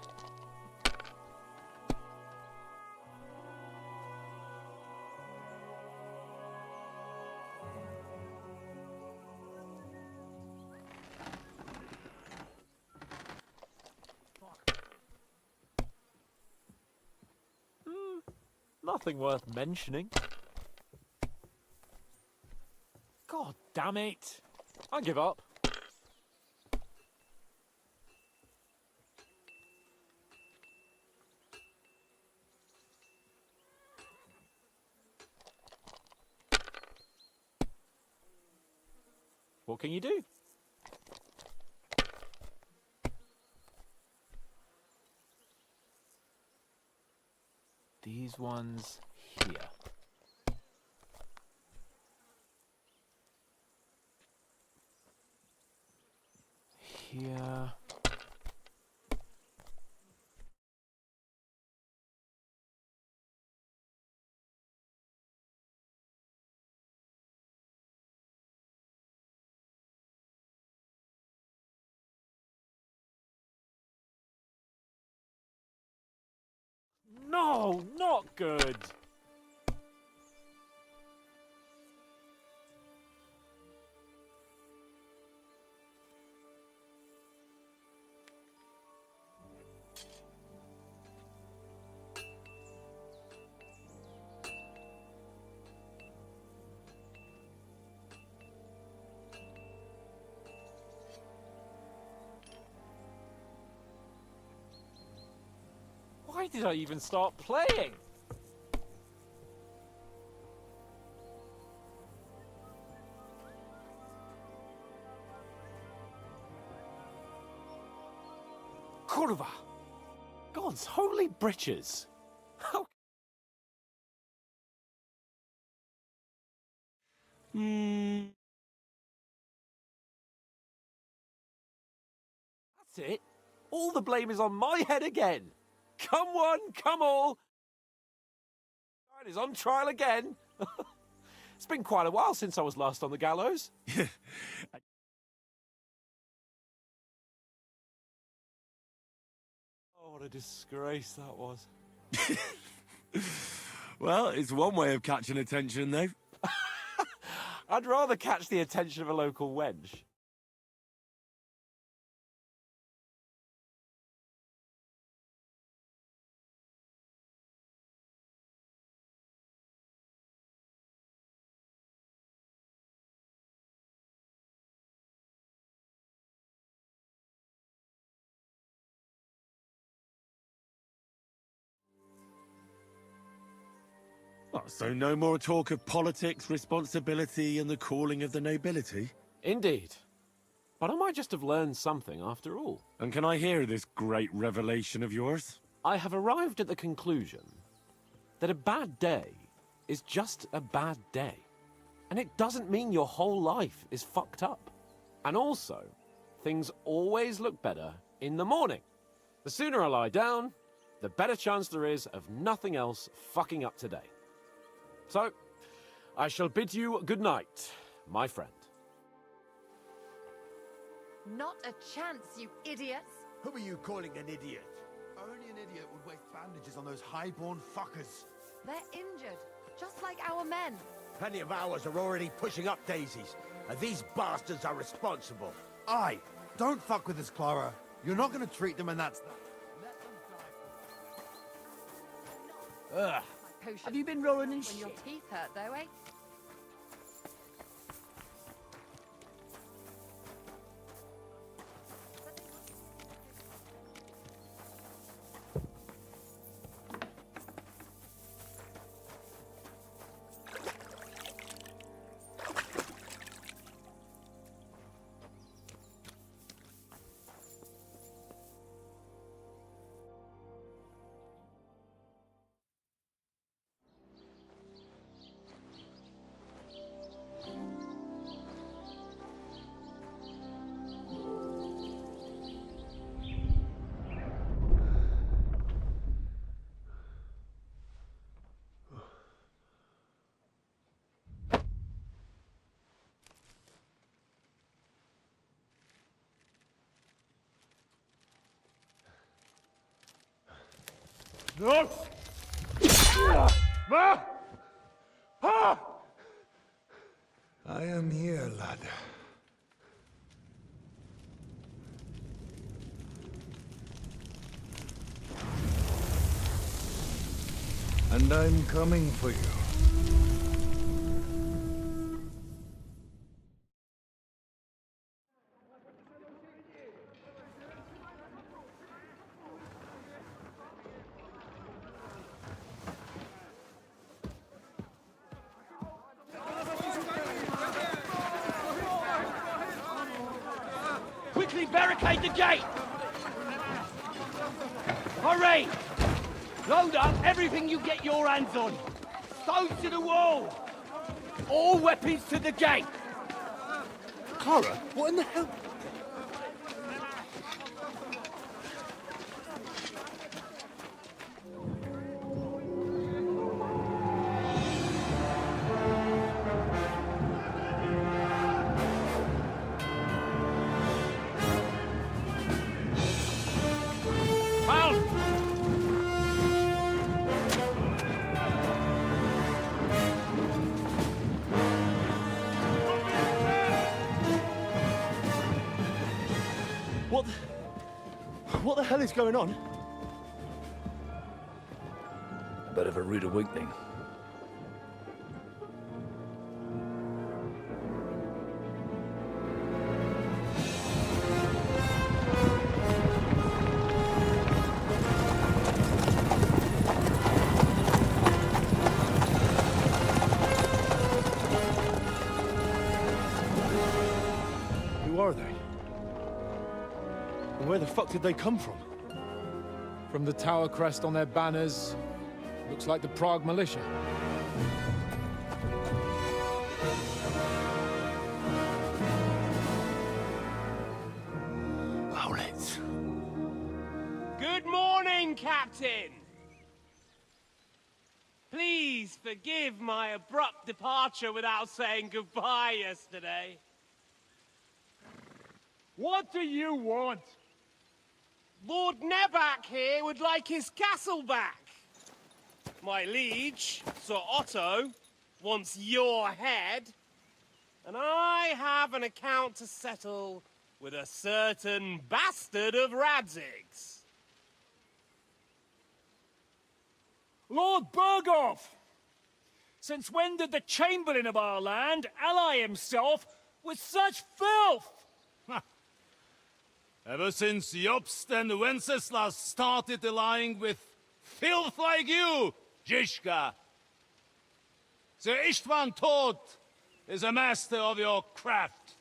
Nothing worth mentioning. God damn it! I give up. What can you do? These ones here. Here. No, not good. Why did I even start playing? Kurva! God's holy britches! How... That's it. All the blame is on my head again. Come one, come all. It is on trial again. It's been quite a while since I was last on the gallows. Oh, what a disgrace that was. Well, it's one way of catching attention, though. I'd rather catch the attention of a local wench. Oh, so no more talk of politics, responsibility, and the calling of the nobility? Indeed. But I might just have learned something after all. And can I hear this great revelation of yours? I have arrived at the conclusion that a bad day is just a bad day. And it doesn't mean your whole life is fucked up. And also, things always look better in the morning. The sooner I lie down, the better chance there is of nothing else fucking up today. So, I shall bid you good night, my friend. Not a chance, you idiots! Who are you calling an idiot? Only an idiot would waste bandages on those highborn fuckers. They're injured, just like our men. Plenty of ours are already pushing up daisies, and these bastards are responsible. Aye, don't fuck with us, Clara. You're not gonna treat them, and that's that. Let them die. Ugh. Have you been rolling in When your teeth hurt, though, eh? No! Ma! Ah! I am here, lad. And I'm coming for you. Quickly barricade the gate! Hurry! Load up everything you get your hands on. Stones to the wall! All weapons to the gate! Clara, what in the hell? What the hell is going on? A bit of a rude awakening. Who are they? And where the fuck did they come from? From the tower crest on their banners, looks like the Prague militia. Owlets. Good morning, Captain! Please forgive my abrupt departure without saying goodbye yesterday. What do you want? Lord Nebak here would like his castle back. My liege, Sir Otto, wants your head. And I have an account to settle with a certain bastard of Radzig's. Lord Berghoff! Since when did the Chamberlain of our land ally himself with such filth? Ever since Jobst and Wenceslas started allying with filth like you, Zizka. Sir Istvan Tod is a master of your craft.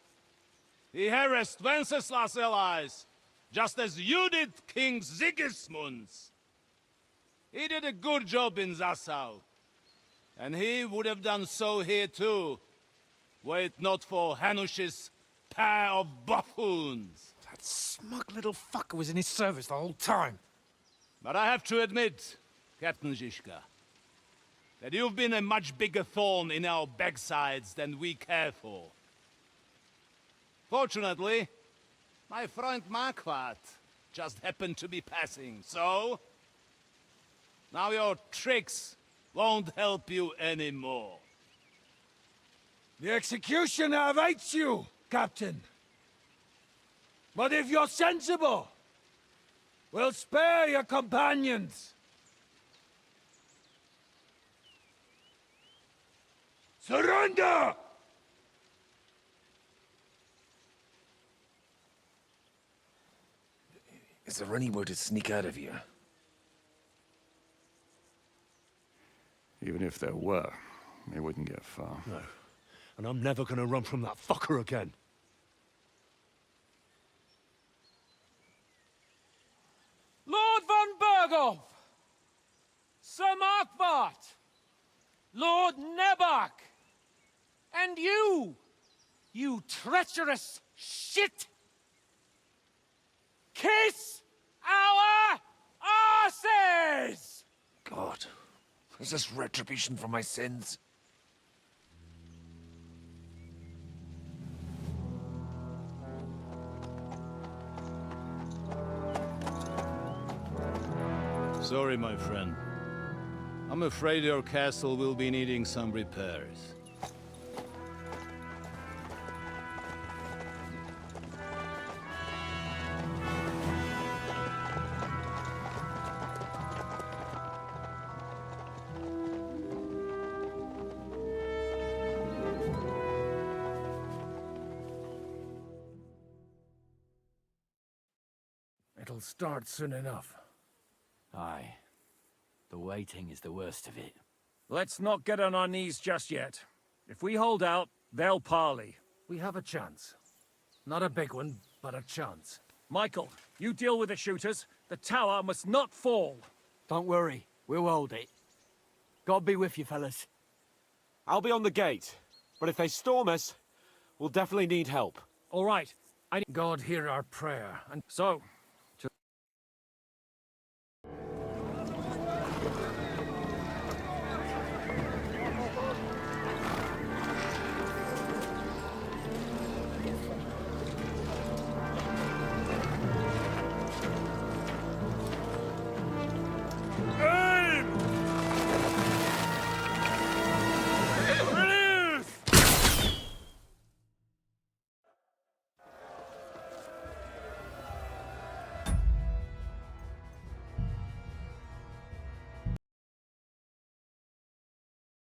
He harassed Wenceslas' allies, just as you did King Sigismund's. He did a good job in Zassau, and he would have done so here too, were it not for Hanush's pair of buffoons. That smug little fucker was in his service the whole time. But I have to admit, Captain Zizka, that you've been a much bigger thorn in our backsides than we care for. Fortunately, my friend Marquardt just happened to be passing, so... now your tricks won't help you anymore. The executioner awaits you, Captain. But if you're sensible, we'll spare your companions. Surrender! Is there any way to sneak out of here? Even if there were, we wouldn't get far. No. And I'm never gonna run from that fucker again. Lord von Berghoff! Sir Markwart! Lord Nebach! And you treacherous shit! Kiss our arses! God, is this retribution for my sins? Sorry, my friend. I'm afraid your castle will be needing some repairs. It'll start soon enough. Aye. The waiting is the worst of it. Let's not get on our knees just yet. If we hold out, they'll parley. We have a chance. Not a big one, but a chance. Michael, you deal with the shooters. The tower must not fall. Don't worry. We'll hold it. God be with you, fellas. I'll be on the gate. But if they storm us, we'll definitely need help. All right. God hear our prayer. And so...